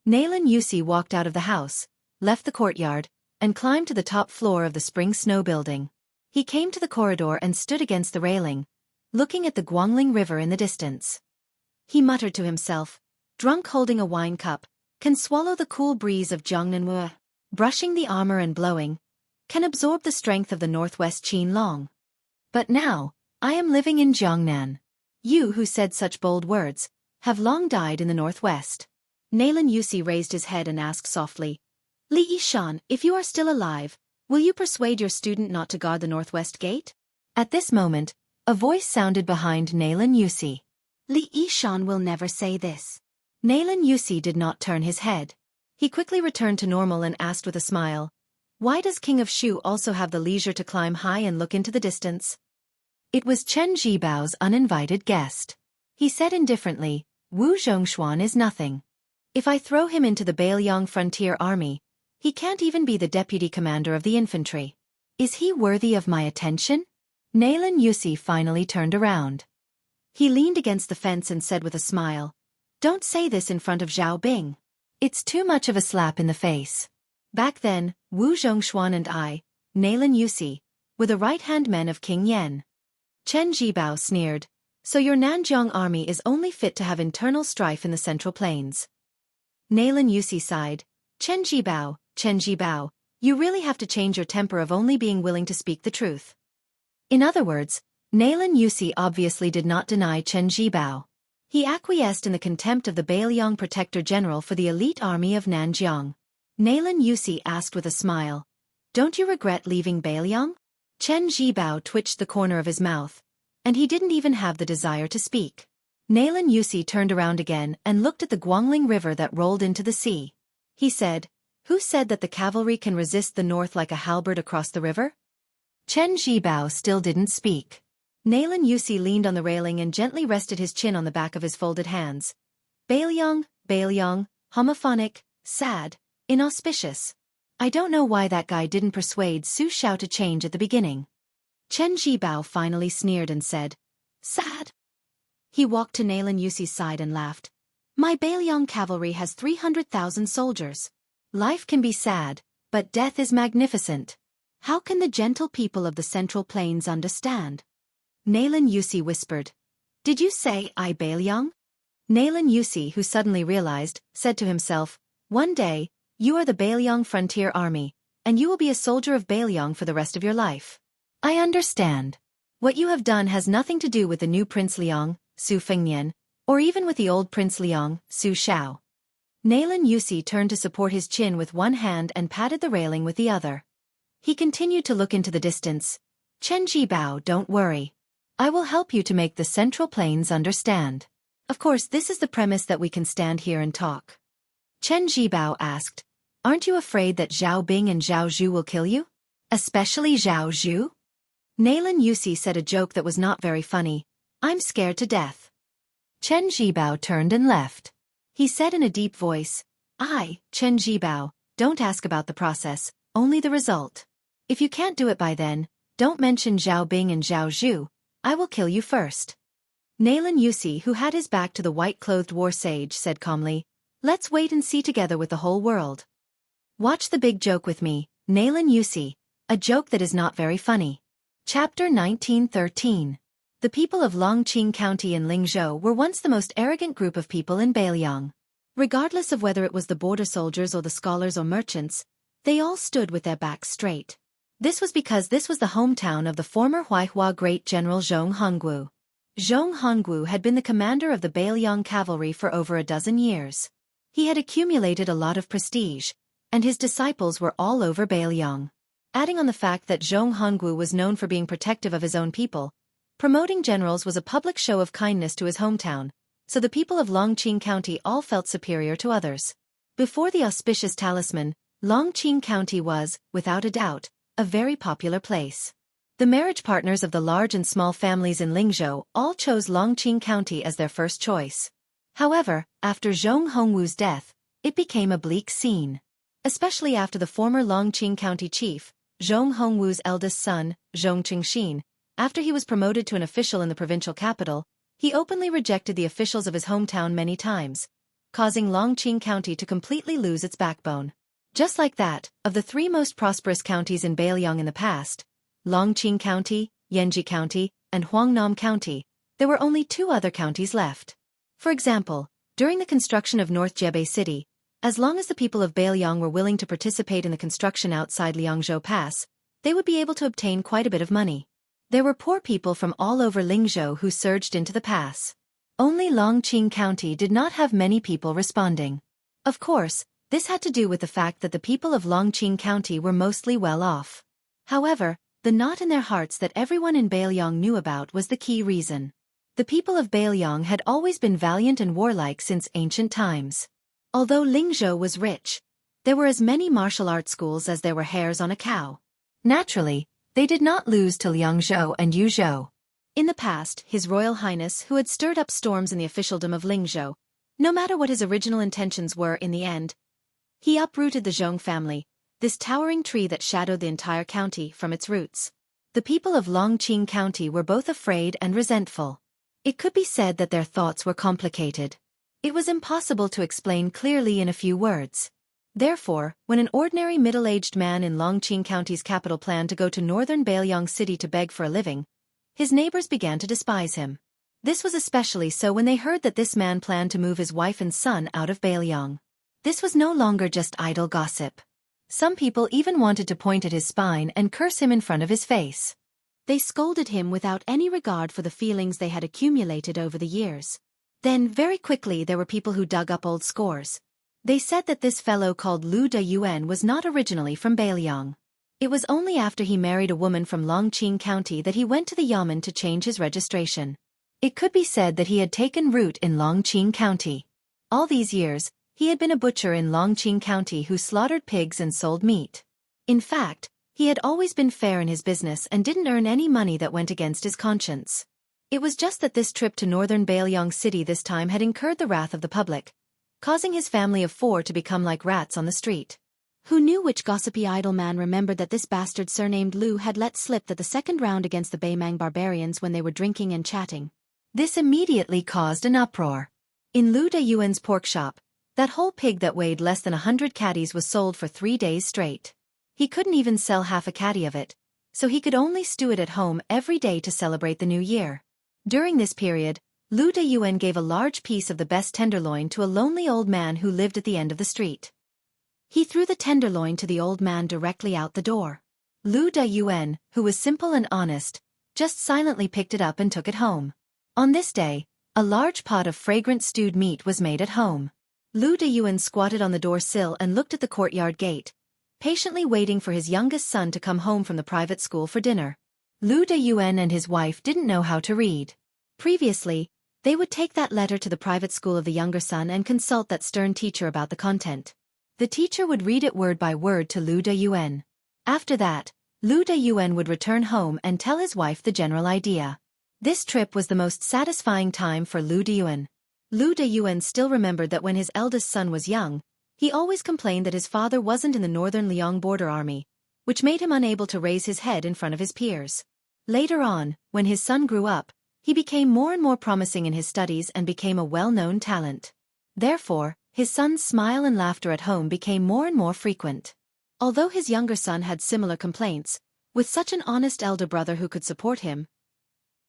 Nalan Yusi walked out of the house, left the courtyard, and climbed to the top floor of the Spring Snow Building. He came to the corridor and stood against the railing, looking at the Guangling River in the distance. He muttered to himself, "Drunk holding a wine cup, can swallow the cool breeze of Jiangnanwu, brushing the armor and blowing, can absorb the strength of the northwest Qin Long. But now, I am living in Jiangnan. You who said such bold words, have long died in the northwest." Nalan Yusi raised his head and asked softly, "Li Yishan, if you are still alive, will you persuade your student not to guard the northwest gate?" At this moment, A voice sounded behind Nalan Yusi. Li Yishan will never say this. Nalan Yusi did not turn his head. He quickly returned to normal and asked with a smile, "Why does King of Shu also have the leisure to climb high and look into the distance?" It was Chen Jibao's uninvited guest. He said indifferently, "Wu Zhongshuan is nothing. If I throw him into the Bailiang Frontier Army, he can't even be the deputy commander of the infantry. Is he worthy of my attention?" Nalan Yusi finally turned around. He leaned against the fence and said with a smile, "Don't say this in front of Zhao Bing. It's too much of a slap in the face. Back then, Wu Zhongshuan and I, Nalan Yusi, were the right-hand men of King Yen." Chen Jibao sneered, "So your Nanjiang army is only fit to have internal strife in the Central Plains." Nalan Yusi sighed, Chen Jibao, you really have to change your temper of only being willing to speak the truth." In other words, Nalan Yusi obviously did not deny Chen Jibao. He acquiesced in the contempt of the Bailiang Protector General for the elite army of Nanjiang. Nalan Yusi asked with a smile, "Don't you regret leaving Bailiang?" Chen Jibao twitched the corner of his mouth, and he didn't even have the desire to speak. Nalan Yusi turned around again and looked at the Guangling River that rolled into the sea. He said, "Who said that the cavalry can resist the north like a halberd across the river?" Chen Jibao still didn't speak. Nalan Yusi leaned on the railing and gently rested his chin on the back of his folded hands. Bailiang, homophonic, sad, inauspicious. I don't know why that guy didn't persuade Su Xiao to change at the beginning. Chen Jibao finally sneered and said, "Sad?" He walked to Nalan Yusi's side and laughed. "My Bailiang cavalry has 300,000 soldiers. Life can be sad, but death is magnificent. How can the gentle people of the Central Plains understand?" Nalan Yusi whispered, "Did you say I Bailiang?" Nalan Yusi, who suddenly realized, said to himself, "One day, you are the Bailiang Frontier Army, and you will be a soldier of Bailiang for the rest of your life. I understand. What you have done has nothing to do with the new Prince Liang, Su Fengnian, or even with the old Prince Liang, Su Xiao." Nalan Yusi turned to support his chin with one hand and patted the railing with the other. He continued to look into the distance. "Chen Jibao, don't worry. I will help you to make the Central Plains understand. Of course, this is the premise that we can stand here and talk." Chen Jibao asked, "Aren't you afraid that Zhao Bing and Zhao Zhu will kill you? Especially Zhao Zhu?" Nalan Yusi said a joke that was not very funny. "I'm scared to death." Chen Jibao turned and left. He said in a deep voice, Chen Jibao, don't ask about the process, only the result. If you can't do it by then, don't mention Zhao Bing and Zhao Zhu. I will kill you first." Nalan Yusi, who had his back to the white-clothed war sage, said calmly, "Let's wait and see together with the whole world. Watch the big joke with me, Nalan Yusi, a joke that is not very funny." Chapter 1913. The people of Longqing County in Lingzhou were once the most arrogant group of people in Bailiang. Regardless of whether it was the border soldiers or the scholars or merchants, they all stood with their backs straight. This was because this was the hometown of the former Huaihua great general Zhong Hongwu. Zhong Hongwu had been the commander of the Bailiang cavalry for over a dozen years. He had accumulated a lot of prestige, and his disciples were all over Bailiang. Adding on the fact that Zhong Hongwu was known for being protective of his own people, promoting generals was a public show of kindness to his hometown, so the people of Longqing County all felt superior to others. Before the auspicious talisman, Longqing County was, without a doubt, a very popular place. The marriage partners of the large and small families in Lingzhou all chose Longqing County as their first choice. However, after Zhong Hongwu's death, it became a bleak scene. Especially after the former Longqing County chief, Zhong Hongwu's eldest son, Zhong Qingxin, after he was promoted to an official in the provincial capital, he openly rejected the officials of his hometown many times, causing Longqing County to completely lose its backbone. Just like that, of the three most prosperous counties in Bailiang in the past, Longqing County, Yanji County, and Huangnam County, there were only two other counties left. For example, during the construction of North Jebei City, as long as the people of Bailiang were willing to participate in the construction outside Liangzhou Pass, they would be able to obtain quite a bit of money. There were poor people from all over Lingzhou who surged into the pass. Only Longqing County did not have many people responding. Of course, this had to do with the fact that the people of Longqing County were mostly well off. However, The knot in their hearts that everyone in Baelyong knew about was the key reason. The people of Baelyong had always been valiant and warlike since ancient times. Although Lingzhou was rich, there were as many martial arts schools as there were hairs on a cow. Naturally, they did not lose to Liangzhou and Yuzhou. In the past, His Royal Highness, who had stirred up storms in the officialdom of Lingzhou, no matter what his original intentions were in the end, he uprooted the Zhong family, this towering tree that shadowed the entire county, from its roots. The people of Longqing County were both afraid and resentful. It could be said that their thoughts were complicated. It was impossible to explain clearly in a few words. Therefore, when an ordinary middle-aged man in Longqing County's capital planned to go to northern Baelyong City to beg for a living, his neighbors began to despise him. This was especially so when they heard that this man planned to move his wife and son out of Baelyong. This was no longer just idle gossip. Some people even wanted to point at his spine and curse him in front of his face. They scolded him without any regard for the feelings they had accumulated over the years. Then, very quickly, there were people who dug up old scores. They said that this fellow called Lu Deyuan was not originally from Baelyong. It was only after he married a woman from Longqing County that he went to the Yamen to change his registration. It could be said that he had taken root in Longqing County. All these years, he had been a butcher in Longqing County who slaughtered pigs and sold meat. In fact, he had always been fair in his business and didn't earn any money that went against his conscience. It was just that this trip to northern Baelyong City this time had incurred the wrath of the public, causing his family of 4 to become like rats on the street. Who knew which gossipy idle man remembered that this bastard surnamed Lu had let slip that the second round against the Baymang barbarians when they were drinking and chatting. This immediately caused an uproar. In Lu Deyuan's pork shop, that whole pig that weighed less than 100 caddies was sold for 3 days straight. He couldn't even sell half a caddy of it, so he could only stew it at home every day to celebrate the new year. During this period, Lu Deyuan gave a large piece of the best tenderloin to a lonely old man who lived at the end of the street. He threw the tenderloin to the old man directly out the door. Lu Deyuan, who was simple and honest, just silently picked it up and took it home. On this day, a large pot of fragrant stewed meat was made at home. Lu Deyuan squatted on the door sill and looked at the courtyard gate, patiently waiting for his youngest son to come home from the private school for dinner. Lu Deyuan and his wife didn't know how to read. Previously, they would take that letter to the private school of the younger son and consult that stern teacher about the content. The teacher would read it word by word to Lu Deyuan. After that, Lu Deyuan would return home and tell his wife the general idea. This trip was the most satisfying time for Lu Deyuan. Lu Deyuan still remembered that when his eldest son was young, he always complained that his father wasn't in the northern Liang border army, which made him unable to raise his head in front of his peers. Later on, when his son grew up, he became more and more promising in his studies and became a well-known talent. Therefore, his son's smile and laughter at home became more and more frequent. Although his younger son had similar complaints, with such an honest elder brother who could support him,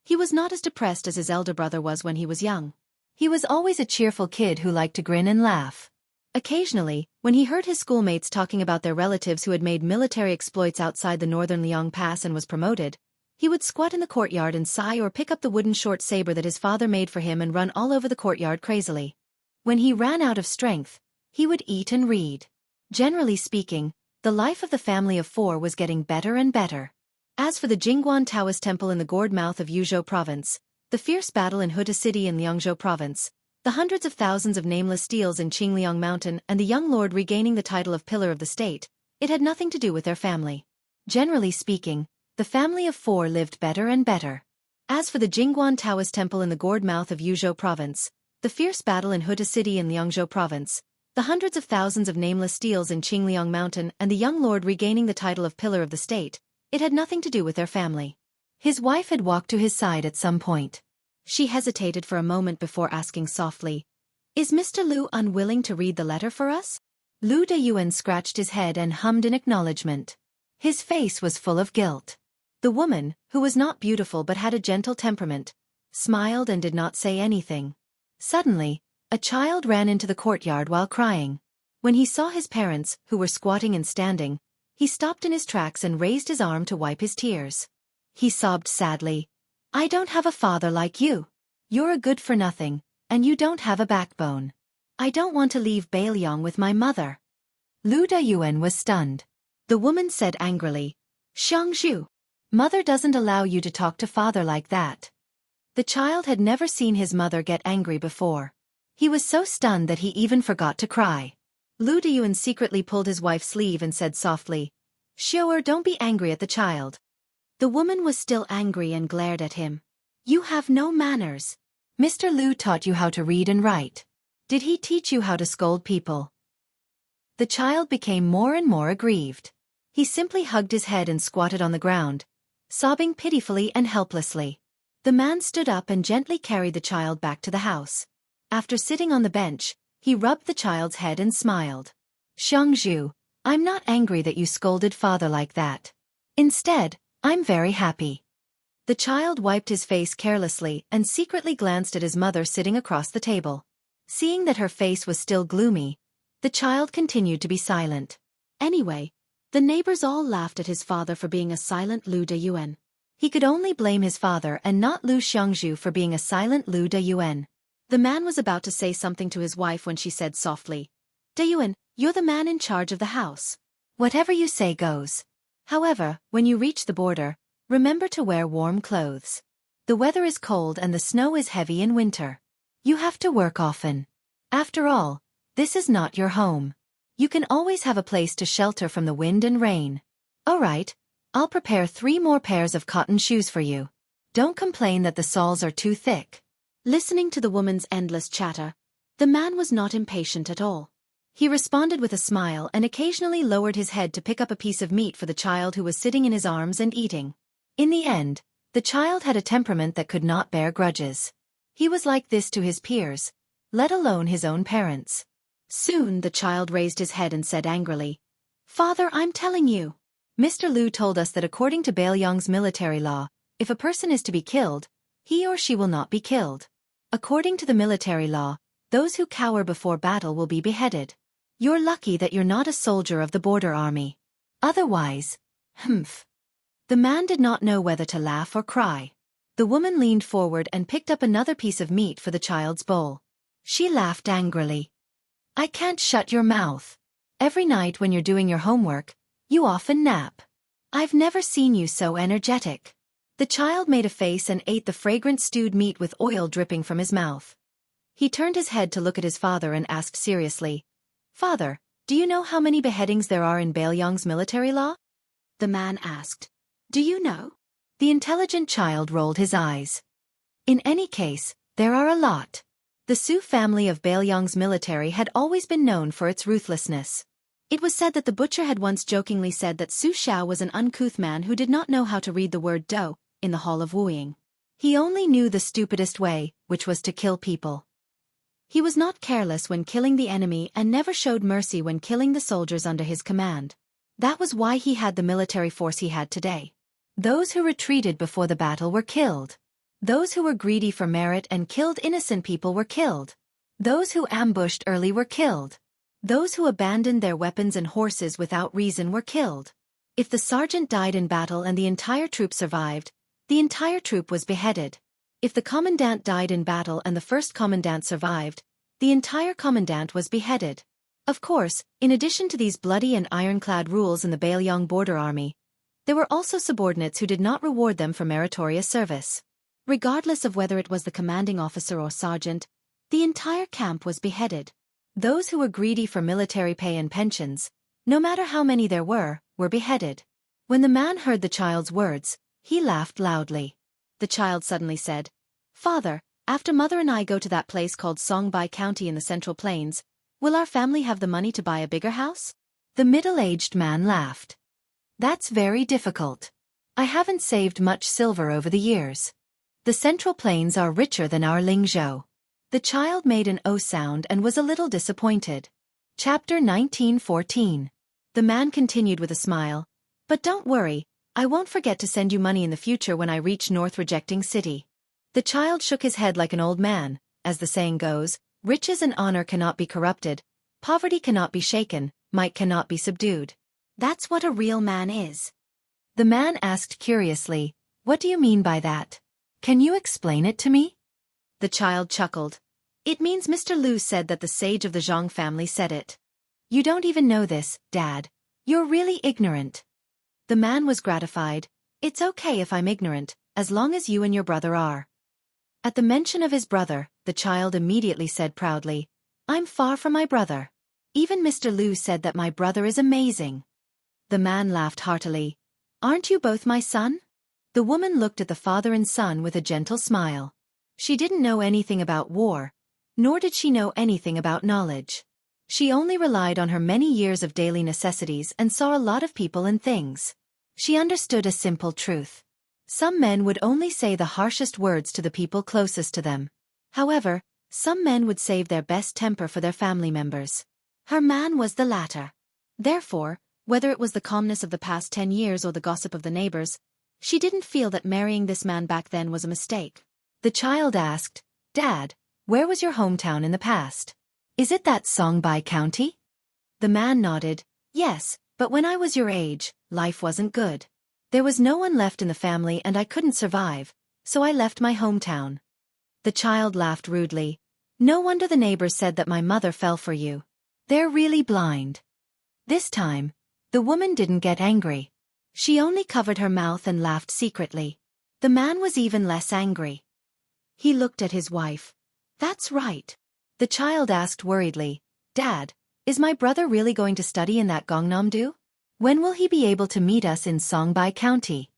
he was not as depressed as his elder brother was when he was young. He was always a cheerful kid who liked to grin and laugh. Occasionally, when he heard his schoolmates talking about their relatives who had made military exploits outside the northern Liang Pass and was promoted, he would squat in the courtyard and sigh or pick up the wooden short saber that his father made for him and run all over the courtyard crazily. When he ran out of strength, he would eat and read. Generally speaking, the life of the family of 4 was getting better and better. As for the Jingguan Taoist temple in the gourd mouth of Yuzhou province, the fierce battle in Huta City in Liangzhou province, the hundreds of thousands of nameless steals in Qingliang Mountain and the young lord regaining the title of Pillar of the State, it had nothing to do with their family. Generally speaking, the family of 4 lived better and better. As for the Jingguan Taoist temple in the gourd mouth of Yuzhou province, the fierce battle in Huta City in Liangzhou province, the hundreds of thousands of nameless steals in Qingliang Mountain and the young lord regaining the title of Pillar of the State, it had nothing to do with their family. His wife had walked to his side at some point. She hesitated for a moment before asking softly, "Is Mr. Lu unwilling to read the letter for us?" Lu Deyuan scratched his head and hummed in acknowledgement. His face was full of guilt. The woman, who was not beautiful but had a gentle temperament, smiled and did not say anything. Suddenly, a child ran into the courtyard while crying. When he saw his parents, who were squatting and standing, he stopped in his tracks and raised his arm to wipe his tears. He sobbed sadly, "I don't have a father like you. You're a good-for-nothing, and you don't have a backbone. I don't want to leave Baelyong with my mother." Lu Deyuan was stunned. The woman said angrily, "Xiangzhu, Mother doesn't allow you to talk to father like that. The child had never seen his mother get angry before. He was so stunned that he even forgot to cry. Lu Deyuan secretly pulled his wife's sleeve and said softly, "Xiaoer, don't be angry at the child." The woman was still angry and glared at him. "You have no manners. Mr. Lu taught you how to read and write. Did he teach you how to scold people?" The child became more and more aggrieved. He simply hugged his head and squatted on the ground, sobbing pitifully and helplessly. The man stood up and gently carried the child back to the house. After sitting on the bench, he rubbed the child's head and smiled. "Xiangzhu, I'm not angry that you scolded father like that. Instead, I'm very happy." The child wiped his face carelessly and secretly glanced at his mother sitting across the table. Seeing that her face was still gloomy, the child continued to be silent. Anyway, the neighbors all laughed at his father for being a silent Lu Deyuan. He could only blame his father and not Lu Xiangzhu for being a silent Lu Deyuan. The man was about to say something to his wife when she said softly, "Deyuan, you're the man in charge of the house. Whatever you say goes. However, when you reach the border, remember to wear warm clothes. The weather is cold and the snow is heavy in winter. You have to work often. After all, this is not your home. You can always have a place to shelter from the wind and rain. All right, I'll prepare 3 more pairs of cotton shoes for you. Don't complain that the soles are too thick." Listening to the woman's endless chatter, the man was not impatient at all. He responded with a smile and occasionally lowered his head to pick up a piece of meat for the child who was sitting in his arms and eating. In the end, the child had a temperament that could not bear grudges. He was like this to his peers, let alone his own parents. Soon the child raised his head and said angrily, "Father, I'm telling you. Mr. Lu told us that according to Bailiang's military law, if a person is to be killed, he or she will not be killed. According to the military law, those who cower before battle will be beheaded. You're lucky that you're not a soldier of the border army. Otherwise, humph." The man did not know whether to laugh or cry. The woman leaned forward and picked up another piece of meat for the child's bowl. She laughed angrily. "I can't shut your mouth. Every night when you're doing your homework, you often nap. I've never seen you so energetic." The child made a face and ate the fragrant stewed meat with oil dripping from his mouth. He turned his head to look at his father and asked seriously, "Father, do you know how many beheadings there are in Bailiang's military law?" The man asked, "Do you know?" The intelligent child rolled his eyes. "In any case, there are a lot." The Su family of Bailiang's military had always been known for its ruthlessness. It was said that the butcher had once jokingly said that Su Xiao was an uncouth man who did not know how to read the word dou in the Hall of Wooing. He only knew the stupidest way, which was to kill people. He was not careless when killing the enemy and never showed mercy when killing the soldiers under his command. That was why he had the military force he had today. Those who retreated before the battle were killed. Those who were greedy for merit and killed innocent people were killed. Those who ambushed early were killed. Those who abandoned their weapons and horses without reason were killed. If the sergeant died in battle and the entire troop survived, the entire troop was beheaded. If the commandant died in battle and the first commandant survived, the entire commandant was beheaded. Of course, in addition to these bloody and ironclad rules in the Bailiang border army, there were also subordinates who did not reward them for meritorious service. Regardless of whether it was the commanding officer or sergeant, the entire camp was beheaded. Those who were greedy for military pay and pensions, no matter how many there were beheaded. When the man heard the child's words, he laughed loudly. The child suddenly said, "Father, after Mother and I go to that place called Songbai County in the Central Plains, will our family have the money to buy a bigger house?" The middle-aged man laughed. "That's very difficult. I haven't saved much silver over the years. The Central Plains are richer than our Lingzhou." The child made an O sound and was a little disappointed. Chapter 1914. The man continued with a smile, "But don't worry, I won't forget to send you money in the future when I reach North Rejecting City." The child shook his head like an old man. As the saying goes, riches and honor cannot be corrupted, poverty cannot be shaken, might cannot be subdued. That's what a real man is. The man asked curiously, "What do you mean by that? Can you explain it to me?" The child chuckled. "It means Mr. Lu said that the sage of the Zhang family said it." "You don't even know this, Dad. You're really ignorant." The man was gratified. It's okay if I'm ignorant, as long as you and your brother are. At the mention of his brother, the child immediately said proudly, I'm far from my brother. Even Mr. Liu said that my brother is amazing. The man laughed heartily. Aren't you both my son? The woman looked at the father and son with a gentle smile. She didn't know anything about war, nor did she know anything about knowledge. She only relied on her many years of daily necessities and saw a lot of people and things. She understood a simple truth. Some men would only say the harshest words to the people closest to them. However, some men would save their best temper for their family members. Her man was the latter. Therefore, whether it was the calmness of the past 10 years or the gossip of the neighbors, she didn't feel that marrying this man back then was a mistake. The child asked, Dad, where was your hometown in the past? Is it that Songbai County? The man nodded, yes, but when I was your age, life wasn't good. There was no one left in the family and I couldn't survive, so I left my hometown. The child laughed rudely. No wonder the neighbors said that my mother fell for you. They're really blind. This time, the woman didn't get angry. She only covered her mouth and laughed secretly. The man was even less angry. He looked at his wife. That's right. The child asked worriedly, Dad, is my brother really going to study in that Gangnam-do? When will he be able to meet us in Songbai County?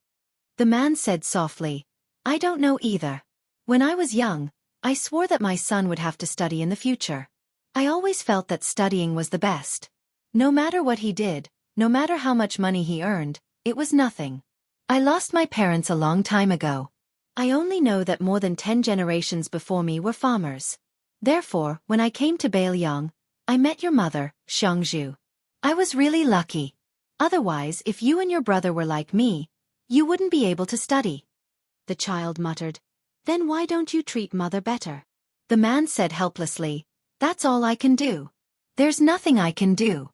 The man said softly, I don't know either. When I was young, I swore that my son would have to study in the future. I always felt that studying was the best. No matter what he did, no matter how much money he earned, it was nothing. I lost my parents a long time ago. I only know that more than 10 generations before me were farmers. Therefore, when I came to Bailiang, I met your mother, Xiangzhu. I was really lucky. Otherwise, if you and your brother were like me, you wouldn't be able to study. The child muttered, Then why don't you treat mother better? The man said helplessly, That's all I can do. There's nothing I can do.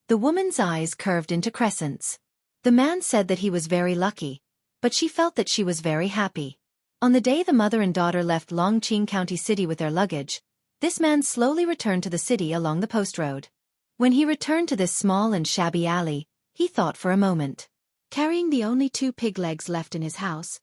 The woman's eyes curved into crescents. The man said that he was very lucky, but she felt that she was very happy. On the day the mother and daughter left Longqing County City with their luggage, this man slowly returned to the city along the post road. When he returned to this small and shabby alley, he thought for a moment. Carrying the only 2 pig legs left in his house,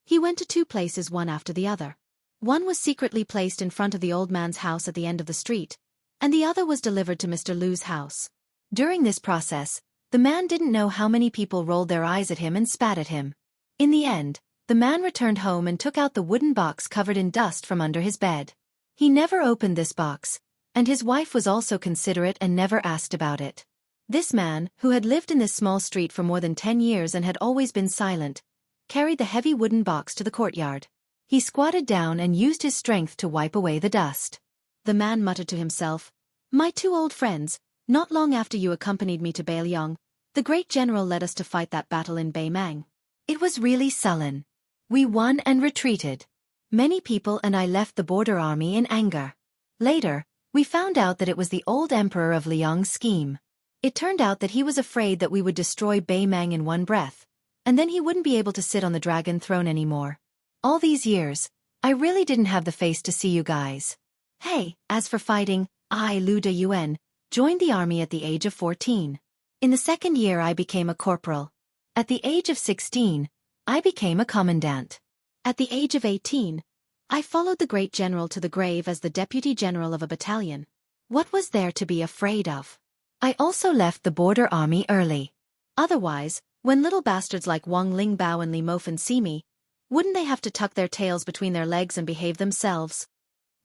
he went to 2 places one after the other. One was secretly placed in front of the old man's house at the end of the street, and the other was delivered to Mr. Liu's house. During this process, the man didn't know how many people rolled their eyes at him and spat at him. In the end, the man returned home and took out the wooden box covered in dust from under his bed. He never opened this box, and his wife was also considerate and never asked about it. This man, who had lived in this small street for more than 10 years and had always been silent, carried the heavy wooden box to the courtyard. He squatted down and used his strength to wipe away the dust. The man muttered to himself, My 2 old friends, not long after you accompanied me to Bailiang, the great general led us to fight that battle in Baimang. It was really sullen. We won and retreated. Many people and I left the border army in anger. Later, we found out that it was the old emperor of Liang's scheme. It turned out that he was afraid that we would destroy Baimang in one breath, and then he wouldn't be able to sit on the dragon throne anymore. All these years, I really didn't have the face to see you guys. Hey, as for fighting, I, Lu De Yuan, joined the army at the age of 14. In the 2nd year I became a corporal. At the age of 16, I became a commandant. At the age of 18, I followed the great general to the grave as the deputy general of a battalion. What was there to be afraid of? I also left the border army early. Otherwise, when little bastards like Wang Lingbao and Li Mofen see me, wouldn't they have to tuck their tails between their legs and behave themselves?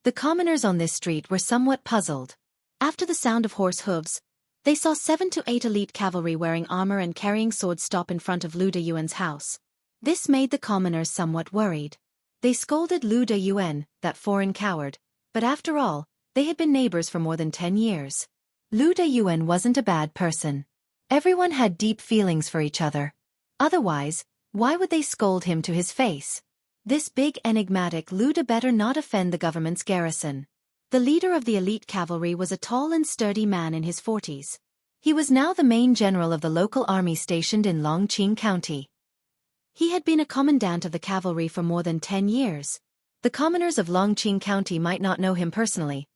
The commoners on this street were somewhat puzzled. After the sound of horse hooves, they saw 7 to 8 elite cavalry wearing armor and carrying swords stop in front of Lu De Yuan's house. This made the commoners somewhat worried. They scolded Lu De Yuan, that foreign coward, but after all, they had been neighbors for more than 10 years. Lu De Yuan wasn't a bad person. Everyone had deep feelings for each other. Otherwise, why would they scold him to his face? This big enigmatic Lu De better not offend the government's garrison. The leader of the elite cavalry was a tall and sturdy man in his 40s. He was now the main general of the local army stationed in Longqing County. He had been a commandant of the cavalry for more than 10 years. The commoners of Longqing County might not know him personally,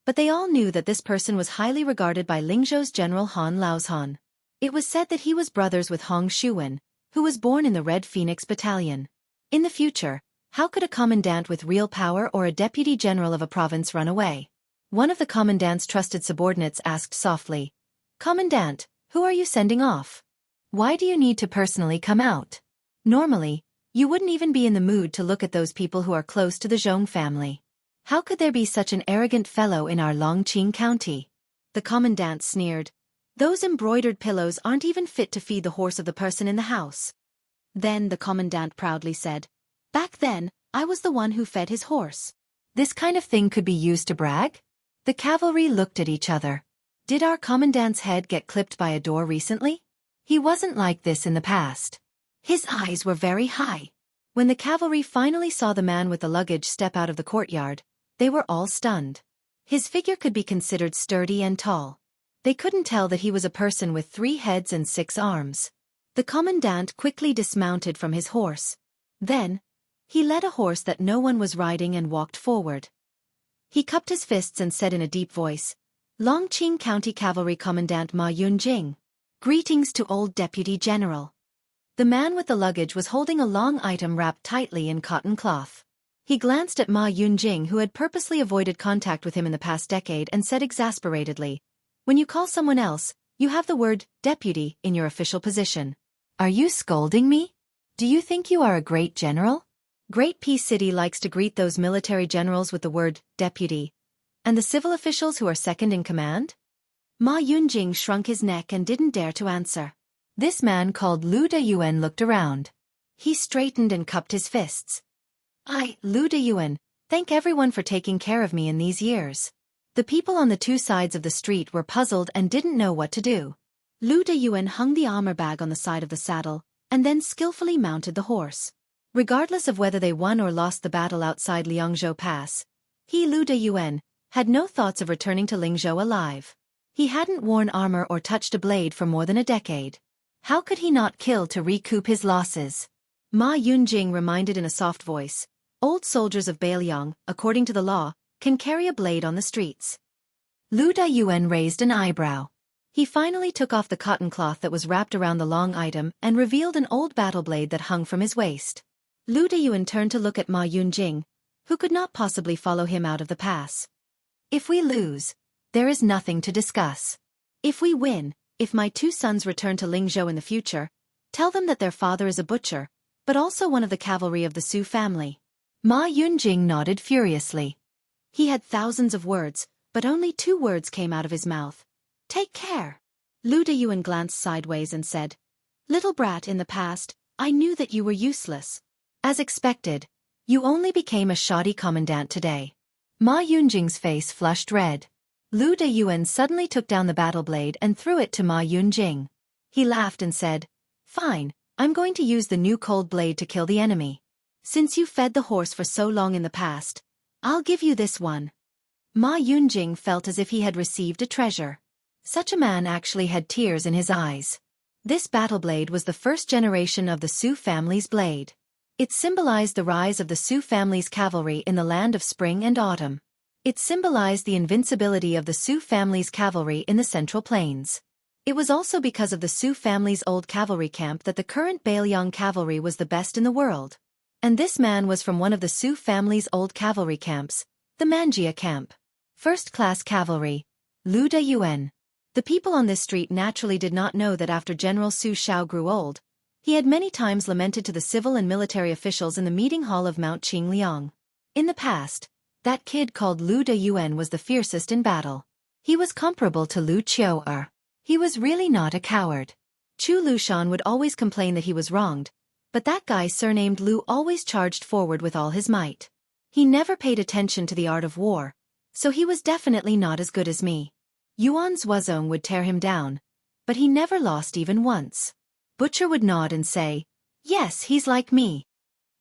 but they all knew that this person was highly regarded by Lingzhou's general Han Laozhan. It was said that he was brothers with Hong Shuwen, who was born in the Red Phoenix Battalion. In the future, how could a commandant with real power or a deputy general of a province run away? One of the commandant's trusted subordinates asked softly, "Commandant, who are you sending off? Why do you need to personally come out? Normally, you wouldn't even be in the mood to look at those people who are close to the Zhong family. How could there be such an arrogant fellow in our Longqing County?" The commandant sneered. "Those embroidered pillows aren't even fit to feed the horse of the person in the house." Then the commandant proudly said, "Back then, I was the one who fed his horse." This kind of thing could be used to brag? The cavalry looked at each other. Did our commandant's head get clipped by a door recently? He wasn't like this in the past. His eyes were very high. When the cavalry finally saw the man with the luggage step out of the courtyard, they were all stunned. His figure could be considered sturdy and tall. They couldn't tell that he was a person with 3 heads and 6 arms. The commandant quickly dismounted from his horse. Then, he led a horse that no one was riding and walked forward. He cupped his fists and said in a deep voice, "Longqing County Cavalry Commandant Ma Yunjing. Greetings to old Deputy General." The man with the luggage was holding a long item wrapped tightly in cotton cloth. He glanced at Ma Yunjing, who had purposely avoided contact with him in the past decade, and said exasperatedly, "When you call someone else, you have the word deputy in your official position. Are you scolding me? Do you think you are a great general? Great Peace City likes to greet those military generals with the word deputy. And the civil officials who are second in command?" Ma Yunjing shrunk his neck and didn't dare to answer. This man called Lu Deyuan looked around. He straightened and cupped his fists. Lu Deyuan, thank everyone for taking care of me in these years." The people on the 2 sides of the street were puzzled and didn't know what to do. Lu Deyuan hung the armor bag on the side of the saddle, and then skillfully mounted the horse. Regardless of whether they won or lost the battle outside Liangzhou Pass, Lu Deyuan, had no thoughts of returning to Lingzhou alive. He hadn't worn armor or touched a blade for more than a decade. How could he not kill to recoup his losses? Ma Yunjing reminded in a soft voice, "Old soldiers of Bailiang, according to the law, can carry a blade on the streets." Lu Deyuan raised an eyebrow. He finally took off the cotton cloth that was wrapped around the long item and revealed an old battle blade that hung from his waist. Lu Deyuan turned to look at Ma Yunjing, who could not possibly follow him out of the pass. "If we lose, there is nothing to discuss. If we win, if my 2 sons return to Lingzhou in the future, tell them that their father is a butcher, but also one of the cavalry of the Su family." Ma Yunjing nodded furiously. He had thousands of words, but only 2 words came out of his mouth. "Take care." Lu Deyuan glanced sideways and said, "Little brat, in the past, I knew that you were useless. As expected, you only became a shoddy commandant today." Ma Yunjing's face flushed red. Lu Deyuan suddenly took down the battle blade and threw it to Ma Yunjing. He laughed and said, "Fine, I'm going to use the new cold blade to kill the enemy. Since you fed the horse for so long in the past, I'll give you this one." Ma Yunjing felt as if he had received a treasure. Such a man actually had tears in his eyes. This battle blade was the first generation of the Su family's blade. It symbolized the rise of the Su family's cavalry in the land of spring and autumn. It symbolized the invincibility of the Su family's cavalry in the Central Plains. It was also because of the Su family's old cavalry camp that the current Bailiang cavalry was the best in the world. And this man was from one of the Su family's old cavalry camps, the Manjia camp. First-class cavalry, Lu Deyuan. The people on this street naturally did not know that after General Su Shao grew old, he had many times lamented to the civil and military officials in the meeting hall of Mount Qingliang. In the past, that kid called Lu Deyuan was the fiercest in battle. He was comparable to Lu Qiu'er. He was really not a coward. Chu Lushan would always complain that he was wronged, but that guy surnamed Lu always charged forward with all his might. He never paid attention to the art of war, so he was definitely not as good as me. Yuan Zuozong would tear him down, but he never lost even once. Butcher would nod and say, "Yes, he's like me."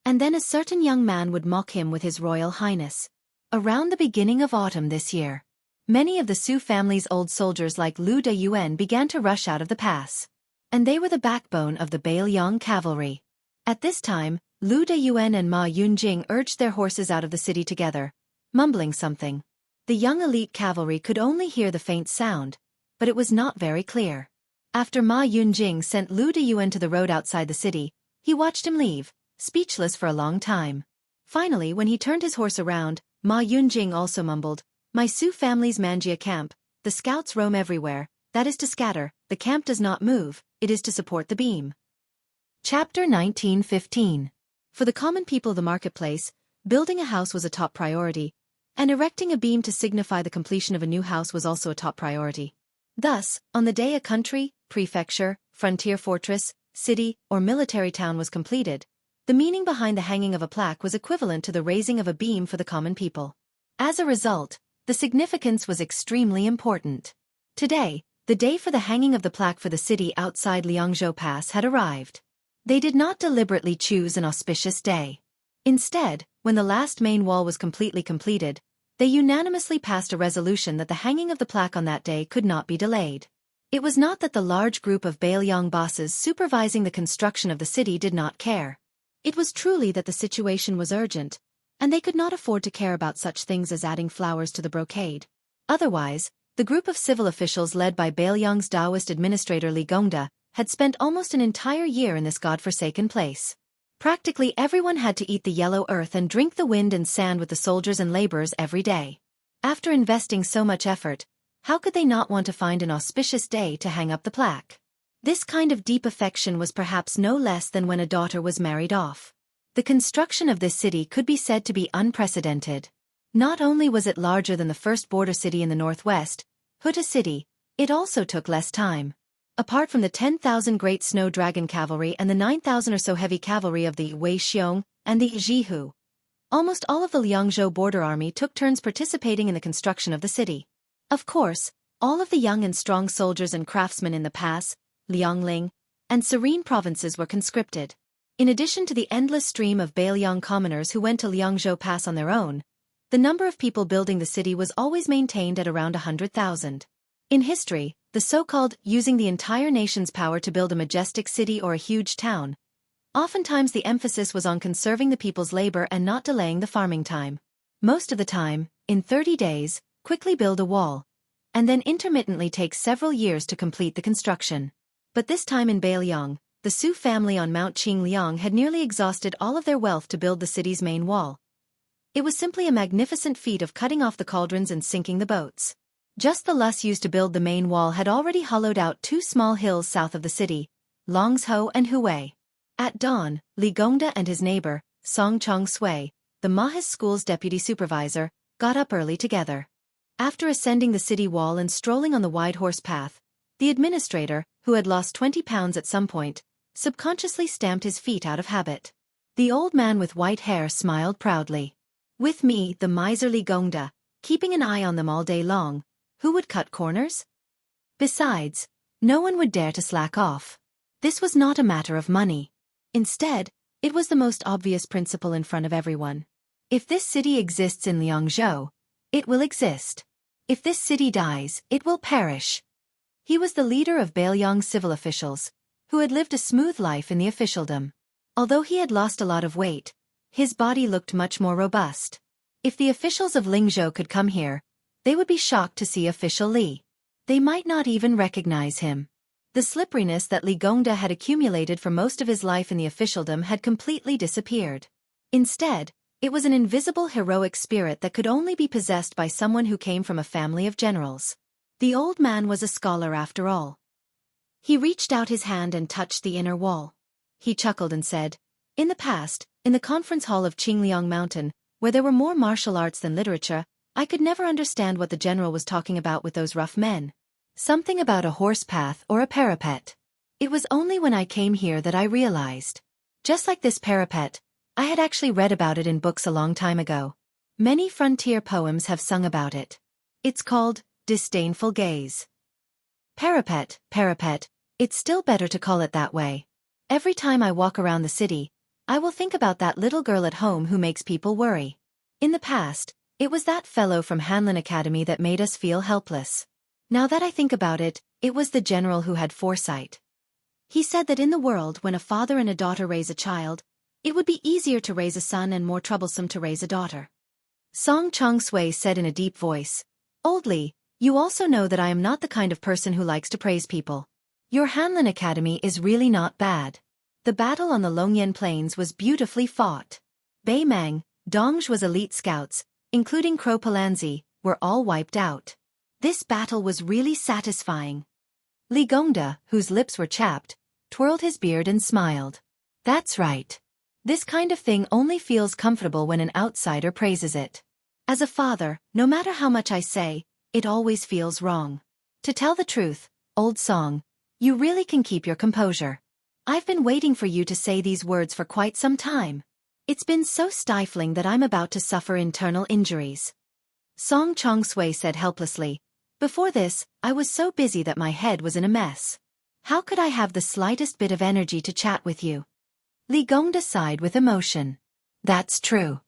And then a certain young man would mock him with his Royal Highness. Around the beginning of autumn this year, many of the Su family's old soldiers like Lu Deyuan began to rush out of the pass. And they were the backbone of the Bailiang cavalry. At this time, Lu Deyuan and Ma Yunjing urged their horses out of the city together, mumbling something. The young elite cavalry could only hear the faint sound, but it was not very clear. After Ma Yunjing sent Lu Diyuan to the road outside the city, he watched him leave, speechless for a long time. Finally, when he turned his horse around, Ma Yunjing also mumbled, "My Su family's Manjia camp, the scouts roam everywhere, that is to scatter, the camp does not move, it is to support the beam." Chapter 19:15. For the common people of the marketplace, building a house was a top priority, and erecting a beam to signify the completion of a new house was also a top priority. Thus, on the day a country, prefecture, frontier fortress, city, or military town was completed, the meaning behind the hanging of a plaque was equivalent to the raising of a beam for the common people. As a result, the significance was extremely important. Today, the day for the hanging of the plaque for the city outside Liangzhou Pass had arrived. They did not deliberately choose an auspicious day. Instead, when the last main wall was completely completed, they unanimously passed a resolution that the hanging of the plaque on that day could not be delayed. It was not that the large group of Bailiang bosses supervising the construction of the city did not care. It was truly that the situation was urgent, and they could not afford to care about such things as adding flowers to the brocade. Otherwise, the group of civil officials led by Bailiang's Taoist administrator Li Gongda had spent almost an entire year in this godforsaken place. Practically everyone had to eat the yellow earth and drink the wind and sand with the soldiers and laborers every day. After investing so much effort, how could they not want to find an auspicious day to hang up the plaque? This kind of deep affection was perhaps no less than when a daughter was married off. The construction of this city could be said to be unprecedented. Not only was it larger than the first border city in the northwest, Huta City, it also took less time. Apart from the 10,000 great snow dragon cavalry and the 9,000 or so heavy cavalry of the Wei Xiong and the Jihu, almost all of the Liangzhou border army took turns participating in the construction of the city. Of course, all of the young and strong soldiers and craftsmen in the Pass, Liangling, and Serene provinces were conscripted. In addition to the endless stream of Bailiang commoners who went to Liangzhou Pass on their own, the number of people building the city was always maintained at around 100,000. In history, the so-called using the entire nation's power to build a majestic city or a huge town, oftentimes the emphasis was on conserving the people's labor and not delaying the farming time. Most of the time, in 30 days, quickly build a wall, and then intermittently take several years to complete the construction. But this time in Bailiang, the Su family on Mount Qingliang had nearly exhausted all of their wealth to build the city's main wall. It was simply a magnificent feat of cutting off the cauldrons and sinking the boats. Just the loess used to build the main wall had already hollowed out two small hills south of the city, Longzhou and Huwei. At dawn, Li Gongda and his neighbor, Song Chong Sui, the Mahis school's deputy supervisor, got up early together. After ascending the city wall and strolling on the wide horse path, the administrator, who had lost 20 pounds at some point, subconsciously stamped his feet out of habit. The old man with white hair smiled proudly. With me, the miserly Gongda, keeping an eye on them all day long, who would cut corners? Besides, no one would dare to slack off. This was not a matter of money. Instead, it was the most obvious principle in front of everyone. If this city exists in Liangzhou, it will exist. If this city dies, it will perish. He was the leader of Bailiang's civil officials, who had lived a smooth life in the officialdom. Although he had lost a lot of weight, his body looked much more robust. If the officials of Lingzhou could come here, they would be shocked to see official Li. They might not even recognize him. The slipperiness that Li Gongda had accumulated for most of his life in the officialdom had completely disappeared. Instead, it was an invisible heroic spirit that could only be possessed by someone who came from a family of generals. The old man was a scholar after all. He reached out his hand and touched the inner wall. He chuckled and said, "In the past, in the conference hall of Qingliang Mountain, where there were more martial arts than literature, I could never understand what the general was talking about with those rough men. Something about a horse path or a parapet. It was only when I came here that I realized. Just like this parapet, I had actually read about it in books a long time ago. Many frontier poems have sung about it. It's called Disdainful Gaze. Parapet, it's still better to call it that way. Every time I walk around the city, I will think about that little girl at home who makes people worry. In the past, it was that fellow from Hanlin Academy that made us feel helpless. Now that I think about it, it was the general who had foresight. He said that in the world when a father and a daughter raise a child, it would be easier to raise a son and more troublesome to raise a daughter." Song Chong Sui said in a deep voice, "Old Li, you also know that I am not the kind of person who likes to praise people. Your Hanlin Academy is really not bad. The battle on the Longyan Plains was beautifully fought. Bei Mang, Dongzhu's elite scouts, including Crow Palanzi, were all wiped out. This battle was really satisfying. Li Gongda, whose lips were chapped, twirled his beard and smiled. That's right. This kind of thing only feels comfortable when an outsider praises it. As a father, no matter how much I say, it always feels wrong. To tell the truth, old song, you really can keep your composure. I've been waiting for you to say these words for quite some time. It's been so stifling that I'm about to suffer internal injuries. Song Chongsui said helplessly. Before this, I was so busy that my head was in a mess. How could I have the slightest bit of energy to chat with you? Li Gongda sighed with emotion. That's true.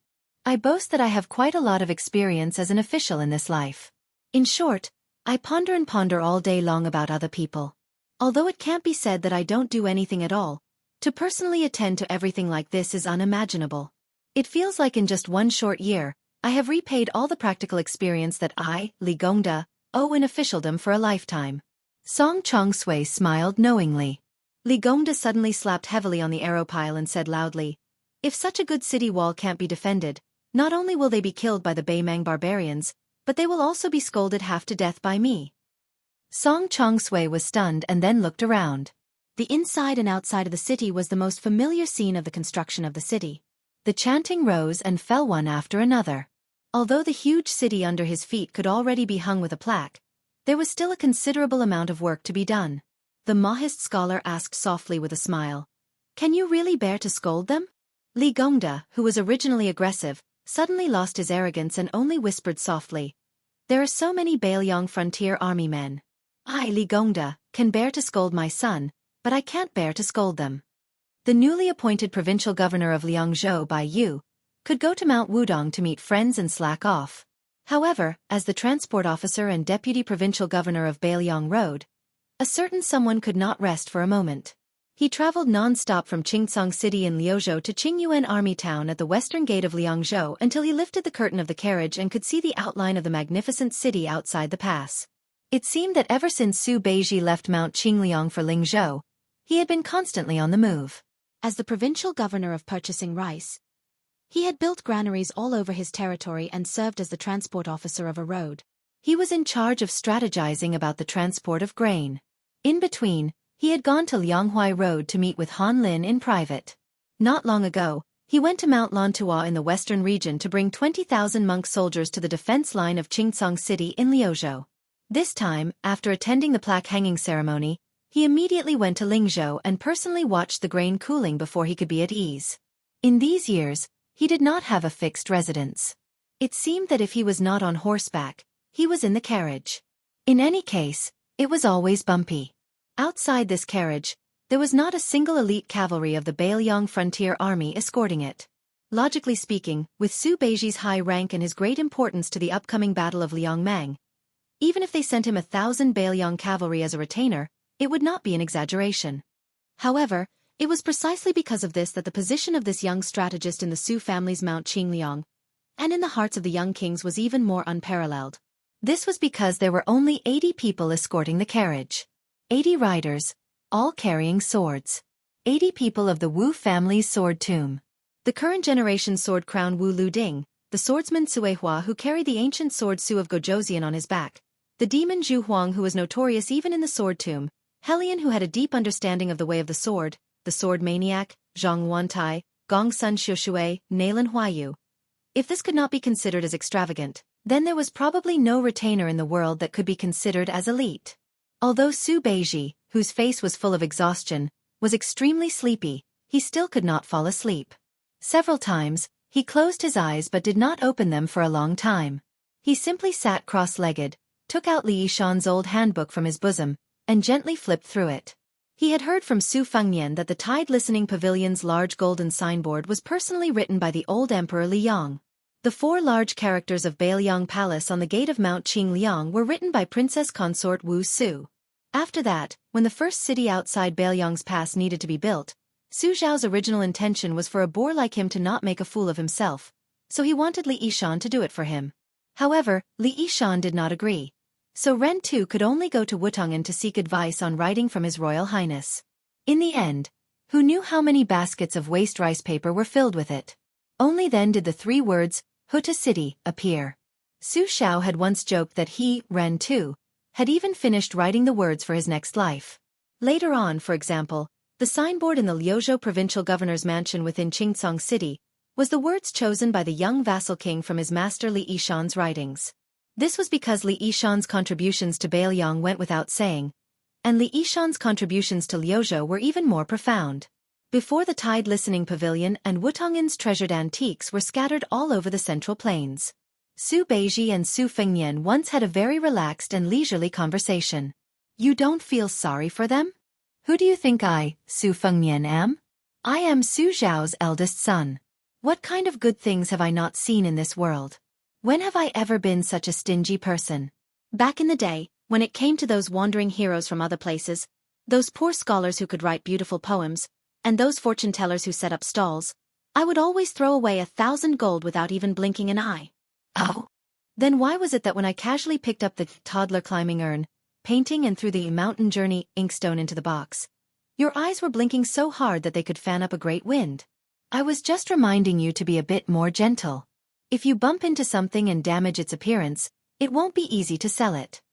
I boast that I have quite a lot of experience as an official in this life. In short, I ponder all day long about other people. Although it can't be said that I don't do anything at all, to personally attend to everything like this is unimaginable. It feels like in just one short year, I have repaid all the practical experience that I, Li Gongda, owe in officialdom for a lifetime. Song Chongsui smiled knowingly. Li Gongda suddenly slapped heavily on the arrow pile and said loudly, if such a good city wall can't be defended, not only will they be killed by the Bei Mang barbarians, but they will also be scolded half to death by me. Song Chongsui was stunned and then looked around. The inside and outside of the city was the most familiar scene of the construction of the city. The chanting rose and fell one after another. Although the huge city under his feet could already be hung with a plaque, there was still a considerable amount of work to be done. The Mahist scholar asked softly with a smile, can you really bear to scold them? Li Gongda, who was originally aggressive, suddenly lost his arrogance and only whispered softly, there are so many Bailiang frontier army men. I, Li Gongda, can bear to scold my son, but I can't bear to scold them. The newly appointed provincial governor of Liangzhou Bai Yu could go to Mount Wudong to meet friends and slack off. However, as the transport officer and deputy provincial governor of Bailiang Road, a certain someone could not rest for a moment. He traveled non-stop from Qingcang City in Liuzhou to Qingyuan Army Town at the western gate of Liangzhou until he lifted the curtain of the carriage and could see the outline of the magnificent city outside the pass. It seemed that ever since Su Beiji left Mount Qingliang for Lingzhou, he had been constantly on the move. As the provincial governor of purchasing rice, he had built granaries all over his territory and served as the transport officer of a road. He was in charge of strategizing about the transport of grain. In between, he had gone to Lianghuai Road to meet with Han Lin in private. Not long ago, he went to Mount Lantua in the western region to bring 20,000 monk soldiers to the defense line of Qingcang City in Liuzhou. This time, after attending the plaque hanging ceremony, he immediately went to Lingzhou and personally watched the grain cooling before he could be at ease. In these years, he did not have a fixed residence. It seemed that if he was not on horseback, he was in the carriage. In any case, it was always bumpy. Outside this carriage, there was not a single elite cavalry of the Bailiang Frontier Army escorting it. Logically speaking, with Su Beiji's high rank and his great importance to the upcoming Battle of Liangmang, even if they sent him 1,000 Bailiang cavalry as a retainer, it would not be an exaggeration. However, it was precisely because of this that the position of this young strategist in the Su family's Mount Qingliang, and in the hearts of the young kings, was even more unparalleled. This was because there were only 80 people escorting the carriage. 80 riders, all carrying swords. 80 people of the Wu family's sword tomb. The current generation sword crown Wu Luding, the swordsman Sui Hua who carried the ancient sword Su of Gojoseon on his back, the demon Zhu Huang who was notorious even in the sword tomb, Helion who had a deep understanding of the way of the sword maniac, Zhang Wantai, Gong Sun Xiushui, Nailan Huayu. If this could not be considered as extravagant, then there was probably no retainer in the world that could be considered as elite. Although Su Beiji, whose face was full of exhaustion, was extremely sleepy, he still could not fall asleep. Several times, he closed his eyes but did not open them for a long time. He simply sat cross-legged, took out Li Yishan's old handbook from his bosom, and gently flipped through it. He had heard from Su Fengnian that the Tide Listening Pavilion's large golden signboard was personally written by the old Emperor Liang. The 4 large characters of Bailiang Palace on the gate of Mount Qingliang were written by Princess Consort Wu Su. After that, when the first city outside Bailiang's pass needed to be built, Su Zhao's original intention was for a boor like him to not make a fool of himself, so he wanted Li Yishan to do it for him. However, Li Yishan did not agree. So Ren too could only go to Wutongan to seek advice on writing from His Royal Highness. In the end, who knew how many baskets of waste rice paper were filled with it? Only then did the 3 words, Huta City, appear. Su Xiao had once joked that he, Ren too, had even finished writing the words for his next life. Later on, for example, the signboard in the Liuzhou provincial governor's mansion within Qingcang City was the words chosen by the young vassal king from his master Li Yishan's writings. This was because Li Yishan's contributions to Bailiang went without saying, and Li Yishan's contributions to Liuzhou were even more profound. Before the Tide Listening Pavilion and Wutongan's treasured antiques were scattered all over the Central Plains. Su Beiji and Su Fengnian once had a very relaxed and leisurely conversation. You don't feel sorry for them? Who do you think I, Su Fengnian, am? I am Su Zhao's eldest son. What kind of good things have I not seen in this world? When have I ever been such a stingy person? Back in the day, when it came to those wandering heroes from other places, those poor scholars who could write beautiful poems, and those fortune-tellers who set up stalls, I would always throw away 1,000 gold without even blinking an eye. Oh. Then why was it that when I casually picked up the toddler climbing urn, painting and threw the mountain journey inkstone into the box, your eyes were blinking so hard that they could fan up a great wind? I was just reminding you to be a bit more gentle. If you bump into something and damage its appearance, it won't be easy to sell it.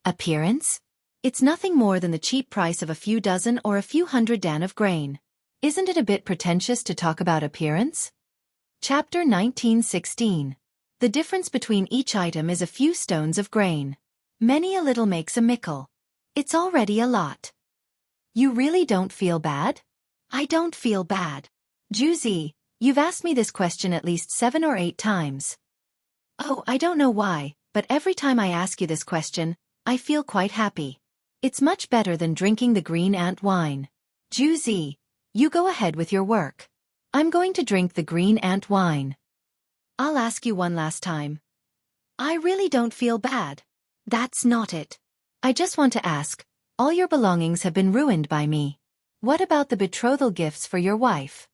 Appearance? It's nothing more than the cheap price of a few dozen or a few hundred dan of grain. Isn't it a bit pretentious to talk about appearance? Chapter 1916. The difference between each item is a few stones of grain. Many a little makes a mickle. It's already a lot. You really don't feel bad? I don't feel bad. Juzi, you've asked me this question at least 7 or 8 times. Oh, I don't know why, but every time I ask you this question, I feel quite happy. It's much better than drinking the green ant wine. Juzi, you go ahead with your work. I'm going to drink the green ant wine. I'll ask you one last time. I really don't feel bad. That's not it. I just want to ask, all your belongings have been ruined by me. What about the betrothal gifts for your wife?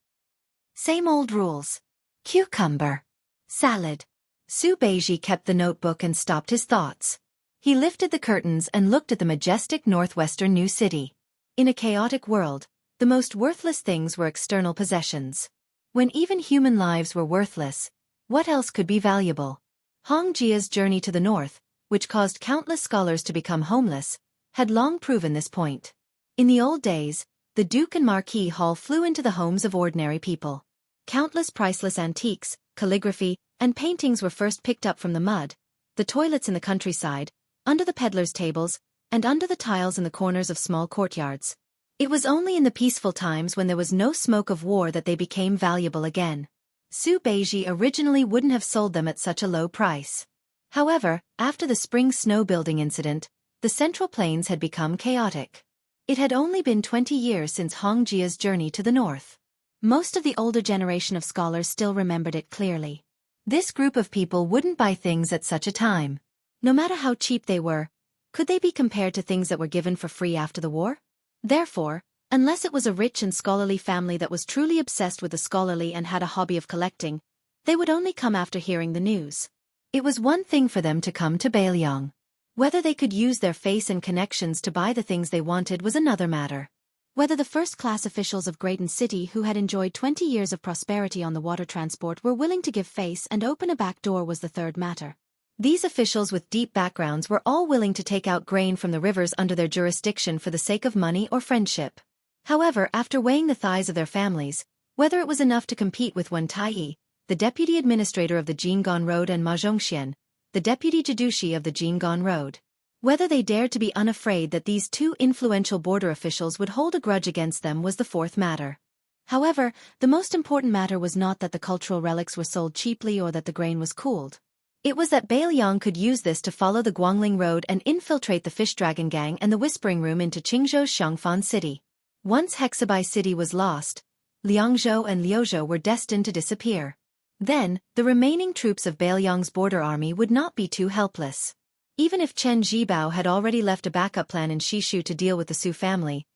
Same old rules. Cucumber. Salad. Su Beiji kept the notebook and stopped his thoughts. He lifted the curtains and looked at the majestic northwestern New City. In a chaotic world, the most worthless things were external possessions. When even human lives were worthless, what else could be valuable? Hong Jia's journey to the north, which caused countless scholars to become homeless, had long proven this point. In the old days, the Duke and Marquis Hall flew into the homes of ordinary people. Countless priceless antiques, calligraphy, and paintings were first picked up from the mud, the toilets in the countryside, under the peddlers' tables, and under the tiles in the corners of small courtyards. It was only in the peaceful times when there was no smoke of war that they became valuable again. Su Beiji originally wouldn't have sold them at such a low price. However, after the spring snow building incident, the Central Plains had become chaotic. It had only been 20 years since Hong Jia's journey to the north. Most of the older generation of scholars still remembered it clearly. This group of people wouldn't buy things at such a time. No matter how cheap they were, could they be compared to things that were given for free after the war? Therefore, unless it was a rich and scholarly family that was truly obsessed with the scholarly and had a hobby of collecting, they would only come after hearing the news. It was one thing for them to come to Bailiang. Whether they could use their face and connections to buy the things they wanted was another matter. Whether the first-class officials of Graydon City who had enjoyed 20 years of prosperity on the water transport were willing to give face and open a back door was the third matter. These officials with deep backgrounds were all willing to take out grain from the rivers under their jurisdiction for the sake of money or friendship. However, after weighing the thighs of their families, whether it was enough to compete with Wen Taiyi, the deputy administrator of the Jinggan Road, and Ma Zhongxian, the deputy Jidushi of the Jinggan Road, whether they dared to be unafraid that these two influential border officials would hold a grudge against them was the fourth matter. However, the most important matter was not that the cultural relics were sold cheaply or that the grain was cooled. It was that Bailiang could use this to follow the Guangling Road and infiltrate the Fish Dragon Gang and the Whispering Room into Qingzhou's Xiangfan City. Once Hexabai City was lost, Liangzhou and Liuzhou were destined to disappear. Then, the remaining troops of Bailiang's border army would not be too helpless. Even if Chen Zhibao had already left a backup plan in Shishu to deal with the Su family,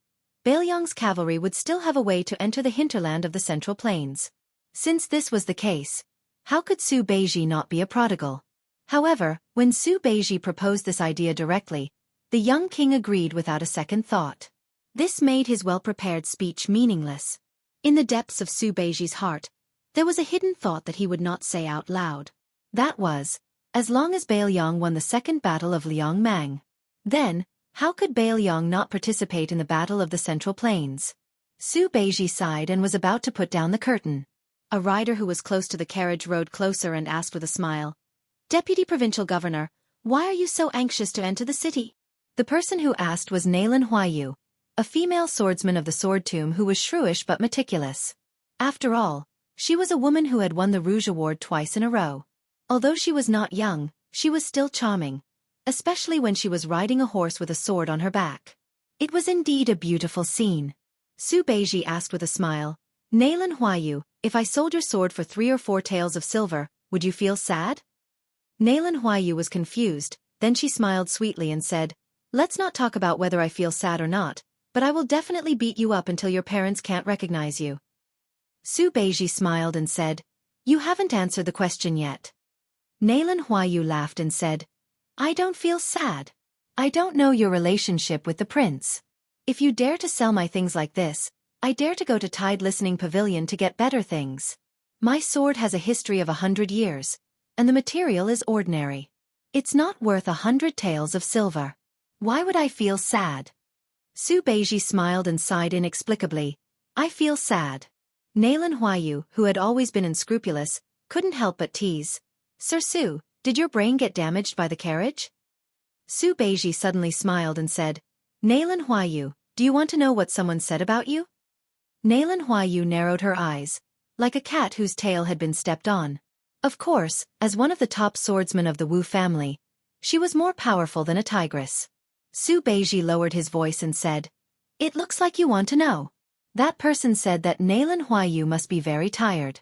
Bailiang's cavalry would still have a way to enter the hinterland of the Central Plains. Since this was the case, how could Su Beiji not be a prodigal? However, when Su Beiji proposed this idea directly, the young king agreed without a second thought. This made his well-prepared speech meaningless. In the depths of Su Beiji's heart, there was a hidden thought that he would not say out loud. That was, as long as Bailiang won the second battle of Liangmang. Then, how could Bailiang not participate in the Battle of the Central Plains? Su Beiji sighed and was about to put down the curtain. A rider who was close to the carriage rode closer and asked with a smile, "Deputy Provincial Governor, why are you so anxious to enter the city?" The person who asked was Nailan Huayu, a female swordsman of the Sword Tomb who was shrewish but meticulous. After all, she was a woman who had won the Rouge Award twice in a row. Although she was not young, she was still charming, especially when she was riding a horse with a sword on her back. It was indeed a beautiful scene. Su Beiji asked with a smile, "Nailan Huayu, if I sold your sword for 3 or 4 taels of silver, would you feel sad?" Nailan Huayu was confused, then she smiled sweetly and said, "Let's not talk about whether I feel sad or not, but I will definitely beat you up until your parents can't recognize you." Su Beiji smiled and said, "You haven't answered the question yet." Nailan Huayu laughed and said, "I don't feel sad. I don't know your relationship with the prince. If you dare to sell my things like this, I dare to go to Tide Listening Pavilion to get better things. My sword has a history of 100 years, and the material is ordinary. It's not worth 100 taels of silver. Why would I feel sad?" Su Beiji smiled and sighed inexplicably. "I feel sad." Nailan Huayu, who had always been unscrupulous, couldn't help but tease, "Sir Su, did your brain get damaged by the carriage?" Su Beiji suddenly smiled and said, "Nailan Huayu, do you want to know what someone said about you?" Nailan Huayu narrowed her eyes, like a cat whose tail had been stepped on. Of course, as one of the top swordsmen of the Wu family, she was more powerful than a tigress. Su Beiji lowered his voice and said, "It looks like you want to know. That person said that Nailan Huayu must be very tired."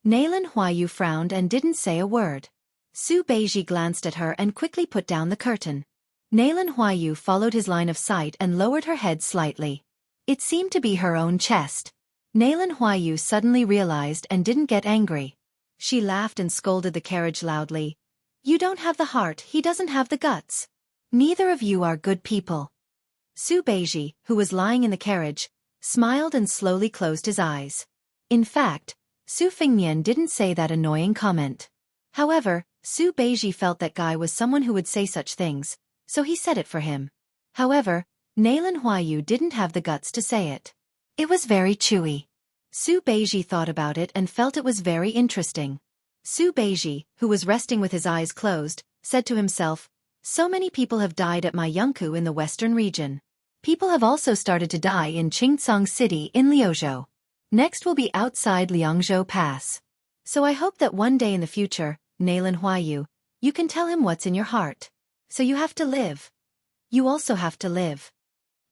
Nailan Huayu frowned and didn't say a word. Su Beiji glanced at her and quickly put down the curtain. Nailan Huayu followed his line of sight and lowered her head slightly. It seemed to be her own chest. Nailan Huayu suddenly realized and didn't get angry. She laughed and scolded the carriage loudly. "You don't have the heart, he doesn't have the guts. Neither of you are good people." Su Beiji, who was lying in the carriage, smiled and slowly closed his eyes. In fact, Su Fengnian didn't say that annoying comment. However, Su Beiji felt that guy was someone who would say such things, so he said it for him. However, Nailan Huayu didn't have the guts to say it. It was very chewy. Su Beiji thought about it and felt it was very interesting. Su Beiji, who was resting with his eyes closed, said to himself, "So many people have died at my Yangku in the western region. People have also started to die in Qingcang City in Liuzhou. Next will be outside Liangzhou Pass. So I hope that one day in the future, Nailan Huayu, you can tell him what's in your heart. So you have to live. You also have to live."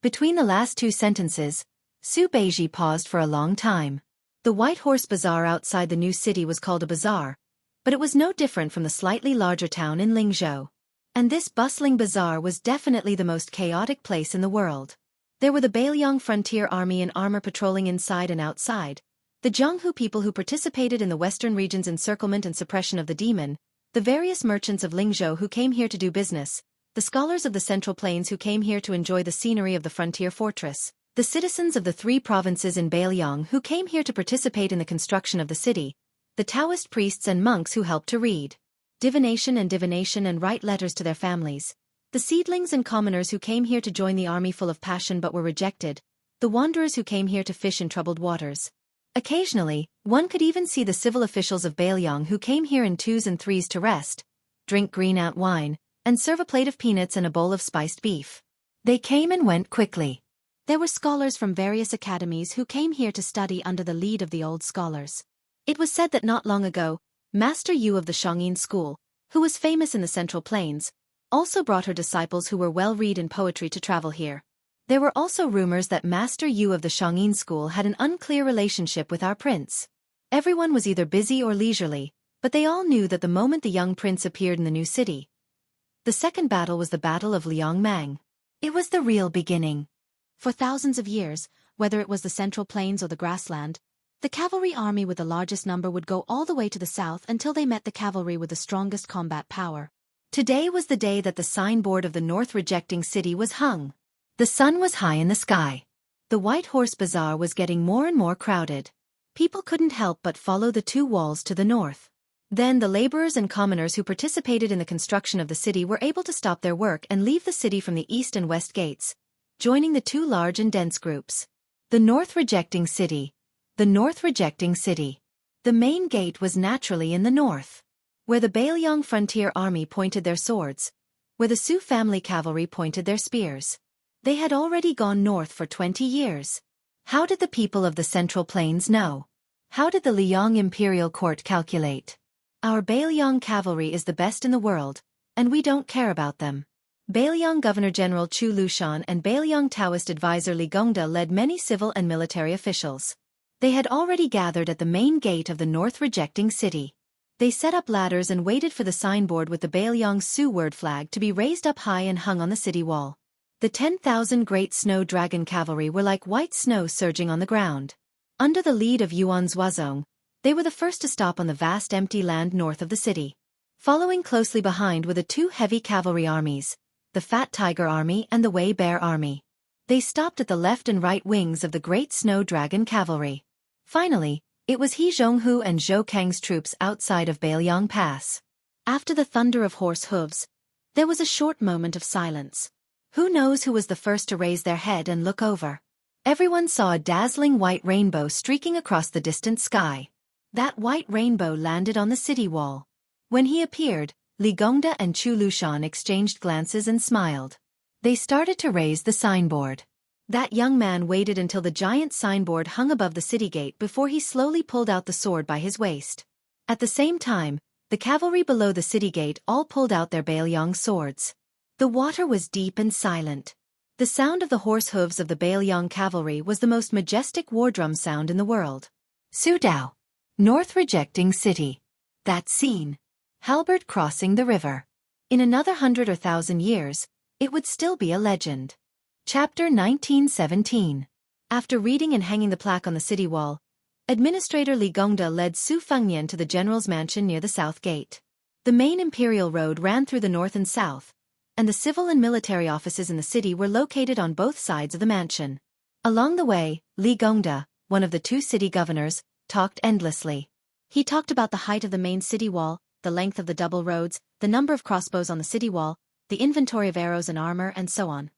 Between the last 2 sentences, Su Beiji paused for a long time. The White Horse Bazaar outside the new city was called a bazaar, but it was no different from the slightly larger town in Lingzhou. And this bustling bazaar was definitely the most chaotic place in the world. There were the Bailiang Frontier Army in armor patrolling inside and outside, the Zhonghu people who participated in the western region's encirclement and suppression of the demon, the various merchants of Lingzhou who came here to do business, the scholars of the Central Plains who came here to enjoy the scenery of the frontier fortress, the citizens of the 3 provinces in Bailiang who came here to participate in the construction of the city, the Taoist priests and monks who helped to read divination and write letters to their families, the seedlings and commoners who came here to join the army full of passion but were rejected, the wanderers who came here to fish in troubled waters. Occasionally, one could even see the civil officials of Bailiang who came here in 2s and 3s to rest, drink green out wine, and serve a plate of peanuts and a bowl of spiced beef. They came and went quickly. There were scholars from various academies who came here to study under the lead of the old scholars. It was said that not long ago, Master Yu of the Shangyin School, who was famous in the Central Plains, also brought her disciples who were well-read in poetry to travel here. There were also rumors that Master Yu of the Shangyin School had an unclear relationship with our prince. Everyone was either busy or leisurely, but they all knew that the moment the young prince appeared in the new city, the second battle was the Battle of Liangmang. It was the real beginning. For thousands of years, whether it was the Central Plains or the grassland, The cavalry army with the largest number would go all the way to the south until they met the cavalry with the strongest combat power. Today was the day that the signboard of the North Rejecting City was hung. The sun was high in the sky. The White Horse Bazaar was getting more and more crowded. People couldn't help but follow the two walls to the north. Then the laborers and commoners who participated in the construction of the city were able to stop their work and leave the city from the east and west gates, joining the two large and dense groups. The North Rejecting City. The North Rejecting City. The main gate was naturally in the north, where the Baelyong frontier army pointed their swords, where the Sioux family cavalry pointed their spears. They had already gone north for 20 years. How did the people of the Central Plains know? How did the Liang Imperial Court calculate? Our Baelyong cavalry is the best in the world, and we don't care about them. Baelyong Governor-General Chu Lushan and Baelyong Taoist advisor Li Gongda led many civil and military officials. They had already gathered at the main gate of the North Rejecting City. They set up ladders and waited for the signboard with the Baelyong Sioux word flag to be raised up high and hung on the city wall. The 10,000 Great Snow Dragon cavalry were like white snow surging on the ground. Under the lead of Yuan Zhuazong, they were the first to stop on the vast empty land north of the city. Following closely behind were the two heavy cavalry armies, the Fat Tiger Army and the Wei Bear Army. They stopped at the left and right wings of the Great Snow Dragon cavalry. Finally, it was He Zhonghu and Zhou Kang's troops outside of Baelyong Pass. After the thunder of horse hooves, there was a short moment of silence. Who knows who was the first to raise their head and look over? Everyone saw a dazzling white rainbow streaking across the distant sky. That white rainbow landed on the city wall. When he appeared, Li Gongda and Chu Lushan exchanged glances and smiled. They started to raise the signboard. That young man waited until the giant signboard hung above the city gate before he slowly pulled out the sword by his waist. At the same time, the cavalry below the city gate all pulled out their Baelyong swords. The water was deep and silent. The sound of the horse hooves of the Baelyong cavalry was the most majestic war drum sound in the world. Sudao. North Rejecting City. That scene. Halberd crossing the river. In another 100 or 1,000 years, it would still be a legend. Chapter 1917. After reading and hanging the plaque on the city wall, Administrator Li Gongda led Su Fengnian to the general's mansion near the south gate. The main imperial road ran through the north and south, and the civil and military offices in the city were located on both sides of the mansion. Along the way, Li Gongda, one of the two city governors, talked endlessly. He talked about the height of the main city wall, the length of the double roads, the number of crossbows on the city wall, the inventory of arrows and armor, and so on.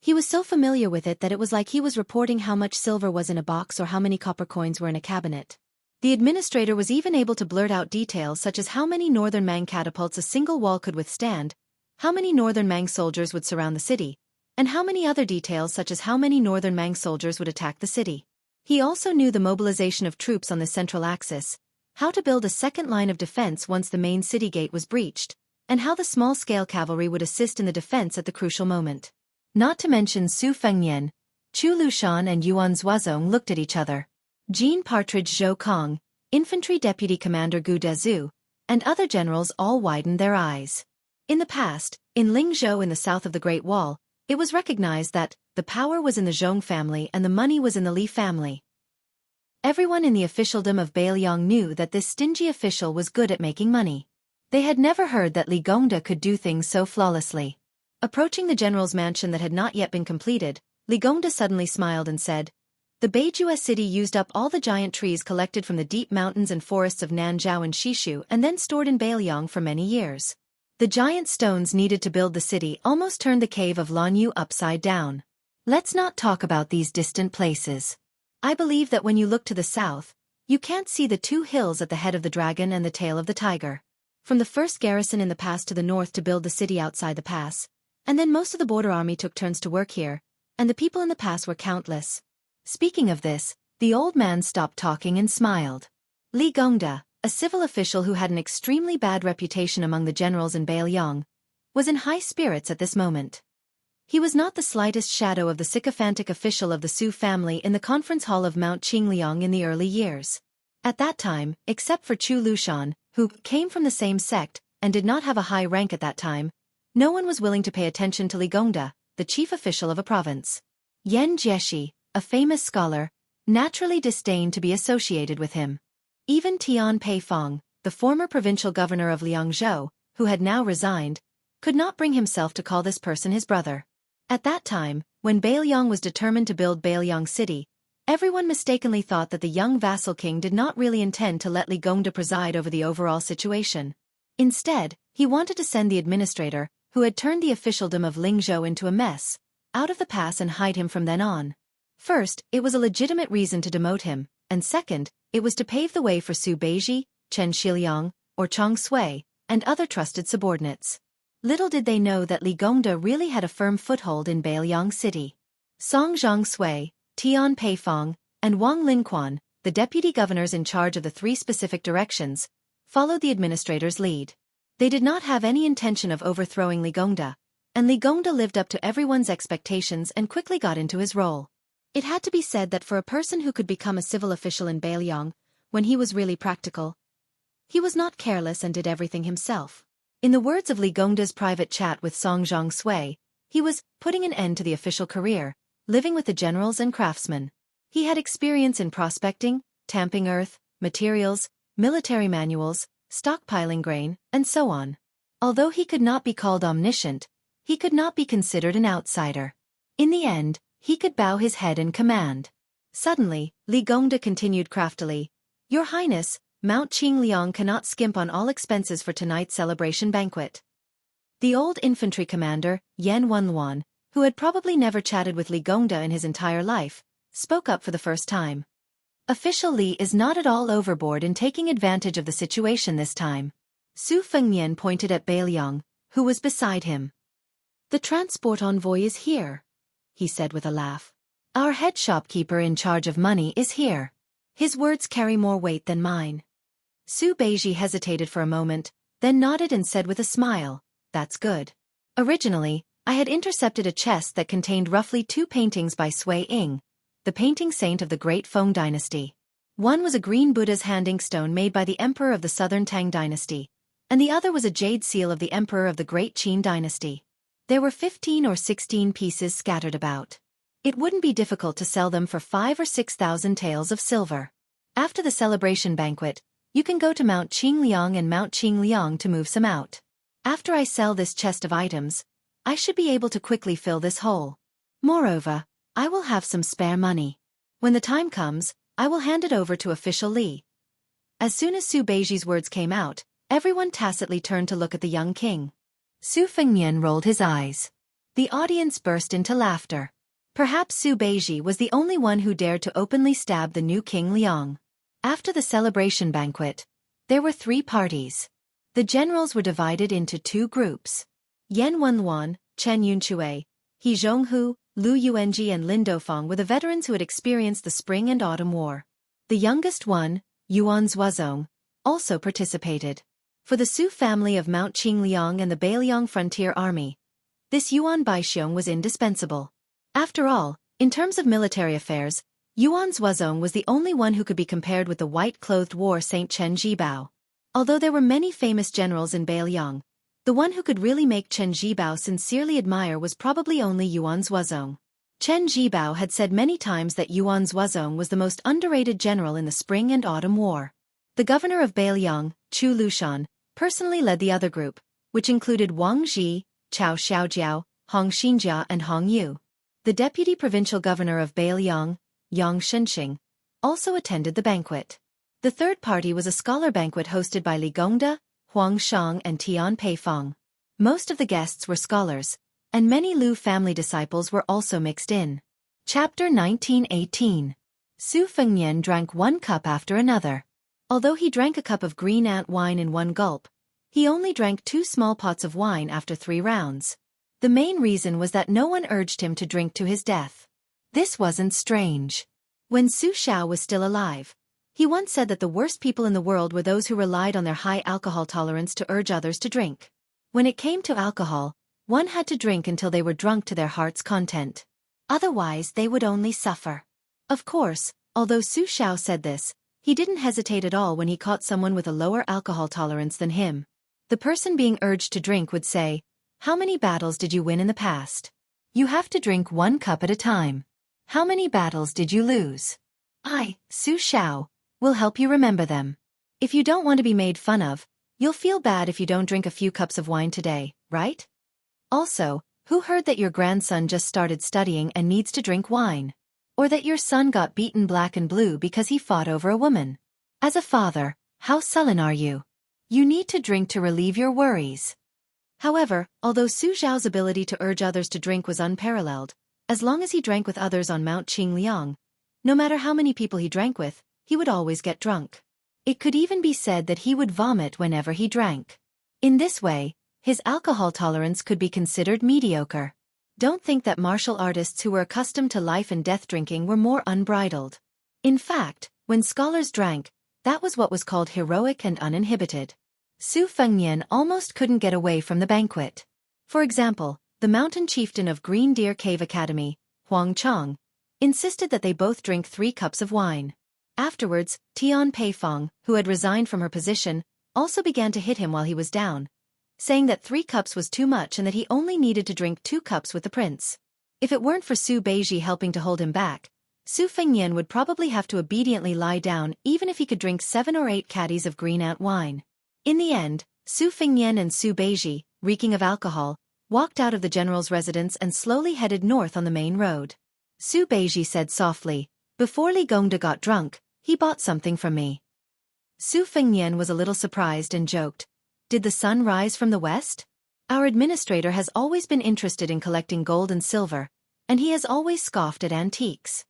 He was so familiar with it that it was like he was reporting how much silver was in a box or how many copper coins were in a cabinet. The administrator was even able to blurt out details such as how many Northern Mang catapults a single wall could withstand, how many Northern Mang soldiers would surround the city, and how many other details such as how many Northern Mang soldiers would attack the city. He also knew the mobilization of troops on the central axis, how to build a second line of defense once the main city gate was breached, and how the small-scale cavalry would assist in the defense at the crucial moment. Not to mention Su Fengnian, Chu Lushan and Yuan Zhuazong looked at each other. Jean Partridge Zhou Kong, Infantry Deputy Commander Gu Dezhu, and other generals all widened their eyes. In the past, in Lingzhou in the south of the Great Wall, it was recognized that the power was in the Zhong family and the money was in the Li family. Everyone in the officialdom of Baelyong knew that this stingy official was good at making money. They had never heard that Li Gongda could do things so flawlessly. Approaching the general's mansion that had not yet been completed, Li Gongda suddenly smiled and said, "The Beijua city used up all the giant trees collected from the deep mountains and forests of Nanzhou and Shishu and then stored in Baelyong for many years. The giant stones needed to build the city almost turned the cave of Lanyu upside down. Let's not talk about these distant places. I believe that when you look to the south, you can't see the two hills at the head of the dragon and the tail of the tiger. From the first garrison in the pass to the north to build the city outside the pass, and then most of the border army took turns to work here, and the people in the pass were countless." Speaking of this, the old man stopped talking and smiled. Li Gongda, a civil official who had an extremely bad reputation among the generals in Baelyong, was in high spirits at this moment. He was not the slightest shadow of the sycophantic official of the Sioux family in the conference hall of Mount Qingliang in the early years. At that time, except for Chu Lushan, who came from the same sect and did not have a high rank at that time, no one was willing to pay attention to Li Gongda, the chief official of a province. Yan Jieshi, a famous scholar, naturally disdained to be associated with him. Even Tian Peifong, the former provincial governor of Liangzhou, who had now resigned, could not bring himself to call this person his brother. At that time, when Bailiang was determined to build Bailiang City, everyone mistakenly thought that the young vassal king did not really intend to let Li Gongda preside over the overall situation. Instead, he wanted to send the administrator, who had turned the officialdom of Lingzhou into a mess, out of the pass and hide him from then on. First, it was a legitimate reason to demote him, and second, it was to pave the way for Su Beiji, Chen Shiliang, or Chang Sui, and other trusted subordinates. Little did they know that Li Gongda really had a firm foothold in Bailiang City. Song Zhongsui, Tian Peifong, and Wang Linquan, the deputy governors in charge of the three specific directions, followed the administrator's lead. They did not have any intention of overthrowing Li Gongda, and Li Gongda lived up to everyone's expectations and quickly got into his role. It had to be said that for a person who could become a civil official in Bailiang, when he was really practical, he was not careless and did everything himself. In the words of Li Gongda's private chat with Song Zhongsui, he was putting an end to the official career, living with the generals and craftsmen. He had experience in prospecting, tamping earth, materials, military manuals, stockpiling grain, and so on. Although he could not be called omniscient, he could not be considered an outsider. In the end, he could bow his head in command. Suddenly, Li Gongda continued craftily, "Your Highness, Mount Qingliang cannot skimp on all expenses for tonight's celebration banquet." The old infantry commander, Yan Wenluan, who had probably never chatted with Li Gongda in his entire life, spoke up for the first time. Official Li is not at all overboard in taking advantage of the situation this time. Su Fengnian pointed at Bailiang, who was beside him. "The transport envoy is here," he said with a laugh. "Our head shopkeeper in charge of money is here. His words carry more weight than mine." Su Beiji hesitated for a moment, then nodded and said with a smile, "That's good. Originally, I had intercepted a chest that contained roughly 2 paintings by Sui Ying, the painting saint of the Great Feng dynasty. One was a green Buddha's handing stone made by the emperor of the southern Tang dynasty, and the other was a jade seal of the emperor of the Great Qin dynasty. There were 15 or 16 pieces scattered about. It wouldn't be difficult to sell them for 5,000 or 6,000 taels of silver. After the celebration banquet, you can go to Mount Qingliang and Mount Qingliang to move some out. After I sell this chest of items, I should be able to quickly fill this hole. Moreover, I will have some spare money. When the time comes, I will hand it over to official Li." As soon as Su Beiji's words came out, everyone tacitly turned to look at the young king. Su Fengnian rolled his eyes. The audience burst into laughter. Perhaps Su Beiji was the only one who dared to openly stab the new King Liang. After the celebration banquet, there were 3 parties. The generals were divided into 2 groups. Yan Wenluan, Chen Yunchui, He Zhonghu, Lu Yuanji and Lin Dofang were the veterans who had experienced the Spring and Autumn War. The youngest one, Yuan Zuozong, also participated. For the Su family of Mount Qingliang and the Bailiang Frontier Army, this Yuan Baixiong was indispensable. After all, in terms of military affairs, Yuan Zuozong was the only one who could be compared with the white-clothed war saint Chen Jibao. Although there were many famous generals in Bailiang, the one who could really make Chen Jibao sincerely admire was probably only Yuan Zuozong. Chen Jibao had said many times that Yuan Zuozong was the most underrated general in the Spring and Autumn War. The governor of Bailiang, Chu Lushan, personally led the other group, which included Wang Ji, Chao Xiaojiao, Hong Xinjia and Hong Yu. The deputy provincial governor of Bailiang, Yang Shenxing, also attended the banquet. The third party was a scholar banquet hosted by Li Gongda, Huang Shang and Tian Peifong. Most of the guests were scholars, and many Lu family disciples were also mixed in. Chapter 1918. Su Fengnian drank 1 cup after another. Although he drank a cup of green ant wine in 1 gulp, he only drank 2 small pots of wine after 3 rounds. The main reason was that no one urged him to drink to his death. This wasn't strange. When Su Xiao was still alive, he once said that the worst people in the world were those who relied on their high alcohol tolerance to urge others to drink. When it came to alcohol, one had to drink until they were drunk to their heart's content. Otherwise they would only suffer. Of course, although Su Xiao said this, he didn't hesitate at all when he caught someone with a lower alcohol tolerance than him. The person being urged to drink would say, "How many battles did you win in the past? You have to drink 1 cup at a time. How many battles did you lose? I, Su Xiao, will help you remember them. If you don't want to be made fun of, you'll feel bad if you don't drink a few cups of wine today, right? Also, who heard that your grandson just started studying and needs to drink wine? Or that your son got beaten black and blue because he fought over a woman? As a father, how sullen are you? You need to drink to relieve your worries. However, although Su Xiao's ability to urge others to drink was unparalleled, as long as he drank with others on Mount Qingliang, no matter how many people he drank with, he would always get drunk. It could even be said that he would vomit whenever he drank. In this way, his alcohol tolerance could be considered mediocre. Don't think that martial artists who were accustomed to life and death drinking were more unbridled. In fact, when scholars drank, that was what was called heroic and uninhibited. Su Fengnian almost couldn't get away from the banquet. For example, the mountain chieftain of Green Deer Cave Academy, Huang Chong, insisted that they both drink 3 cups of wine. Afterwards, Tian Peifong, who had resigned from her position, also began to hit him while he was down, saying that 3 cups was too much and that he only needed to drink 2 cups with the prince. If it weren't for Su Beiji helping to hold him back, Su Fengnian would probably have to obediently lie down even if he could drink 7 or 8 caddies of green ant wine. In the end, Su Fengnian and Su Beiji, reeking of alcohol, walked out of the general's residence and slowly headed north on the main road. Su Beiji said softly, "Before Li Gongda got drunk, he bought something from me." Su Fengnian was a little surprised and joked, "Did the sun rise from the west? Our administrator has always been interested in collecting gold and silver, and he has always scoffed at antiques."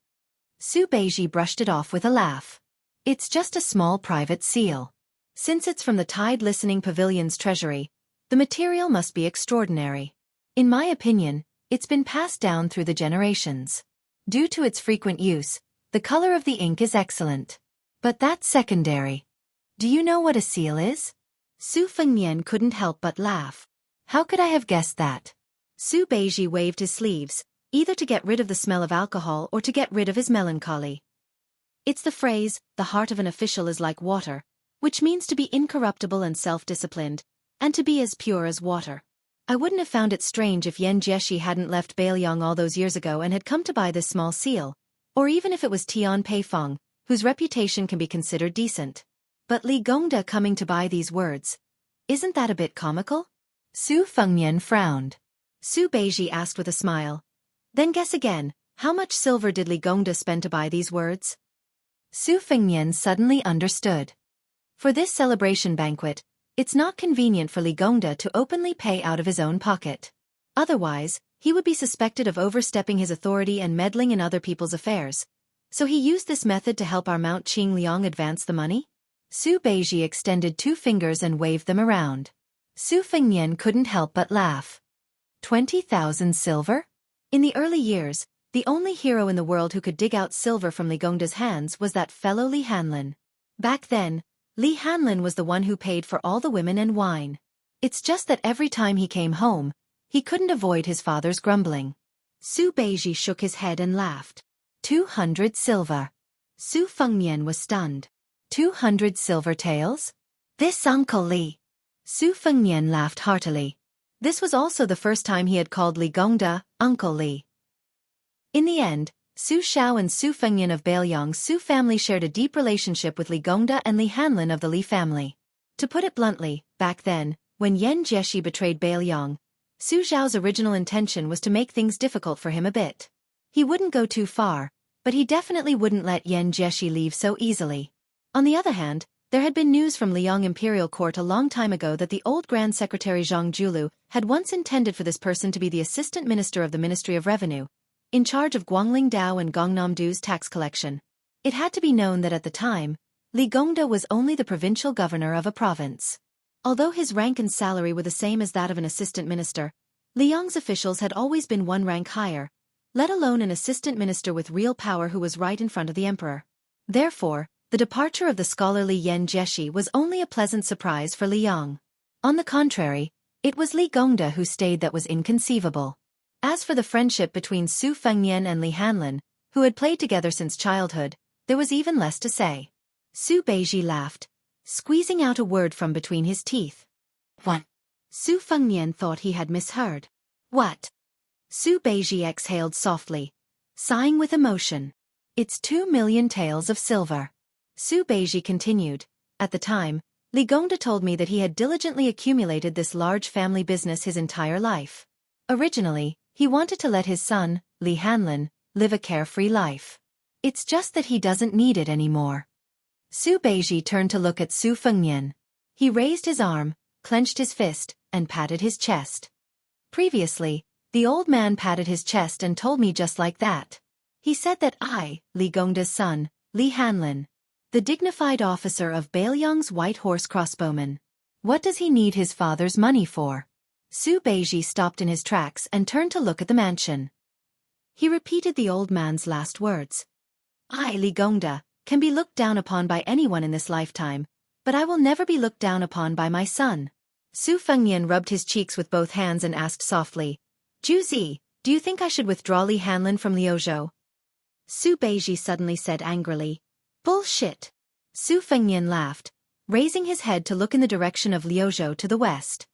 Su Beiji brushed it off with a laugh. "It's just a small private seal. Since it's from the Tide Listening Pavilion's treasury, the material must be extraordinary. In my opinion, it's been passed down through the generations. Due to its frequent use, the color of the ink is excellent. But that's secondary. Do you know what a seal is?" Su Fengnian couldn't help but laugh. "How could I have guessed that?" Su Beiji waved his sleeves, either to get rid of the smell of alcohol or to get rid of his melancholy. "It's the phrase, 'the heart of an official is like water,' which means to be incorruptible and self-disciplined, and to be as pure as water. I wouldn't have found it strange if Yan Jieshi hadn't left Bailiang all those years ago and had come to buy this small seal, or even if it was Tian Peifong, whose reputation can be considered decent. But Li Gongda coming to buy these words, isn't that a bit comical?" Su Fengnian frowned. Su Beiji asked with a smile, "Then guess again, how much silver did Li Gongda spend to buy these words?" Su Fengnian suddenly understood. For this celebration banquet, it's not convenient for Li Gongda to openly pay out of his own pocket. Otherwise, he would be suspected of overstepping his authority and meddling in other people's affairs. So he used this method to help our Mount Qingliang advance the money? Su Beiji extended 2 fingers and waved them around. Su Fengnian couldn't help but laugh. 20,000 silver? In the early years, the only hero in the world who could dig out silver from Li Gongda's hands was that fellow Li Hanlin. Back then, Li Hanlin was the one who paid for all the women and wine. It's just that every time he came home, he couldn't avoid his father's grumbling. Su Beiji shook his head and laughed. 200 silver. Su Fengnian was stunned. 200 silver taels? This Uncle Li. Su Fengnian laughed heartily. This was also the first time he had called Li Gongda Uncle Li. In the end, Su Xiao and Su Fengnian of Bailiang's Su family shared a deep relationship with Li Gongda and Li Hanlin of the Li family. To put it bluntly, back then, when Yan Jieshi betrayed Bailiang, Su Xiao's original intention was to make things difficult for him a bit. He wouldn't go too far, but he definitely wouldn't let Yan Jieshi leave so easily. On the other hand, there had been news from Liang Imperial Court a long time ago that the old Grand Secretary Zhang Julu had once intended for this person to be the Assistant Minister of the Ministry of Revenue, in charge of Guangling Dao and Gangnam-do's tax collection. It had to be known that at the time, Li Gongda was only the provincial governor of a province. Although his rank and salary were the same as that of an assistant minister, Liang's officials had always been 1 rank higher, let alone an assistant minister with real power who was right in front of the emperor. Therefore, the departure of the scholarly Yan Jieshi was only a pleasant surprise for Liang. On the contrary, it was Li Gongda who stayed that was inconceivable. As for the friendship between Su Fengnian and Li Hanlin, who had played together since childhood, there was even less to say. Su Beiji laughed, squeezing out a word from between his teeth. "What?" Su Fengnian thought he had misheard. "What?" Su Beiji exhaled softly, sighing with emotion. It's 2 million taels of silver. Su Beiji continued. At the time, Li Gongda told me that he had diligently accumulated this large family business his entire life. Originally, he wanted to let his son, Li Hanlin, live a carefree life. It's just that he doesn't need it anymore. Su Beiji turned to look at Su Fengnian. He raised his arm, clenched his fist, and patted his chest. Previously, the old man patted his chest and told me just like that. He said that I, Li Gongda's son, Li Hanlin, the dignified officer of Bailiang's White Horse Crossbowmen. What does he need his father's money for? Su Beiji stopped in his tracks and turned to look at the mansion. He repeated the old man's last words. I, Li Gongda, can be looked down upon by anyone in this lifetime, but I will never be looked down upon by my son. Su Fengnian rubbed his cheeks with both hands and asked softly, Juzi, do you think I should withdraw Li Hanlin from Liuzhou? Su Beiji suddenly said angrily, Bullshit. Su Fengnian laughed, raising his head to look in the direction of Liuzhou to the west.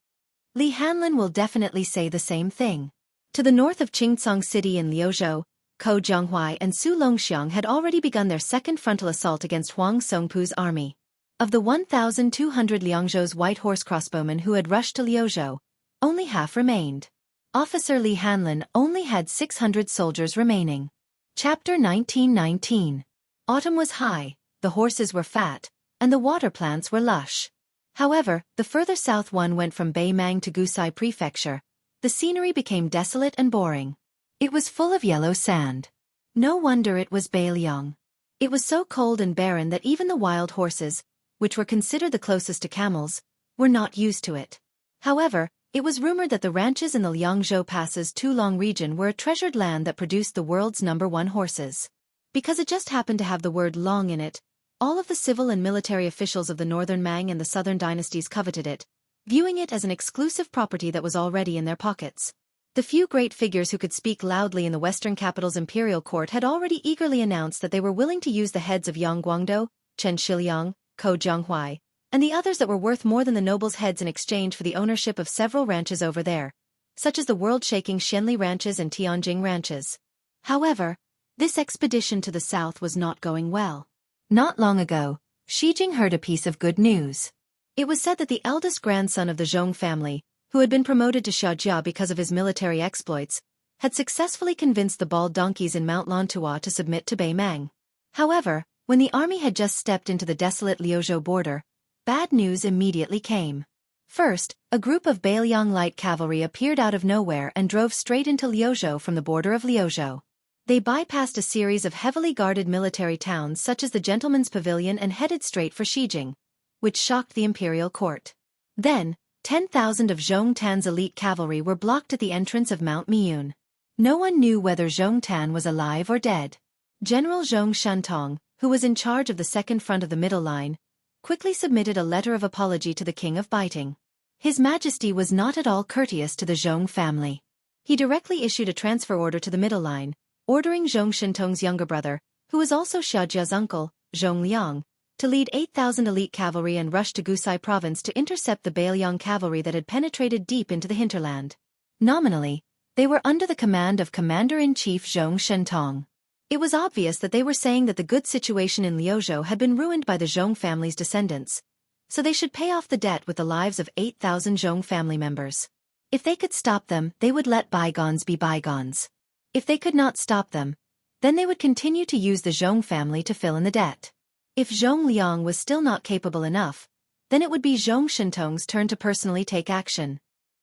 Li Hanlin will definitely say the same thing. To the north of Qingcang City in Liuzhou, Ko Jianghuai and Su Longxiang had already begun their second frontal assault against Huang Songpu's army. Of the 1,200 Liangzhou's White Horse Crossbowmen who had rushed to Liuzhou, only half remained. Officer Li Hanlin only had 600 soldiers remaining. Chapter 1919. Autumn was high, the horses were fat, and the water plants were lush. However, the further south one went from Beimang to Gusai Prefecture. The scenery became desolate and boring. It was full of yellow sand. No wonder it was Bailiang. It was so cold and barren that even the wild horses, which were considered the closest to camels, were not used to it. However, it was rumored that the ranches in the Liangzhou Pass's Tulong region were a treasured land that produced the world's #1 horses. Because it just happened to have the word Long in it, all of the civil and military officials of the northern Mang and the southern dynasties coveted it, viewing it as an exclusive property that was already in their pockets. The few great figures who could speak loudly in the western capital's imperial court had already eagerly announced that they were willing to use the heads of Yang Guangdou, Chen Shiliang, Ko Jianghuai, and the others that were worth more than the nobles' heads in exchange for the ownership of several ranches over there, such as the world-shaking Shenli ranches and Tianjing ranches. However, this expedition to the south was not going well. Not long ago, Shijing heard a piece of good news. It was said that the eldest grandson of the Zhong family, who had been promoted to Xiajia because of his military exploits, had successfully convinced the bald donkeys in Mount Lantua to submit to Beimang. However, when the army had just stepped into the desolate Liuzhou border, bad news immediately came. First, a group of Bailiang light cavalry appeared out of nowhere and drove straight into Liuzhou from the border of Liuzhou. They bypassed a series of heavily guarded military towns such as the Gentleman's Pavilion and headed straight for Shijing, which shocked the imperial court. Then, 10,000 of Zhong Tan's elite cavalry were blocked at the entrance of Mount Miyun. No one knew whether Zhong Tan was alive or dead. General Zhong Shantong, who was in charge of the second front of the middle line, quickly submitted a letter of apology to the King of Biting. His Majesty was not at all courteous to the Zhong family. He directly issued a transfer order to the middle line, ordering Zhong Shintong's younger brother, who was also Xiajia's uncle, Zhong Liang, to lead 8,000 elite cavalry and rush to Gusai province to intercept the Bailiang cavalry that had penetrated deep into the hinterland. Nominally, they were under the command of Commander-in-Chief Zhong Shentong. It was obvious that they were saying that the good situation in Liuzhou had been ruined by the Zhong family's descendants, so they should pay off the debt with the lives of 8,000 Zhong family members. If they could stop them, they would let bygones be bygones. If they could not stop them, then they would continue to use the Zhong family to fill in the debt. If Zhong Liang was still not capable enough, then it would be Zhong Shintong's turn to personally take action.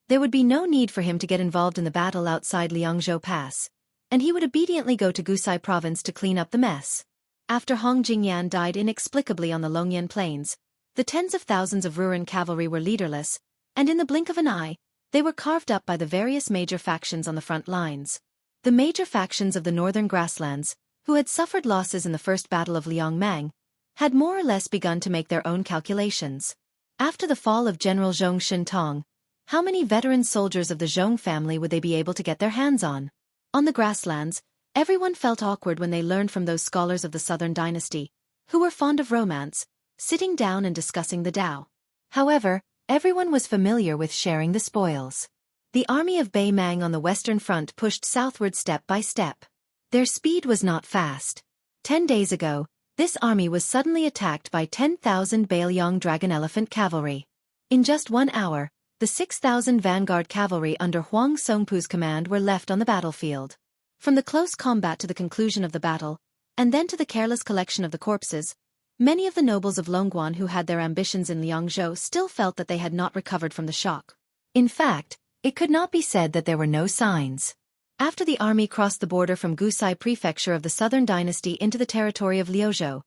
There would be no need for him to get involved in the battle outside Liangzhou Pass, and he would obediently go to Gusai province to clean up the mess. After Hong Jingyan died inexplicably on the Longyan plains, the tens of thousands of Ruran cavalry were leaderless, and in the blink of an eye, they were carved up by the various major factions on the front lines. The major factions of the northern grasslands, who had suffered losses in the first battle of Liangmang, had more or less begun to make their own calculations. After the fall of General Zhong Shintong, how many veteran soldiers of the Zhong family would they be able to get their hands on? On the grasslands, everyone felt awkward when they learned from those scholars of the southern dynasty, who were fond of romance, sitting down and discussing the Tao. However, everyone was familiar with sharing the spoils. The army of Beimang on the western front pushed southward step by step. Their speed was not fast. 10 days ago, this army was suddenly attacked by 10,000 Baelyong Dragon Elephant Cavalry. In just 1 hour, the 6,000 vanguard cavalry under Huang Songpu's command were left on the battlefield. From the close combat to the conclusion of the battle, and then to the careless collection of the corpses, many of the nobles of Longguan who had their ambitions in Liangzhou still felt that they had not recovered from the shock. In fact, it could not be said that there were no signs. After the army crossed the border from Gusai Prefecture of the Southern Dynasty into the territory of Liuzhou,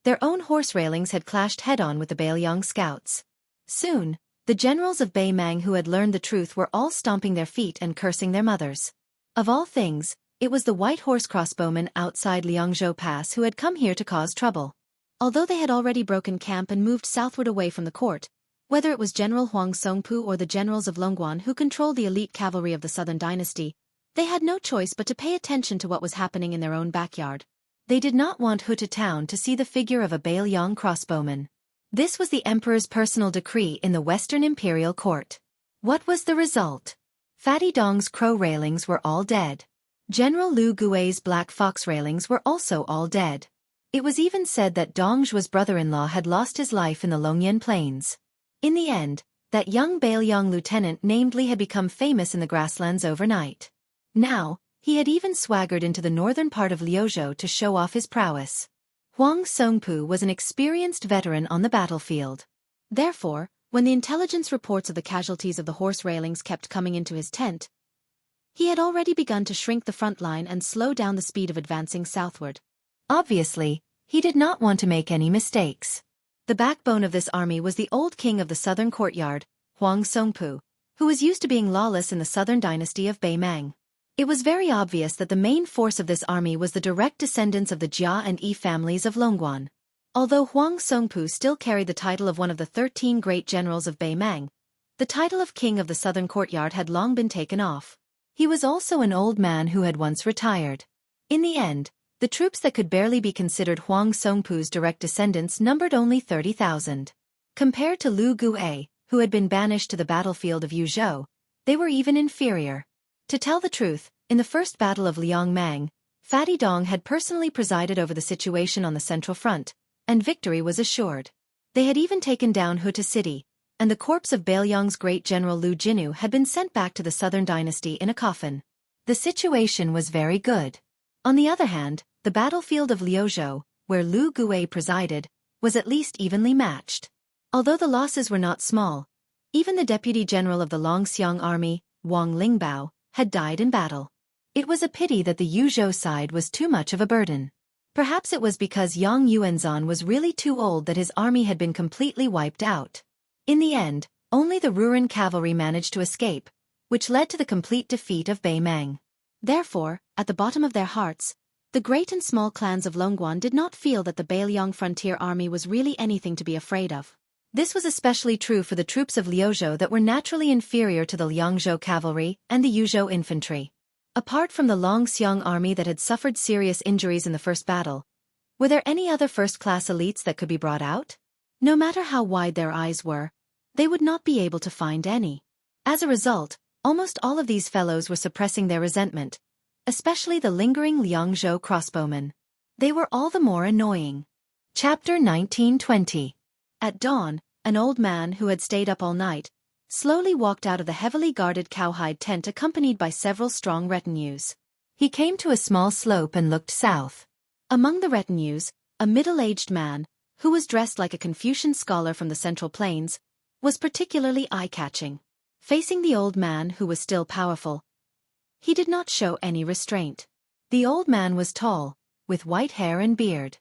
their own horse railings had clashed head-on with the Baelyong scouts. Soon, the generals of Baimang who had learned the truth were all stomping their feet and cursing their mothers. Of all things, it was the white horse crossbowmen outside Liangzhou Pass who had come here to cause trouble. Although they had already broken camp and moved southward away from the court, whether it was General Huang Songpu or the generals of Longguan who controlled the elite cavalry of the Southern Dynasty, they had no choice but to pay attention to what was happening in their own backyard. They did not want Huta town to see the figure of a Baelyong crossbowman. This was the emperor's personal decree in the Western Imperial Court. What was the result? Fatty Dong's crow railings were all dead. General Lu Gui's black fox railings were also all dead. It was even said that Dong Zhuo's brother-in-law had lost his life in the Longyan Plains. In the end, that young Baelyong lieutenant named Li had become famous in the grasslands overnight. Now, he had even swaggered into the northern part of Liuzhou to show off his prowess. Huang Songpu was an experienced veteran on the battlefield. Therefore, when the intelligence reports of the casualties of the horse railings kept coming into his tent, he had already begun to shrink the front line and slow down the speed of advancing southward. Obviously, he did not want to make any mistakes. The backbone of this army was the old king of the southern courtyard, Huang Songpu, who was used to being lawless in the southern dynasty of Baimang. It was very obvious that the main force of this army was the direct descendants of the Jia and Yi families of Longguan. Although Huang Songpu still carried the title of one of the 13 great generals of Baimang, the title of king of the southern courtyard had long been taken off. He was also an old man who had once retired. In the end, the troops that could barely be considered Huang Songpu's direct descendants numbered only 30,000. Compared to Lu Gui, who had been banished to the battlefield of Yuzhou, they were even inferior. To tell the truth, in the first battle of Liangmang, Fatty Dong had personally presided over the situation on the central front, and victory was assured. They had even taken down Huta City, and the corpse of Baelyong's great general Lu Jinu had been sent back to the southern dynasty in a coffin. The situation was very good. On the other hand, the battlefield of Liuzhou, where Lu Gui presided, was at least evenly matched. Although the losses were not small, even the deputy general of the Longxiang army, Wang Lingbao, had died in battle. It was a pity that the Yuzhou side was too much of a burden. Perhaps it was because Yang Yuanzhan was really too old that his army had been completely wiped out. In the end, only the Ruran cavalry managed to escape, which led to the complete defeat of Baimang. Therefore, at the bottom of their hearts, the great and small clans of Longguan did not feel that the Baelyong frontier army was really anything to be afraid of. This was especially true for the troops of Liuzhou that were naturally inferior to the Liangzhou cavalry and the Yuzhou infantry. Apart from the Longxiang army that had suffered serious injuries in the first battle, were there any other first-class elites that could be brought out? No matter how wide their eyes were, they would not be able to find any. As a result, almost all of these fellows were suppressing their resentment, especially the lingering Liangzhou crossbowmen. They were all the more annoying. Chapter 1920. At dawn, an old man who had stayed up all night slowly walked out of the heavily guarded cowhide tent accompanied by several strong retinues. He came to a small slope and looked south. Among the retinues, a middle-aged man, who was dressed like a Confucian scholar from the Central Plains, was particularly eye-catching. Facing the old man who was still powerful, he did not show any restraint. The old man was tall, with white hair and beard.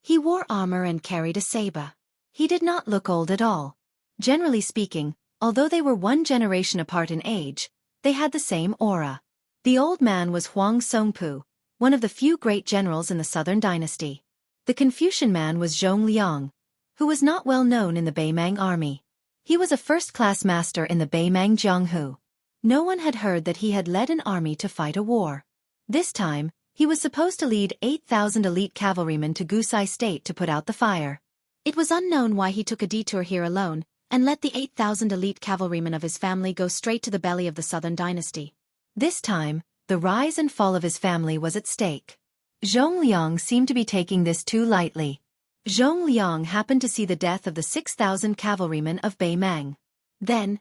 He wore armor and carried a saber. He did not look old at all. Generally speaking, although they were one generation apart in age, they had the same aura. The old man was Huang Songpu, one of the few great generals in the southern dynasty. The Confucian man was Zhong Liang, who was not well known in the Baimang army. He was a first-class master in the Baimang Jianghu. No one had heard that he had led an army to fight a war. This time, he was supposed to lead 8,000 elite cavalrymen to Gusai State to put out the fire. It was unknown why he took a detour here alone, and let the 8,000 elite cavalrymen of his family go straight to the belly of the southern dynasty. This time, the rise and fall of his family was at stake. Zhong Liang seemed to be taking this too lightly. Zhong Liang happened to see the death of the 6,000 cavalrymen of Bei Mang. Then,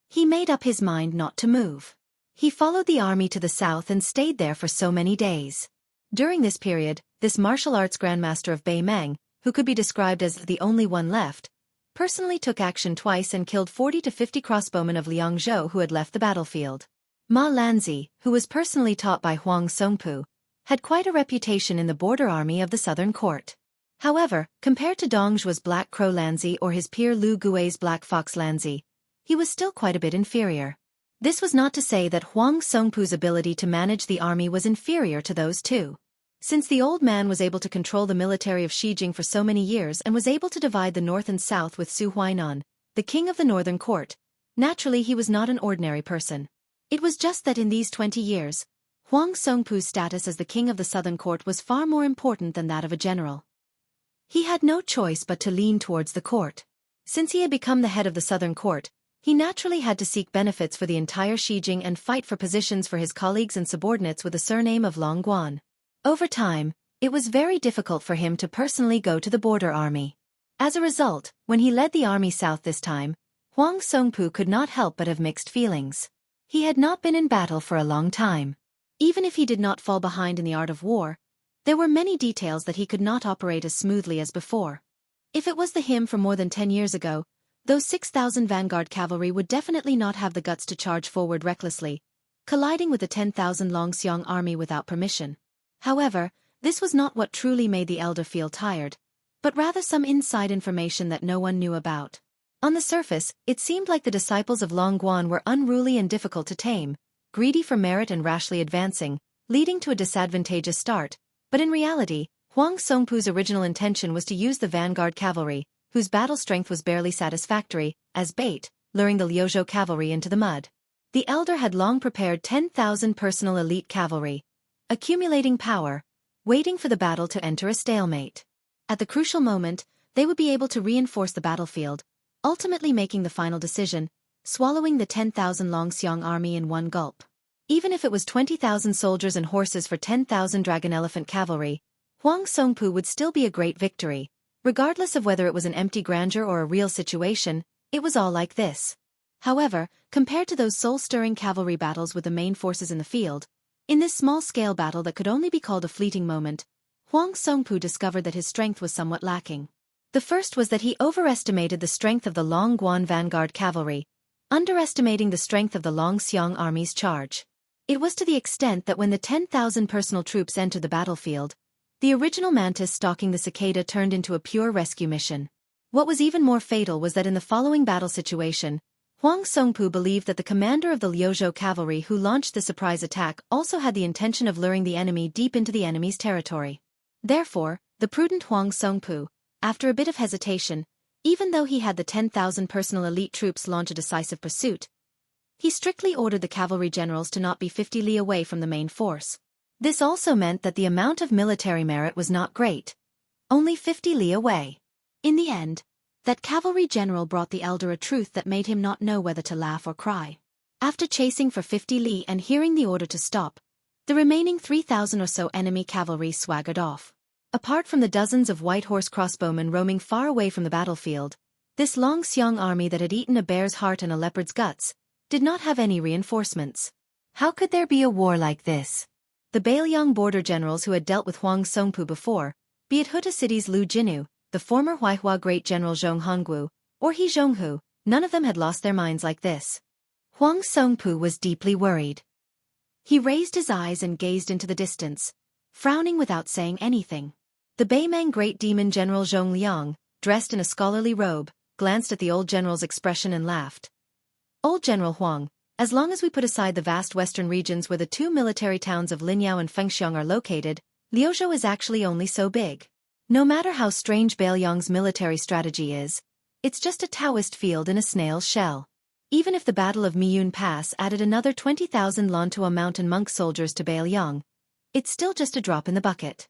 he made up his mind not to move. He followed the army to the south and stayed there for so many days. During this period, this martial arts grandmaster of Bei Mang, who could be described as the only one left, personally took action twice and killed 40 to 50 crossbowmen of Liangzhou who had left the battlefield. Ma Lanzi, who was personally taught by Huang Songpu, had quite a reputation in the border army of the southern court. However, compared to Dongzhuo's Black Crow Lanzi or his peer Lu Gui's Black Fox Lanzi, he was still quite a bit inferior. This was not to say that Huang Songpu's ability to manage the army was inferior to those two. Since the old man was able to control the military of Xijing for so many years and was able to divide the north and south with Su Huainan, the king of the northern court, naturally he was not an ordinary person. It was just that in these 20 years, Huang Songpu's status as the king of the southern court was far more important than that of a general. He had no choice but to lean towards the court. Since he had become the head of the southern court, he naturally had to seek benefits for the entire Xijing and fight for positions for his colleagues and subordinates with the surname of Longguan. Over time, it was very difficult for him to personally go to the border army. As a result, when he led the army south this time, Huang Songpu could not help but have mixed feelings. He had not been in battle for a long time. Even if he did not fall behind in the art of war, there were many details that he could not operate as smoothly as before. If it was him from more than 10 years ago, those 6,000 vanguard cavalry would definitely not have the guts to charge forward recklessly, colliding with the 10,000 Longxiang army without permission. However, this was not what truly made the elder feel tired, but rather some inside information that no one knew about. On the surface, it seemed like the disciples of Longguan were unruly and difficult to tame, greedy for merit and rashly advancing, leading to a disadvantageous start, but in reality, Huang Songpu's original intention was to use the vanguard cavalry, whose battle strength was barely satisfactory, as bait, luring the Liuzhou cavalry into the mud. The elder had long prepared 10,000 personal elite cavalry, accumulating power, waiting for the battle to enter a stalemate. At the crucial moment, they would be able to reinforce the battlefield, ultimately making the final decision, swallowing the 10,000 Longxiang army in one gulp. Even if it was 20,000 soldiers and horses for 10,000 dragon elephant cavalry, Huang Songpu would still be a great victory. Regardless of whether it was an empty grandeur or a real situation, it was all like this. However, compared to those soul-stirring cavalry battles with the main forces in the field, in this small-scale battle that could only be called a fleeting moment, Huang Songpu discovered that his strength was somewhat lacking. The first was that he overestimated the strength of the Longguan vanguard cavalry, underestimating the strength of the Longxiang army's charge. It was to the extent that when the 10,000 personal troops entered the battlefield, the original mantis stalking the cicada turned into a pure rescue mission. What was even more fatal was that in the following battle situation, Huang Songpu believed that the commander of the Liuzhou cavalry who launched the surprise attack also had the intention of luring the enemy deep into the enemy's territory. Therefore, the prudent Huang Songpu, after a bit of hesitation, even though he had the 10,000 personal elite troops launch a decisive pursuit, he strictly ordered the cavalry generals to not be 50 li away from the main force. This also meant that the amount of military merit was not great, only 50 li away. In the end, that cavalry general brought the elder a truth that made him not know whether to laugh or cry. After chasing for 50 li and hearing the order to stop, the remaining 3,000 or so enemy cavalry swaggered off. Apart from the dozens of white horse crossbowmen roaming far away from the battlefield, this Longxiang army that had eaten a bear's heart and a leopard's guts did not have any reinforcements. How could there be a war like this? The Beiliang border generals who had dealt with Huang Songpu before, be it Huta City's Lu Jinu, the former Huaihua great general Zhong Hongwu, or He Zhonghu, none of them had lost their minds like this. Huang Songpu was deeply worried. He raised his eyes and gazed into the distance, frowning without saying anything. The Beimang great demon general Zhong Liang, dressed in a scholarly robe, glanced at the old general's expression and laughed. Old General Huang, as long as we put aside the vast western regions where the two military towns of Linyao and Fengxiang are located, Liuzhou is actually only so big. No matter how strange Beiliang's military strategy is, it's just a Taoist field in a snail's shell. Even if the Battle of Miyun Pass added another 20,000 Lantua mountain monk soldiers to Beiliang, it's still just a drop in the bucket.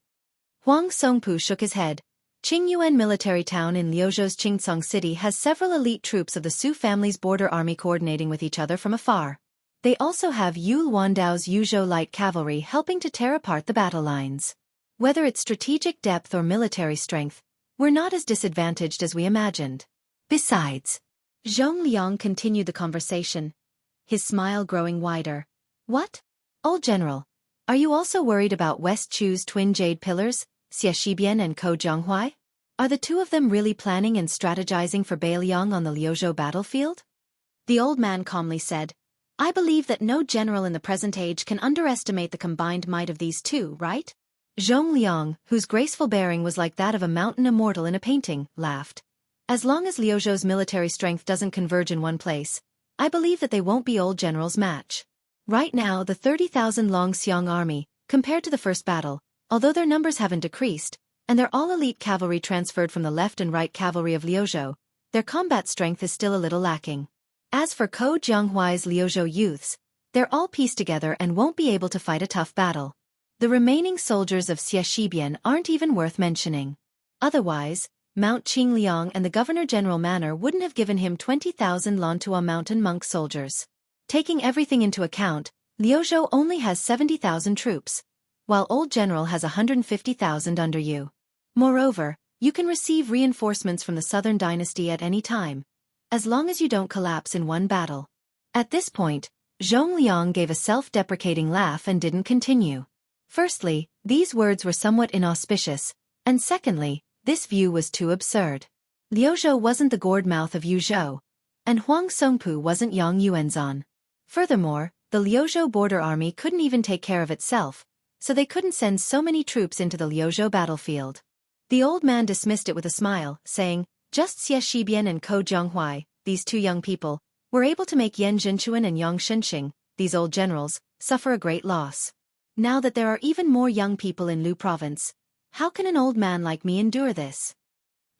Huang Songpu shook his head. Qingyuan military town in Liuzhou's Qingcang city has several elite troops of the Su family's border army coordinating with each other from afar. They also have Yu Luandao's Yuzhou light cavalry helping to tear apart the battle lines. Whether it's strategic depth or military strength, we're not as disadvantaged as we imagined. Besides, Zhong Liang continued the conversation, his smile growing wider. What? Old General, are you also worried about West Chu's twin jade pillars, Xie Shibian and Ko Jianghuai? Are the two of them really planning and strategizing for Beiliang on the Liuzhou battlefield? The old man calmly said, I believe that no general in the present age can underestimate the combined might of these two, right? Zhong Liang, whose graceful bearing was like that of a mountain immortal in a painting, laughed. As long as Liuzhou's military strength doesn't converge in one place, I believe that they won't be Old General's match. Right now, the 30,000 Long Xiong army, compared to the first battle, although their numbers haven't decreased, and they're all elite cavalry transferred from the left and right cavalry of Liuzhou, their combat strength is still a little lacking. As for Ko Jianghuai's Liuzhou youths, they're all pieced together and won't be able to fight a tough battle. The remaining soldiers of Xie Shibian aren't even worth mentioning. Otherwise, Mount Qingliang and the Governor-General Manor wouldn't have given him 20,000 Lantua mountain monk soldiers. Taking everything into account, Liuzhou only has 70,000 troops, while Old General has 150,000 under you. Moreover, you can receive reinforcements from the Southern Dynasty at any time, as long as you don't collapse in one battle. At this point, Zhong Liang gave a self-deprecating laugh and didn't continue. Firstly, these words were somewhat inauspicious, and secondly, this view was too absurd. Liuzhou wasn't the gourd mouth of Yuzhou, and Huang Songpu wasn't Yang Yuanzan. Furthermore, the Liuzhou border army couldn't even take care of itself, so they couldn't send so many troops into the Liuzhou battlefield. The old man dismissed it with a smile, saying, just Xie Shibian and Ko Jianghuai, these two young people, were able to make Yan Zhenchuan and Yang Shenxing, these old generals, suffer a great loss. Now that there are even more young people in Lu province, how can an old man like me endure this?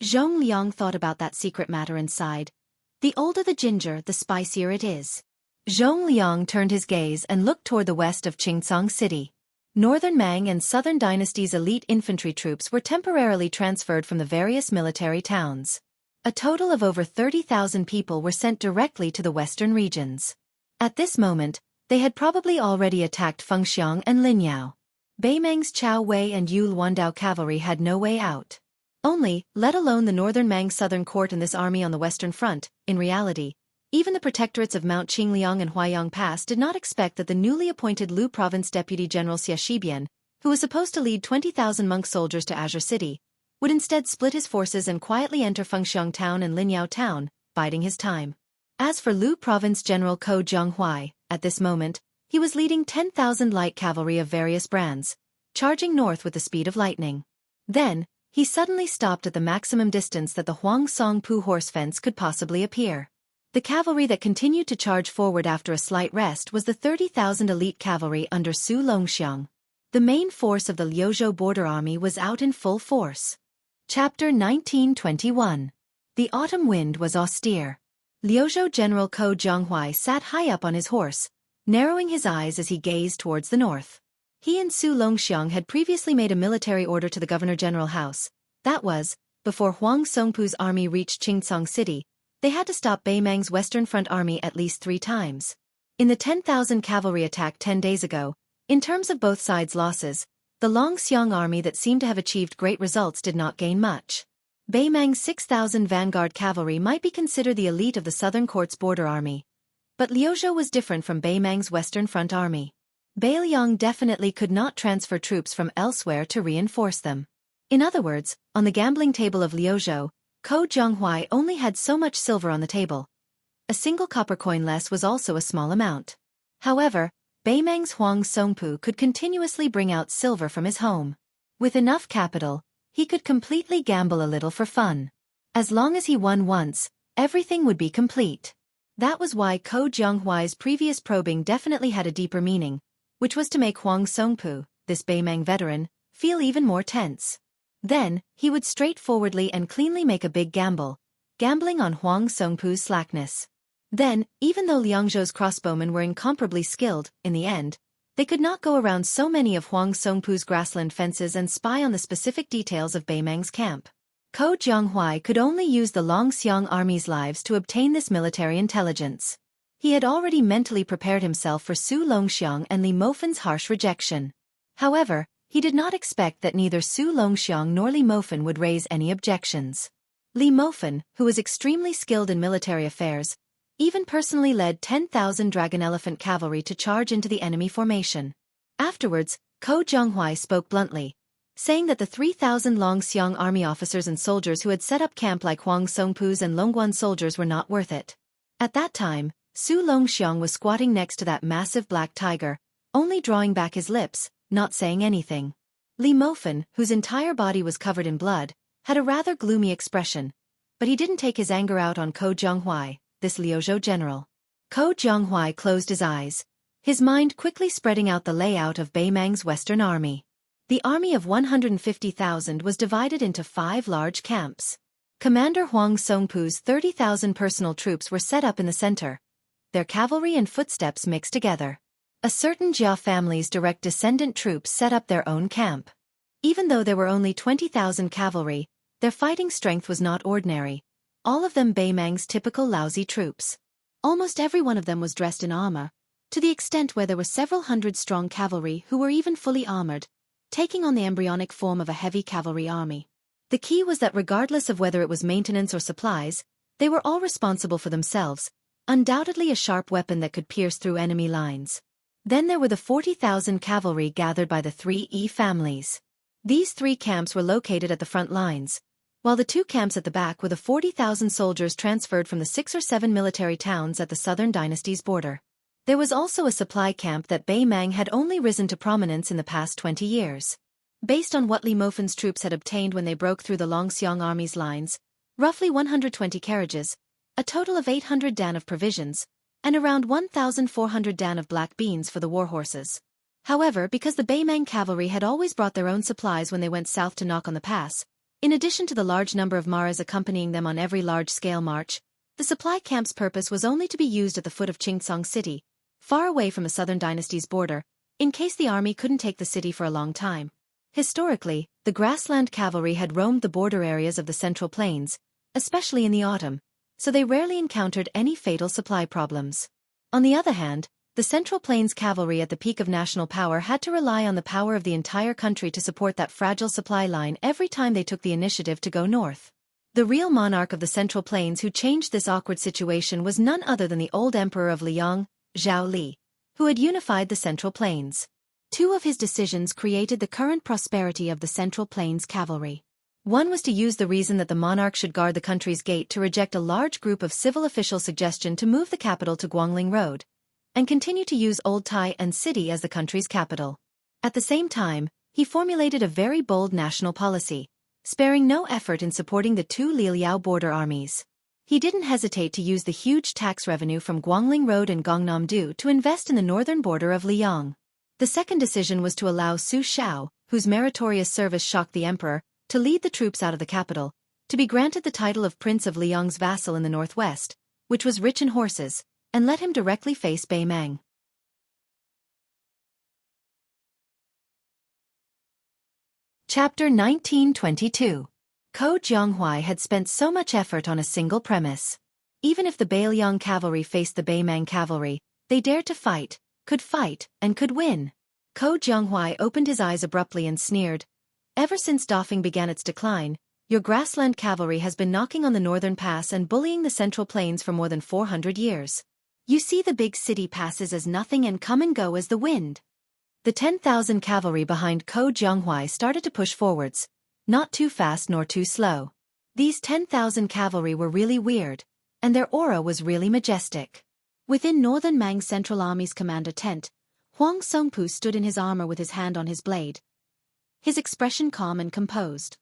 Zhong Liang thought about that secret matter and sighed. The older the ginger, the spicier it is. Zhong Liang turned his gaze and looked toward the west of Qingcang City. Northern Mang and Southern Dynasty's elite infantry troops were temporarily transferred from the various military towns. A total of over 30,000 people were sent directly to the western regions. At this moment, they had probably already attacked Fengxiang and Linyao. Beimang's Chao Wei and Yu Luandao cavalry had no way out. Only, let alone the Northern Mang Southern Court and this army on the Western Front, in reality, even the protectorates of Mount Qingliang and Huaiyang Pass did not expect that the newly appointed Lu Province Deputy General Xie Shibian, who was supposed to lead 20,000 monk soldiers to Azure City, would instead split his forces and quietly enter Fengxiang Town and Linyao Town, biding his time. As for Lu Province General Ko Jianghuai, at this moment, he was leading 10,000 light cavalry of various brands, charging north with the speed of lightning. Then, he suddenly stopped at the maximum distance that the Huang Songpu horse fence could possibly appear. The cavalry that continued to charge forward after a slight rest was the 30,000 elite cavalry under Su Longxiang. The main force of the Liuzhou border army was out in full force. Chapter 1921. The autumn wind was austere. Liuzhou General Ko Jianghuai sat high up on his horse, narrowing his eyes as he gazed towards the north. He and Su Longxiang had previously made a military order to the Governor-General House. That was, before Huang Songpu's army reached Qingcang City, they had to stop Beimang's Western Front army at least 3 times. In the 10,000 cavalry attack 10 days ago, in terms of both sides' losses, the Longxiang army that seemed to have achieved great results did not gain much. Beimang's 6,000 vanguard cavalry might be considered the elite of the Southern Court's border army. But Liuzhou was different from Beimang's Western Front army. Beiliang definitely could not transfer troops from elsewhere to reinforce them. In other words, on the gambling table of Liuzhou, Ko Jianghuai only had so much silver on the table. A single copper coin less was also a small amount. However, Beimang's Huang Songpu could continuously bring out silver from his home. With enough capital, he could completely gamble a little for fun. As long as he won once, everything would be complete. That was why Ko Jianghuai's previous probing definitely had a deeper meaning, which was to make Huang Songpu, this Beimang veteran, feel even more tense. Then, he would straightforwardly and cleanly make a big gamble, gambling on Huang Songpu's slackness. Then, even though Liangzhou's crossbowmen were incomparably skilled, in the end, they could not go around so many of Huang Songpu's grassland fences and spy on the specific details of Beimang's camp. Ko Jianghuai could only use the Longxiang army's lives to obtain this military intelligence. He had already mentally prepared himself for Su Longxiang and Li Mofen's harsh rejection. However, He did not expect that neither Su Longxiang nor Li Mofen would raise any objections. Li Mofen, who was extremely skilled in military affairs, even personally led 10,000 dragon elephant cavalry to charge into the enemy formation. Afterwards, Ko Jianghuai spoke bluntly, saying that the 3,000 Longxiang army officers and soldiers who had set up camp like Huang Songpu's and Longguan soldiers were not worth it. At that time, Su Longxiang was squatting next to that massive black tiger, only drawing back his lips, not saying anything. Li Mofen, whose entire body was covered in blood, had a rather gloomy expression, but he didn't take his anger out on Ko Jianghuai, this Liuzhou general. Ko Jianghuai closed his eyes, his mind quickly spreading out the layout of Beimang's Western army. The army of 150,000 was divided into 5 large camps. Commander Huang Songpu's 30,000 personal troops were set up in the center, their cavalry and footsteps mixed together. A certain Jia family's direct descendant troops set up their own camp. Even though there were only 20,000 cavalry, their fighting strength was not ordinary, all of them Beimang's typical lousy troops. Almost every one of them was dressed in armor, to the extent where there were several hundred strong cavalry who were even fully armored, taking on the embryonic form of a heavy cavalry army. The key was that regardless of whether it was maintenance or supplies, they were all responsible for themselves, undoubtedly a sharp weapon that could pierce through enemy lines. Then there were the 40,000 cavalry gathered by the 3 families. These 3 camps were located at the front lines, while the 2 camps at the back were the 40,000 soldiers transferred from the 6 or 7 military towns at the southern dynasty's border. There was also a supply camp that Beimang had only risen to prominence in the past 20 years. Based on what Li Mofen's troops had obtained when they broke through the Longxiang army's lines, roughly 120 carriages, a total of 800 dan of provisions, and around 1,400 dan of black beans for the war horses. However, because the Beimang cavalry had always brought their own supplies when they went south to knock on the pass, in addition to the large number of maras accompanying them on every large-scale march, the supply camp's purpose was only to be used at the foot of Qingcang City, far away from the southern dynasty's border, in case the army couldn't take the city for a long time. Historically, the grassland cavalry had roamed the border areas of the Central Plains, especially in the autumn, so they rarely encountered any fatal supply problems. On the other hand, the Central Plains cavalry at the peak of national power had to rely on the power of the entire country to support that fragile supply line every time they took the initiative to go north. The real monarch of the Central Plains who changed this awkward situation was none other than the old emperor of Liang, Zhao Li, who had unified the Central Plains. 2 of his decisions created the current prosperity of the Central Plains cavalry. One was to use the reason that the monarch should guard the country's gate to reject a large group of civil officials' suggestion to move the capital to Guangling Road, and continue to use Old Tai and City as the country's capital. At the same time, he formulated a very bold national policy, sparing no effort in supporting the 2 Liliao border armies. He didn't hesitate to use the huge tax revenue from Guangling Road and Gangnam-do to invest in the northern border of Liang. The second decision was to allow Su Shao, whose meritorious service shocked the emperor, to lead the troops out of the capital, to be granted the title of Prince of Liang's vassal in the northwest, which was rich in horses, and let him directly face Beimang. Chapter 1922. Ko Jianghuai had spent so much effort on a single premise. Even if the Beiliang cavalry faced the Beimang cavalry, they dared to fight, and could win. Ko Jianghuai opened his eyes abruptly and sneered. Ever since Dafeng began its decline, your grassland cavalry has been knocking on the northern pass and bullying the Central Plains for more than 400 years. You see the big city passes as nothing and come and go as the wind. The 10,000 cavalry behind Ko Jianghuai started to push forwards, not too fast nor too slow. These 10,000 cavalry were really weird, and their aura was really majestic. Within Northern Mang's Central Army's commander tent, Huang Songpu stood in his armor with his hand on his blade, his expression calm and composed.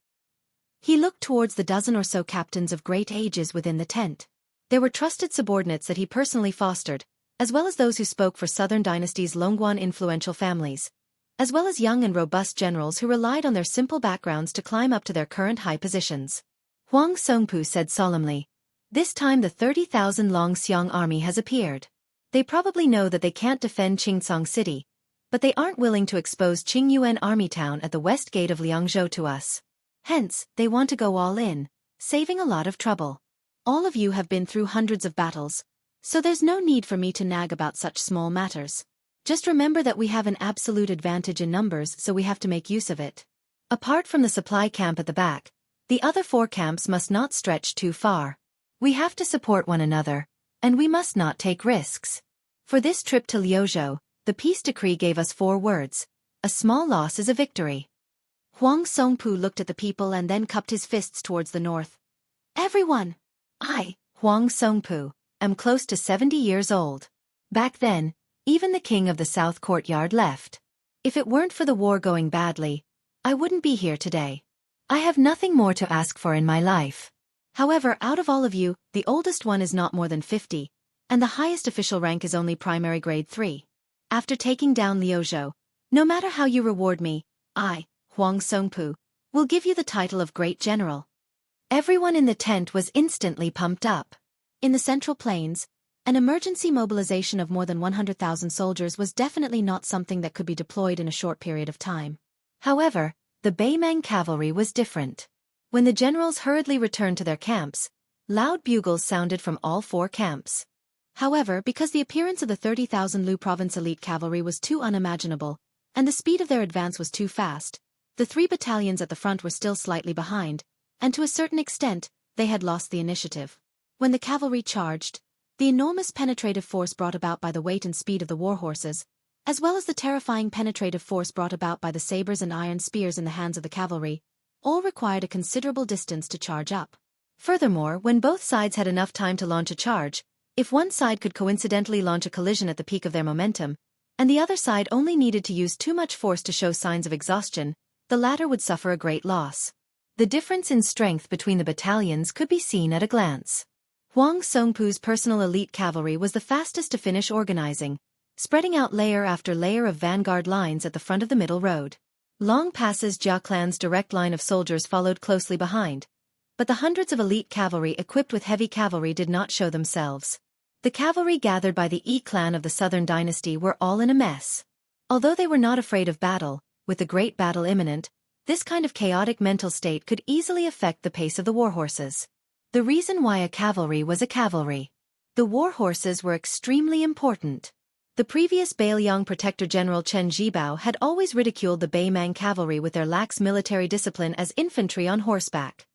He looked towards the dozen or so captains of great ages within the tent. There were trusted subordinates that he personally fostered, as well as those who spoke for Southern Dynasty's Longguan influential families, as well as young and robust generals who relied on their simple backgrounds to climb up to their current high positions. Huang Songpu said solemnly, "This time the 30,000 Longxiang army has appeared. They probably know that they can't defend Qingcang City, but they aren't willing to expose Qingyuan Army Town at the west gate of Liangzhou to us. Hence, they want to go all in, saving a lot of trouble. All of you have been through hundreds of battles, so there's no need for me to nag about such small matters. Just remember that we have an absolute advantage in numbers, so we have to make use of it. Apart from the supply camp at the back, the other 4 camps must not stretch too far. We have to support one another, and we must not take risks. For this trip to Liuzhou, the peace decree gave us 4 words. A small loss is a victory. Huang Songpu looked at the people and then cupped his fists towards the north. Everyone! I, Huang Songpu, am close to 70 years old. Back then, even the king of the South Courtyard left. If it weren't for the war going badly, I wouldn't be here today. I have nothing more to ask for in my life. However, out of all of you, the oldest one is not more than 50, and the highest official rank is only primary grade 3. After taking down Liuzhou, no matter how you reward me, I, Huang Songpu, will give you the title of Great General. Everyone in the tent was instantly pumped up. In the Central Plains, an emergency mobilization of more than 100,000 soldiers was definitely not something that could be deployed in a short period of time. However, the Beimang cavalry was different. When the generals hurriedly returned to their camps, loud bugles sounded from all 4 camps. However, because the appearance of the 30,000 Lu province elite cavalry was too unimaginable, and the speed of their advance was too fast, the 3 battalions at the front were still slightly behind, and to a certain extent, they had lost the initiative. When the cavalry charged, the enormous penetrative force brought about by the weight and speed of the war horses, as well as the terrifying penetrative force brought about by the sabers and iron spears in the hands of the cavalry, all required a considerable distance to charge up. Furthermore, when both sides had enough time to launch a charge, if one side could coincidentally launch a collision at the peak of their momentum, and the other side only needed to use too much force to show signs of exhaustion, the latter would suffer a great loss. The difference in strength between the battalions could be seen at a glance. Huang Songpu's personal elite cavalry was the fastest to finish organizing, spreading out layer after layer of vanguard lines at the front of the middle road. Long passes Jia clan's direct line of soldiers followed closely behind, but the hundreds of elite cavalry equipped with heavy cavalry did not show themselves. The cavalry gathered by the Yi clan of the southern dynasty were all in a mess. Although they were not afraid of battle, with the great battle imminent, this kind of chaotic mental state could easily affect the pace of the war horses. The reason why a cavalry was a cavalry. The war horses were extremely important. The previous Beiliang Protector General Chen Zhibao had always ridiculed the Beimang cavalry with their lax military discipline as infantry on horseback.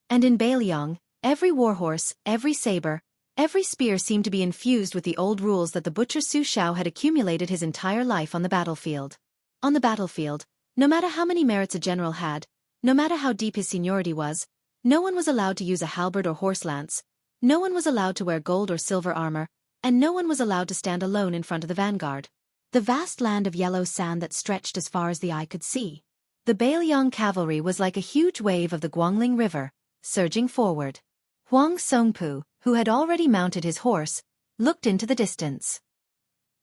And in Beiliang, every warhorse, every saber, every spear seemed to be infused with the old rules that the butcher Su Shao had accumulated his entire life on the battlefield. On the battlefield, no matter how many merits a general had, no matter how deep his seniority was, no one was allowed to use a halberd or horse lance, no one was allowed to wear gold or silver armor, and no one was allowed to stand alone in front of the vanguard. The vast land of yellow sand that stretched as far as the eye could see. The Beiliang cavalry was like a huge wave of the Guangling River, surging forward. Huang Songpu, who had already mounted his horse, looked into the distance.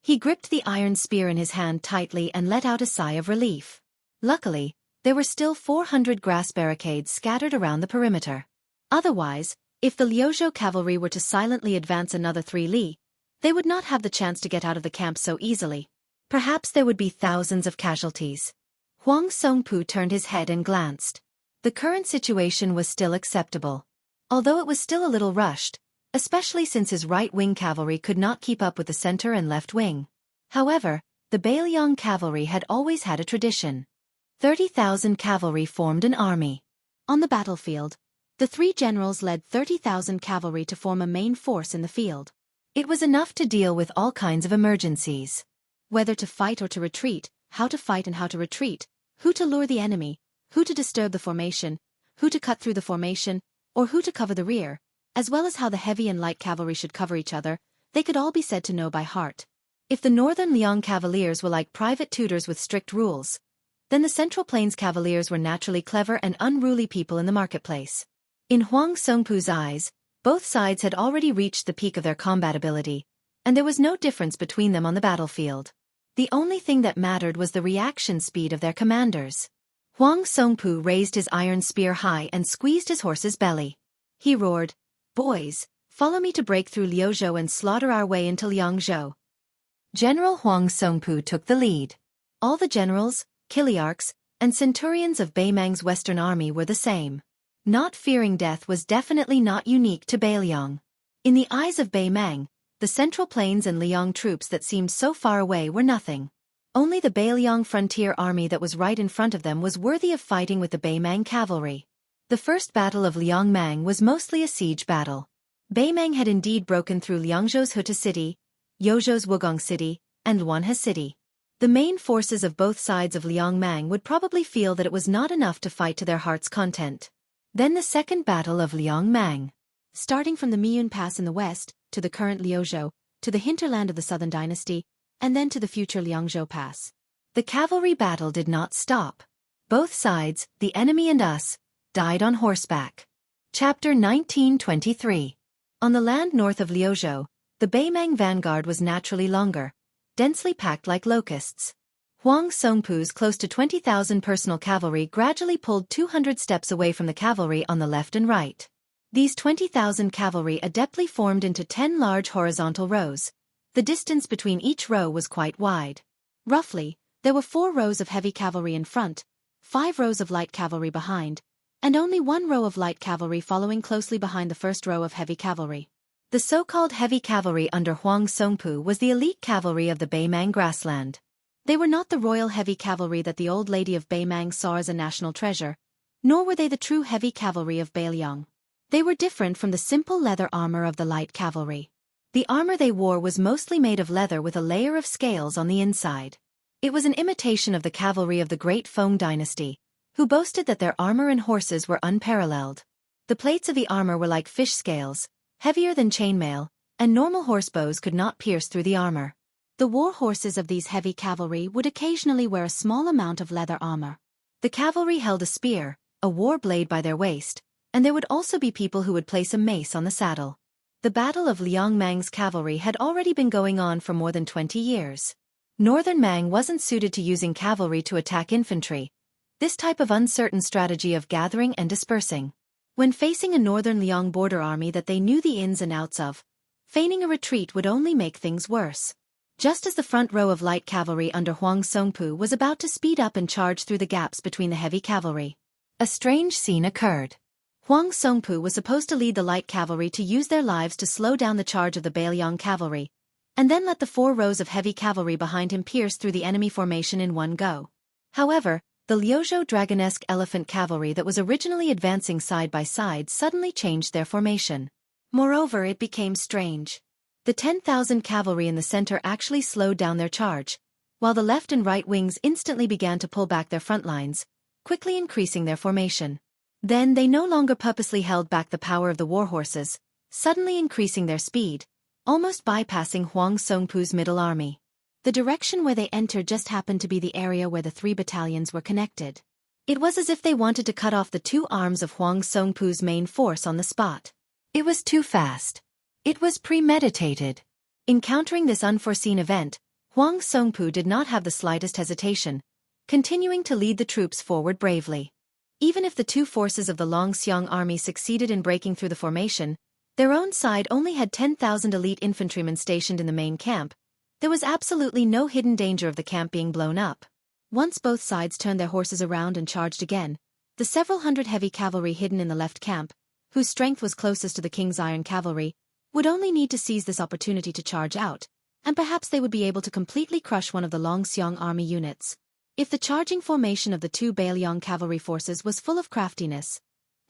He gripped the iron spear in his hand tightly and let out a sigh of relief. Luckily, there were still 400 grass barricades scattered around the perimeter. Otherwise, if the Liuzhou cavalry were to silently advance another 3 li, they would not have the chance to get out of the camp so easily. Perhaps there would be thousands of casualties. Huang Songpu turned his head and glanced. The current situation was still acceptable. Although it was still a little rushed, especially since his right-wing cavalry could not keep up with the center and left wing. However, the Beiliang cavalry had always had a tradition. 30,000 cavalry formed an army. On the battlefield, the 3 generals led 30,000 cavalry to form a main force in the field. It was enough to deal with all kinds of emergencies. Whether to fight or to retreat, how to fight and how to retreat, who to lure the enemy, who to disturb the formation, who to cut through the formation, or who to cover the rear, as well as how the heavy and light cavalry should cover each other, they could all be said to know by heart. If the northern Liang cavaliers were like private tutors with strict rules, then the Central Plains cavaliers were naturally clever and unruly people in the marketplace. In Huang Songpu's eyes, both sides had already reached the peak of their combat ability, and there was no difference between them on the battlefield. The only thing that mattered was the reaction speed of their commanders. Huang Songpu raised his iron spear high and squeezed his horse's belly. He roared, "Boys, follow me to break through Liuzhou and slaughter our way into Liangzhou." General Huang Songpu took the lead. All the generals, Kiliarchs, and centurions of Beimang's western army were the same. Not fearing death was definitely not unique to Beiliang. In the eyes of Beimang, The Central Plains and Liang troops that seemed so far away were nothing. Only the Bailiang frontier army that was right in front of them was worthy of fighting with the Baimang cavalry. The first battle of Liangmang was mostly a siege battle. Baimang had indeed broken through Liangzhou's Huta city, Yozhou's Wugong city, and Wanhe city. The main forces of both sides of Liangmang would probably feel that it was not enough to fight to their heart's content. Then the second battle of Liangmang. Starting from the Miyun Pass in the west, to the current Liuzhou, to the hinterland of the Southern Dynasty, and then to the future Liangzhou Pass. The cavalry battle did not stop. Both sides, the enemy and us, died on horseback. Chapter 1923. On the land north of Liuzhou, the Baimang vanguard was naturally longer, densely packed like locusts. Huang Songpu's close to 20,000 personal cavalry gradually pulled 200 steps away from the cavalry on the left and right. These 20,000 cavalry adeptly formed into 10 large horizontal rows. The distance between each row was quite wide. Roughly, there were 4 rows of heavy cavalry in front, 5 rows of light cavalry behind, and only 1 row of light cavalry following closely behind the first row of heavy cavalry. The so-called heavy cavalry under Huang Songpu was the elite cavalry of the Baimang grassland. They were not the royal heavy cavalry that the old lady of Baimang saw as a national treasure, nor were they the true heavy cavalry of Bailiang. They were different from the simple leather armor of the light cavalry. The armor they wore was mostly made of leather with a layer of scales on the inside. It was an imitation of the cavalry of the Great Feng dynasty, who boasted that their armor and horses were unparalleled. The plates of the armor were like fish scales, heavier than chainmail, and normal horsebows could not pierce through the armor. The war horses of these heavy cavalry would occasionally wear a small amount of leather armor. The cavalry held a spear, a war blade by their waist, and there would also be people who would place a mace on the saddle. The Battle of Liangmang's cavalry had already been going on for more than 20 years. Northern Mang wasn't suited to using cavalry to attack infantry, this type of uncertain strategy of gathering and dispersing. When facing a northern Liang border army that they knew the ins and outs of, feigning a retreat would only make things worse. Just as the front row of light cavalry under Huang Songpu was about to speed up and charge through the gaps between the heavy cavalry, a strange scene occurred. Huang Songpu was supposed to lead the light cavalry to use their lives to slow down the charge of the Bailiang cavalry, and then let the 4 rows of heavy cavalry behind him pierce through the enemy formation in one go. However, the Liuzhou Dragonesque elephant cavalry that was originally advancing side by side suddenly changed their formation. Moreover, it became strange. The 10,000 cavalry in the center actually slowed down their charge, while the left and right wings instantly began to pull back their front lines, quickly increasing their formation. Then they no longer purposely held back the power of the war horses, suddenly increasing their speed, almost bypassing Huang Songpu's middle army. The direction where they entered just happened to be the area where the 3 battalions were connected. It was as if they wanted to cut off the 2 arms of Huang Songpu's main force on the spot. It was too fast. It was premeditated. Encountering this unforeseen event, Huang Songpu did not have the slightest hesitation, continuing to lead the troops forward bravely. Even if the 2 forces of the Longxiang army succeeded in breaking through the formation, their own side only had 10,000 elite infantrymen stationed in the main camp. There was absolutely no hidden danger of the camp being blown up. Once both sides turned their horses around and charged again, the several hundred heavy cavalry hidden in the left camp, whose strength was closest to the king's iron cavalry, would only need to seize this opportunity to charge out, and perhaps they would be able to completely crush one of the Longxiang army units. If the charging formation of the 2 Bailiang cavalry forces was full of craftiness,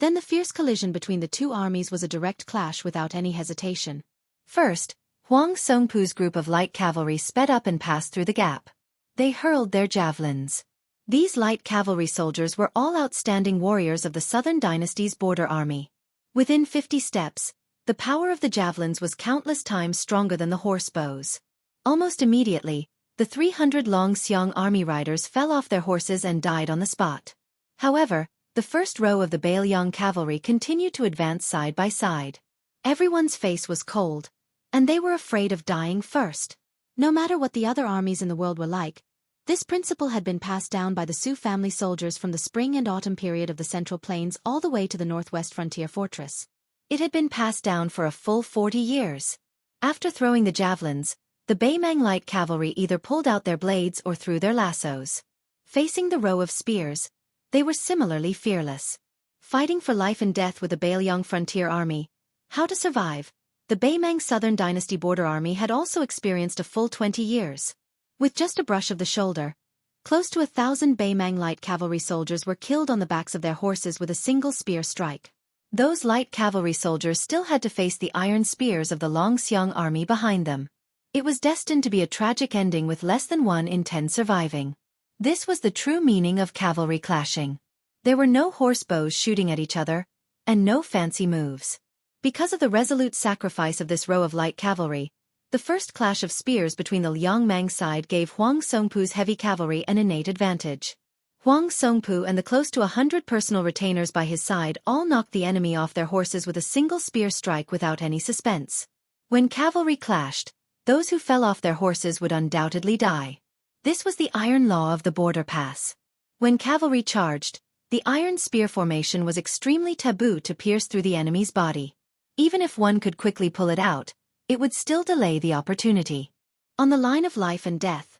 then the fierce collision between the 2 armies was a direct clash without any hesitation. First, Huang Songpu's group of light cavalry sped up and passed through the gap. They hurled their javelins. These light cavalry soldiers were all outstanding warriors of the Southern Dynasty's border army. Within 50 steps, the power of the javelins was countless times stronger than the horse bows. Almost immediately, the 300 Longxiang army riders fell off their horses and died on the spot. However, the first row of the Bailiang cavalry continued to advance side by side. Everyone's face was cold, and they were afraid of dying first. No matter what the other armies in the world were like, this principle had been passed down by the Su family soldiers from the spring and autumn period of the Central Plains all the way to the northwest frontier fortress. It had been passed down for a full 40 years. After throwing the javelins, the Baimang light cavalry either pulled out their blades or threw their lassos. Facing the row of spears, they were similarly fearless. Fighting for life and death with the Bailiang frontier army, how to survive, the Baimang Southern Dynasty border army had also experienced a full 20 years. With just a brush of the shoulder, close to 1,000 Baimang light cavalry soldiers were killed on the backs of their horses with a single spear strike. Those light cavalry soldiers still had to face the iron spears of the Longxiang army behind them. It was destined to be a tragic ending with less than 1 in 10 surviving. This was the true meaning of cavalry clashing. There were no horse bows shooting at each other, and no fancy moves. Because of the resolute sacrifice of this row of light cavalry, the first clash of spears between the Liangmang side gave Huang Songpu's heavy cavalry an innate advantage. Huang Songpu and the close to 100 personal retainers by his side all knocked the enemy off their horses with a single spear strike without any suspense. When cavalry clashed, those who fell off their horses would undoubtedly die. This was the iron law of the border pass. When cavalry charged, the iron spear formation was extremely taboo to pierce through the enemy's body. Even if one could quickly pull it out, it would still delay the opportunity. On the line of life and death,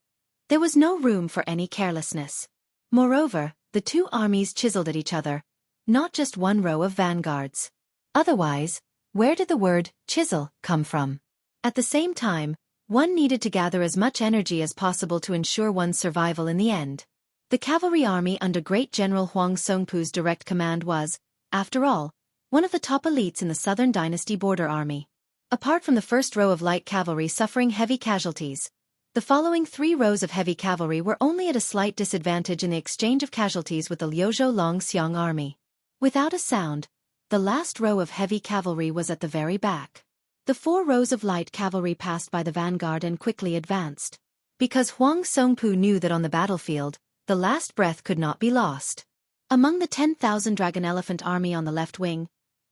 there was no room for any carelessness. Moreover, the two armies chiseled at each other, not just one row of vanguards. Otherwise, where did the word chisel come from? At the same time, one needed to gather as much energy as possible to ensure one's survival in the end. The cavalry army under Great General Huang Songpu's direct command was, after all, one of the top elites in the Southern Dynasty border army. Apart from the first row of light cavalry suffering heavy casualties, the following 3 rows of heavy cavalry were only at a slight disadvantage in the exchange of casualties with the Liuzhou Longxiang army. Without a sound, the last row of heavy cavalry was at the very back. The 4 rows of light cavalry passed by the vanguard and quickly advanced. Because Huang Songpu knew that on the battlefield, the last breath could not be lost. Among the 10,000 Dragon Elephant army on the left wing,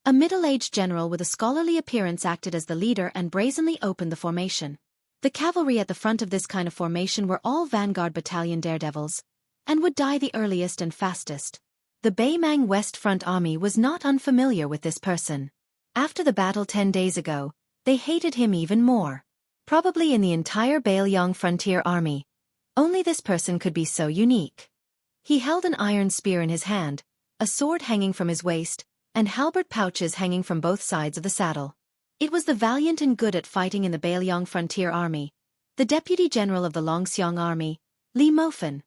a middle-aged general with a scholarly appearance acted as the leader and brazenly opened the formation. The cavalry at the front of this kind of formation were all vanguard battalion daredevils, and would die the earliest and fastest. The Baimang West Front army was not unfamiliar with this person. After the battle 10 days ago, they hated him even more. Probably in the entire Bailiang frontier army, only this person could be so unique. He held an iron spear in his hand, a sword hanging from his waist, and halberd pouches hanging from both sides of the saddle. It was the valiant and good at fighting in the Bailiang frontier army, the deputy general of the Longxiang army, Li Mofen,